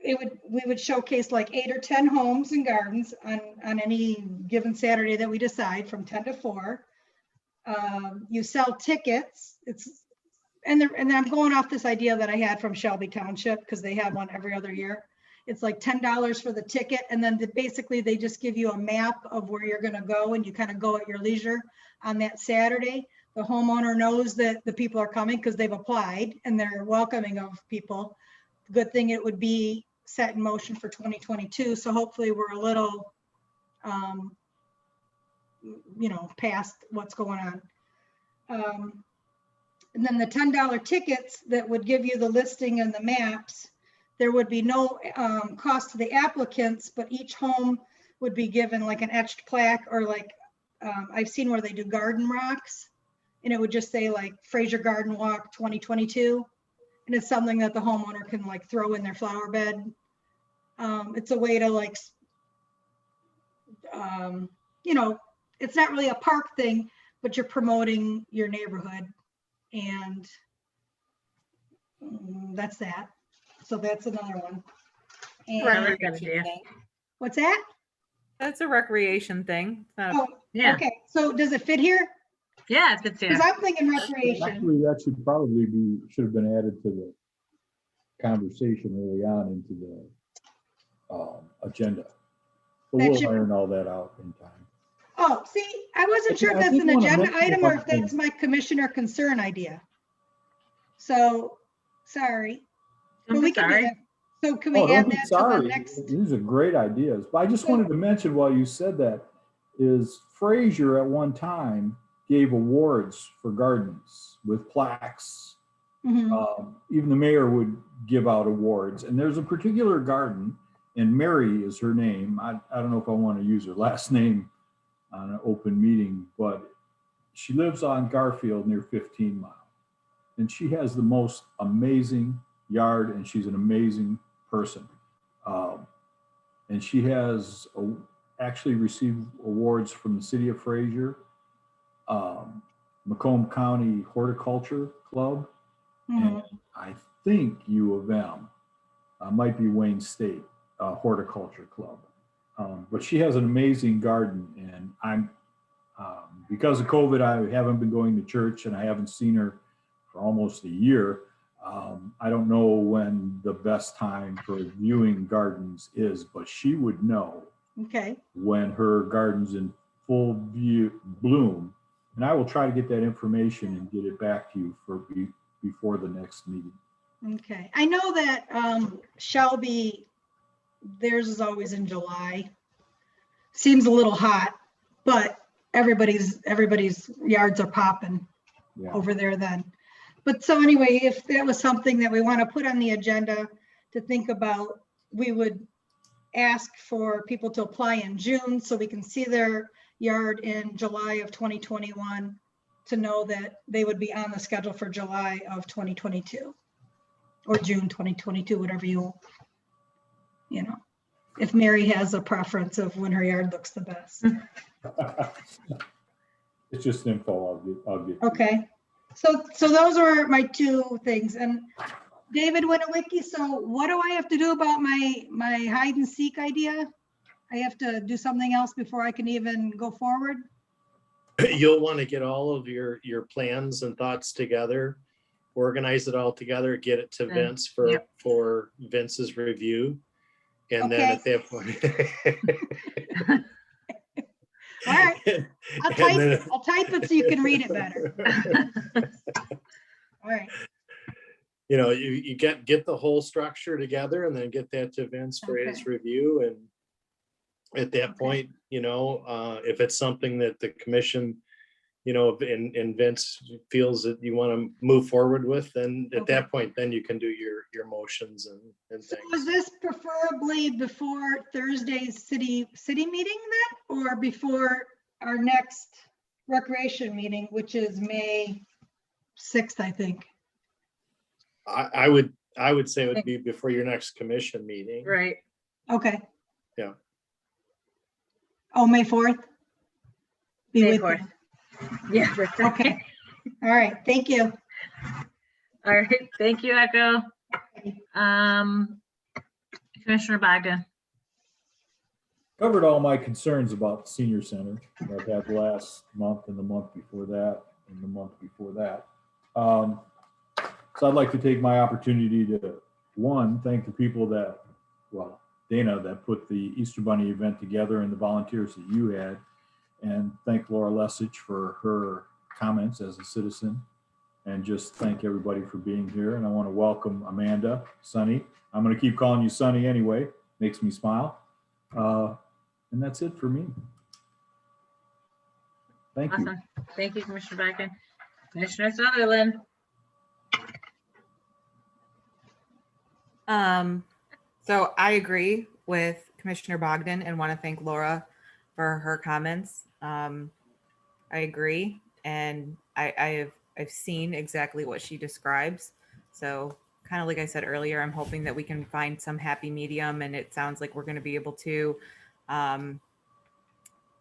we would showcase like 8 or 10 homes and gardens on any given Saturday that we decide from 10 to 4. You sell tickets. And I'm going off this idea that I had from Shelby Township, because they have one every other year. It's like $10 for the ticket. And then basically they just give you a map of where you're going to go, and you kind of go at your leisure on that Saturday. The homeowner knows that the people are coming because they've applied and they're welcoming of people. Good thing it would be set in motion for 2022. So hopefully we're a little, past what's going on. And then the $10 tickets that would give you the listing and the maps, there would be no cost to the applicants, but each home would be given like an etched plaque, or like I've seen where they do garden rocks, and it would just say like Fraser Garden Walk 2022. And it's something that the homeowner can like throw in their flower bed. It's a way to like, it's not really a park thing, but you're promoting your neighborhood. And that's that. So that's another one. Very And good idea. what's that? That's a recreation thing. Oh, Yeah. okay. So does it fit here? Yeah, if it's here. Because I'm thinking recreation. Actually, that should probably should have been added to the conversation early on into the agenda. But That we'll should- iron all that out in time. Oh, see, I wasn't sure if I that's did an wanna agenda mention item or one if that's thing. my commissioner concern idea. So, sorry. But Don't we be can do sorry. that. So can we Oh, add don't be that to the sorry. next? These are great ideas. But I just wanted to mention while you said that is Fraser at one time gave awards for gardens with plaques. Mhm. Even the mayor would give out awards. And there's a particular garden, and Mary is her name. I don't know if I want to use her last name on an open meeting, but she lives on Garfield near 15 Mile. And she has the most amazing yard, and she's an amazing person. And she has actually received awards from the city of Fraser, Macomb County Horticulture Club, and I think U of M, might be Wayne State Horticulture Club. But she has an amazing garden, and I'm, because of COVID, I haven't been going to church and I haven't seen her for almost a year. I don't know when the best time for viewing gardens is, but she would know Okay. when her garden's in full bloom. And I will try to get that information and get it back to you before the next meeting. Okay. I know that Shelby, theirs is always in July. Seems a little hot, but everybody's yards are popping Yeah. over there then. But so anyway, if that was something that we want to put on the agenda to think about, we would ask for people to apply in June so we can see their yard in July of 2021 to know that they would be on the schedule for July of 2022 or June 2022, whatever if Mary has a preference of when her yard looks the best. It's just info I'll get. Okay. So those are my two things. And David Winowicki, so what do I have to do about my hide and seek idea? I have to do something else before I can even go forward? You'll want to get all of your plans and thoughts together, organize it all together, get it to Okay. Vince for Vince's review. And then Okay. at that point, All right. I'll type it so you can read it better. All right. You know, you get the whole structure together and then get that to Vince for his review. And at that point, you know, if it's something that the commission, you know, and Vince feels that you want to move forward with, then at that point, then you can do your motions and So things. is this preferably before Thursday's city meeting then, or before our next recreation meeting, which is May 6th, I think? I would say it would be before your next commission meeting. Right. Okay. Yeah. Oh, May 4th? Be May with 4th. you. Yeah. Okay. All right. Thank you. All right. Thank you, Echo. Commissioner Bogdan. Covered all my concerns about the senior center that I've had last month and the month before that and the month before that. So I'd like to take my opportunity to, one, thank the people that, well, Dana, that put the Easter Bunny event together and the volunteers that you had, and thank Laura Lesich for her comments as a citizen, and just thank everybody for being here. And I want to welcome Amanda, Sunny. I'm going to keep calling you Sunny anyway, makes me smile. And that's it for me. Thank you. Awesome. Thank you, Commissioner Bogdan. Commissioner Sutherland. So I agree with Commissioner Bogdan and want to thank Laura for her comments. I agree, and I've seen exactly what she describes. So kind of like I said earlier, I'm hoping that we can find some happy medium, and it sounds like we're going to be able to, you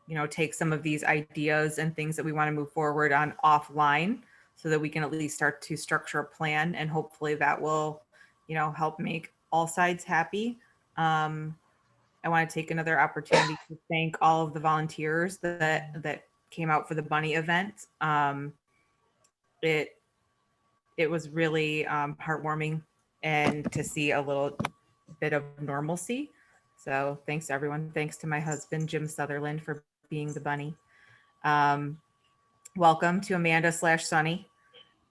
know, take some of these ideas and things that we want to move forward on offline, so that we can at least start to structure a plan, and hopefully that will, you know, help make all sides happy. I want to take another opportunity to thank all of the volunteers that came out for the bunny event. It was really heartwarming, and to see a little bit of normalcy. So thanks to everyone. Thanks to my husband, Jim Sutherland, for being the bunny. Welcome to Amanda / Sunny.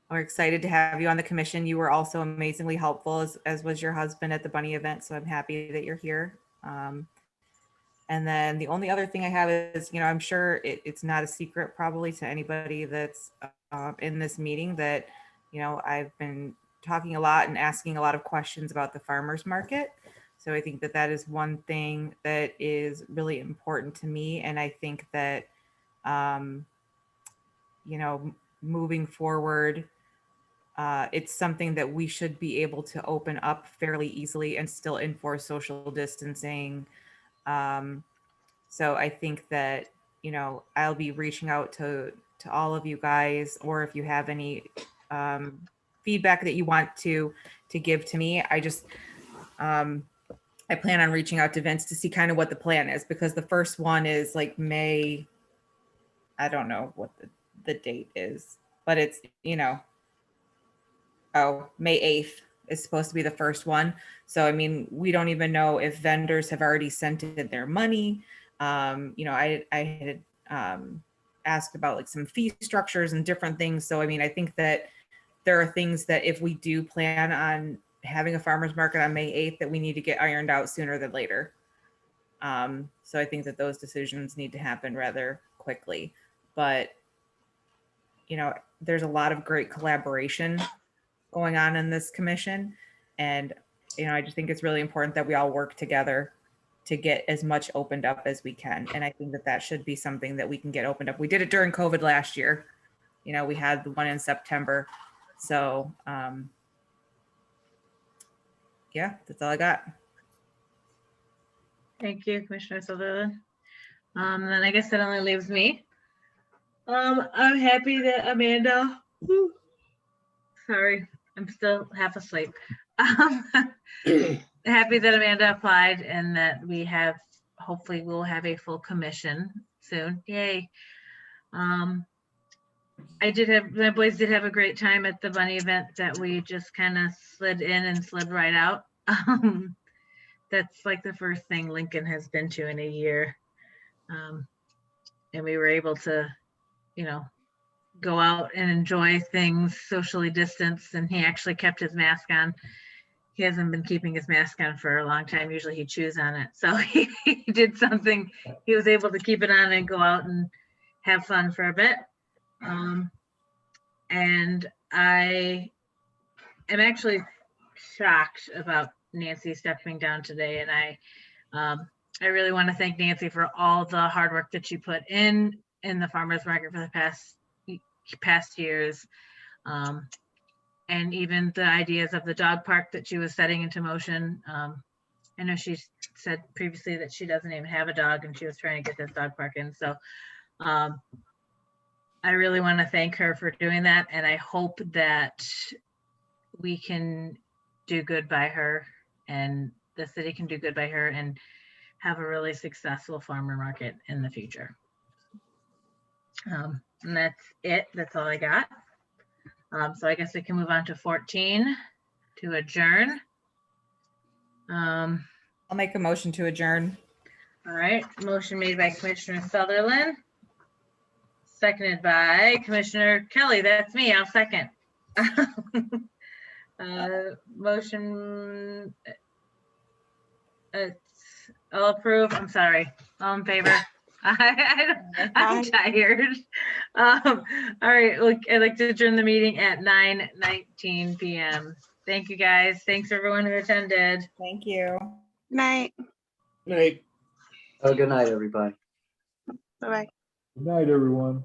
We're excited to have you on the commission. You were also amazingly helpful, as was your husband at the bunny event. So I'm happy that you're here. And then the only other thing I have is, you know, I'm sure it's not a secret probably to anybody that's in this meeting that, you know, I've been talking a lot and asking a lot of questions about the farmers market. So I think that that is one thing that is really important to me. And I think that, you know, moving forward, it's something that we should be able to open up fairly easily and still enforce social distancing. So I think that, you know, I'll be reaching out to all of you guys, or if you have any feedback that you want to give to me. I just, I plan on reaching out to Vince to see kind of what the plan is, because the first one is like May, I don't know what the date is, but it's, you know, May 8th is supposed to be the first one. So, I mean, we don't even know if vendors have already sent in their money. You know, I had asked about like some fee structures and different things. So, I mean, I think that there are things that if we do plan on having a farmer's market on May 8th, that we need to get ironed out sooner than later. So I think that those decisions need to happen rather quickly. But, you know, there's a lot of great collaboration going on in this commission. And, you know, I just think it's really important that we all work together to get as much opened up as we can. And I think that that should be something that we can get opened up. We did it during COVID last year. You know, we had the one in September. So, yeah, that's all I got. Thank you, Commissioner Sutherland. Then I guess that only leaves me. I'm happy that Amanda, sorry, I'm still half asleep. Happy that Amanda applied and that we have, hopefully we'll have a full commission soon. Yay. My boys did have a great time at the bunny event that we just kind of slid in and slid right out. That's like the first thing Lincoln has been to in a year. and we were able to, go out and enjoy things socially distanced, and he actually kept his mask on. He hasn't been keeping his mask on for a long time. Usually he chews on it. So he did something. He was able to keep it on and go out and have fun for a bit. And I am actually shocked about Nancy stepping down today. And I really want to thank Nancy for all the hard work that she put in the farmers market for the past years. And even the ideas of the dog park that she was setting into motion. I know she said previously that she doesn't even have a dog, and she was trying to get this dog park in. So I really want to thank her for doing that. And I hope that we can do good by her, and the city can do good by her, and have a really successful farmer market in the future. And that's it. That's all I got. So I guess we can move on to 14 to adjourn. I'll make a motion to adjourn. All right, motion made by Commissioner Sutherland, seconded by Commissioner Kelly. That's me. I'll second. Motion. I'll approve. I'm sorry. All in favor? I'm tired. All right, look, I'd like to adjourn the meeting at 9:19 p.m. Thank you, guys. Thanks everyone who attended. Thank you. Night. Night. Oh, good night, everybody. Bye-bye. Good night, everyone.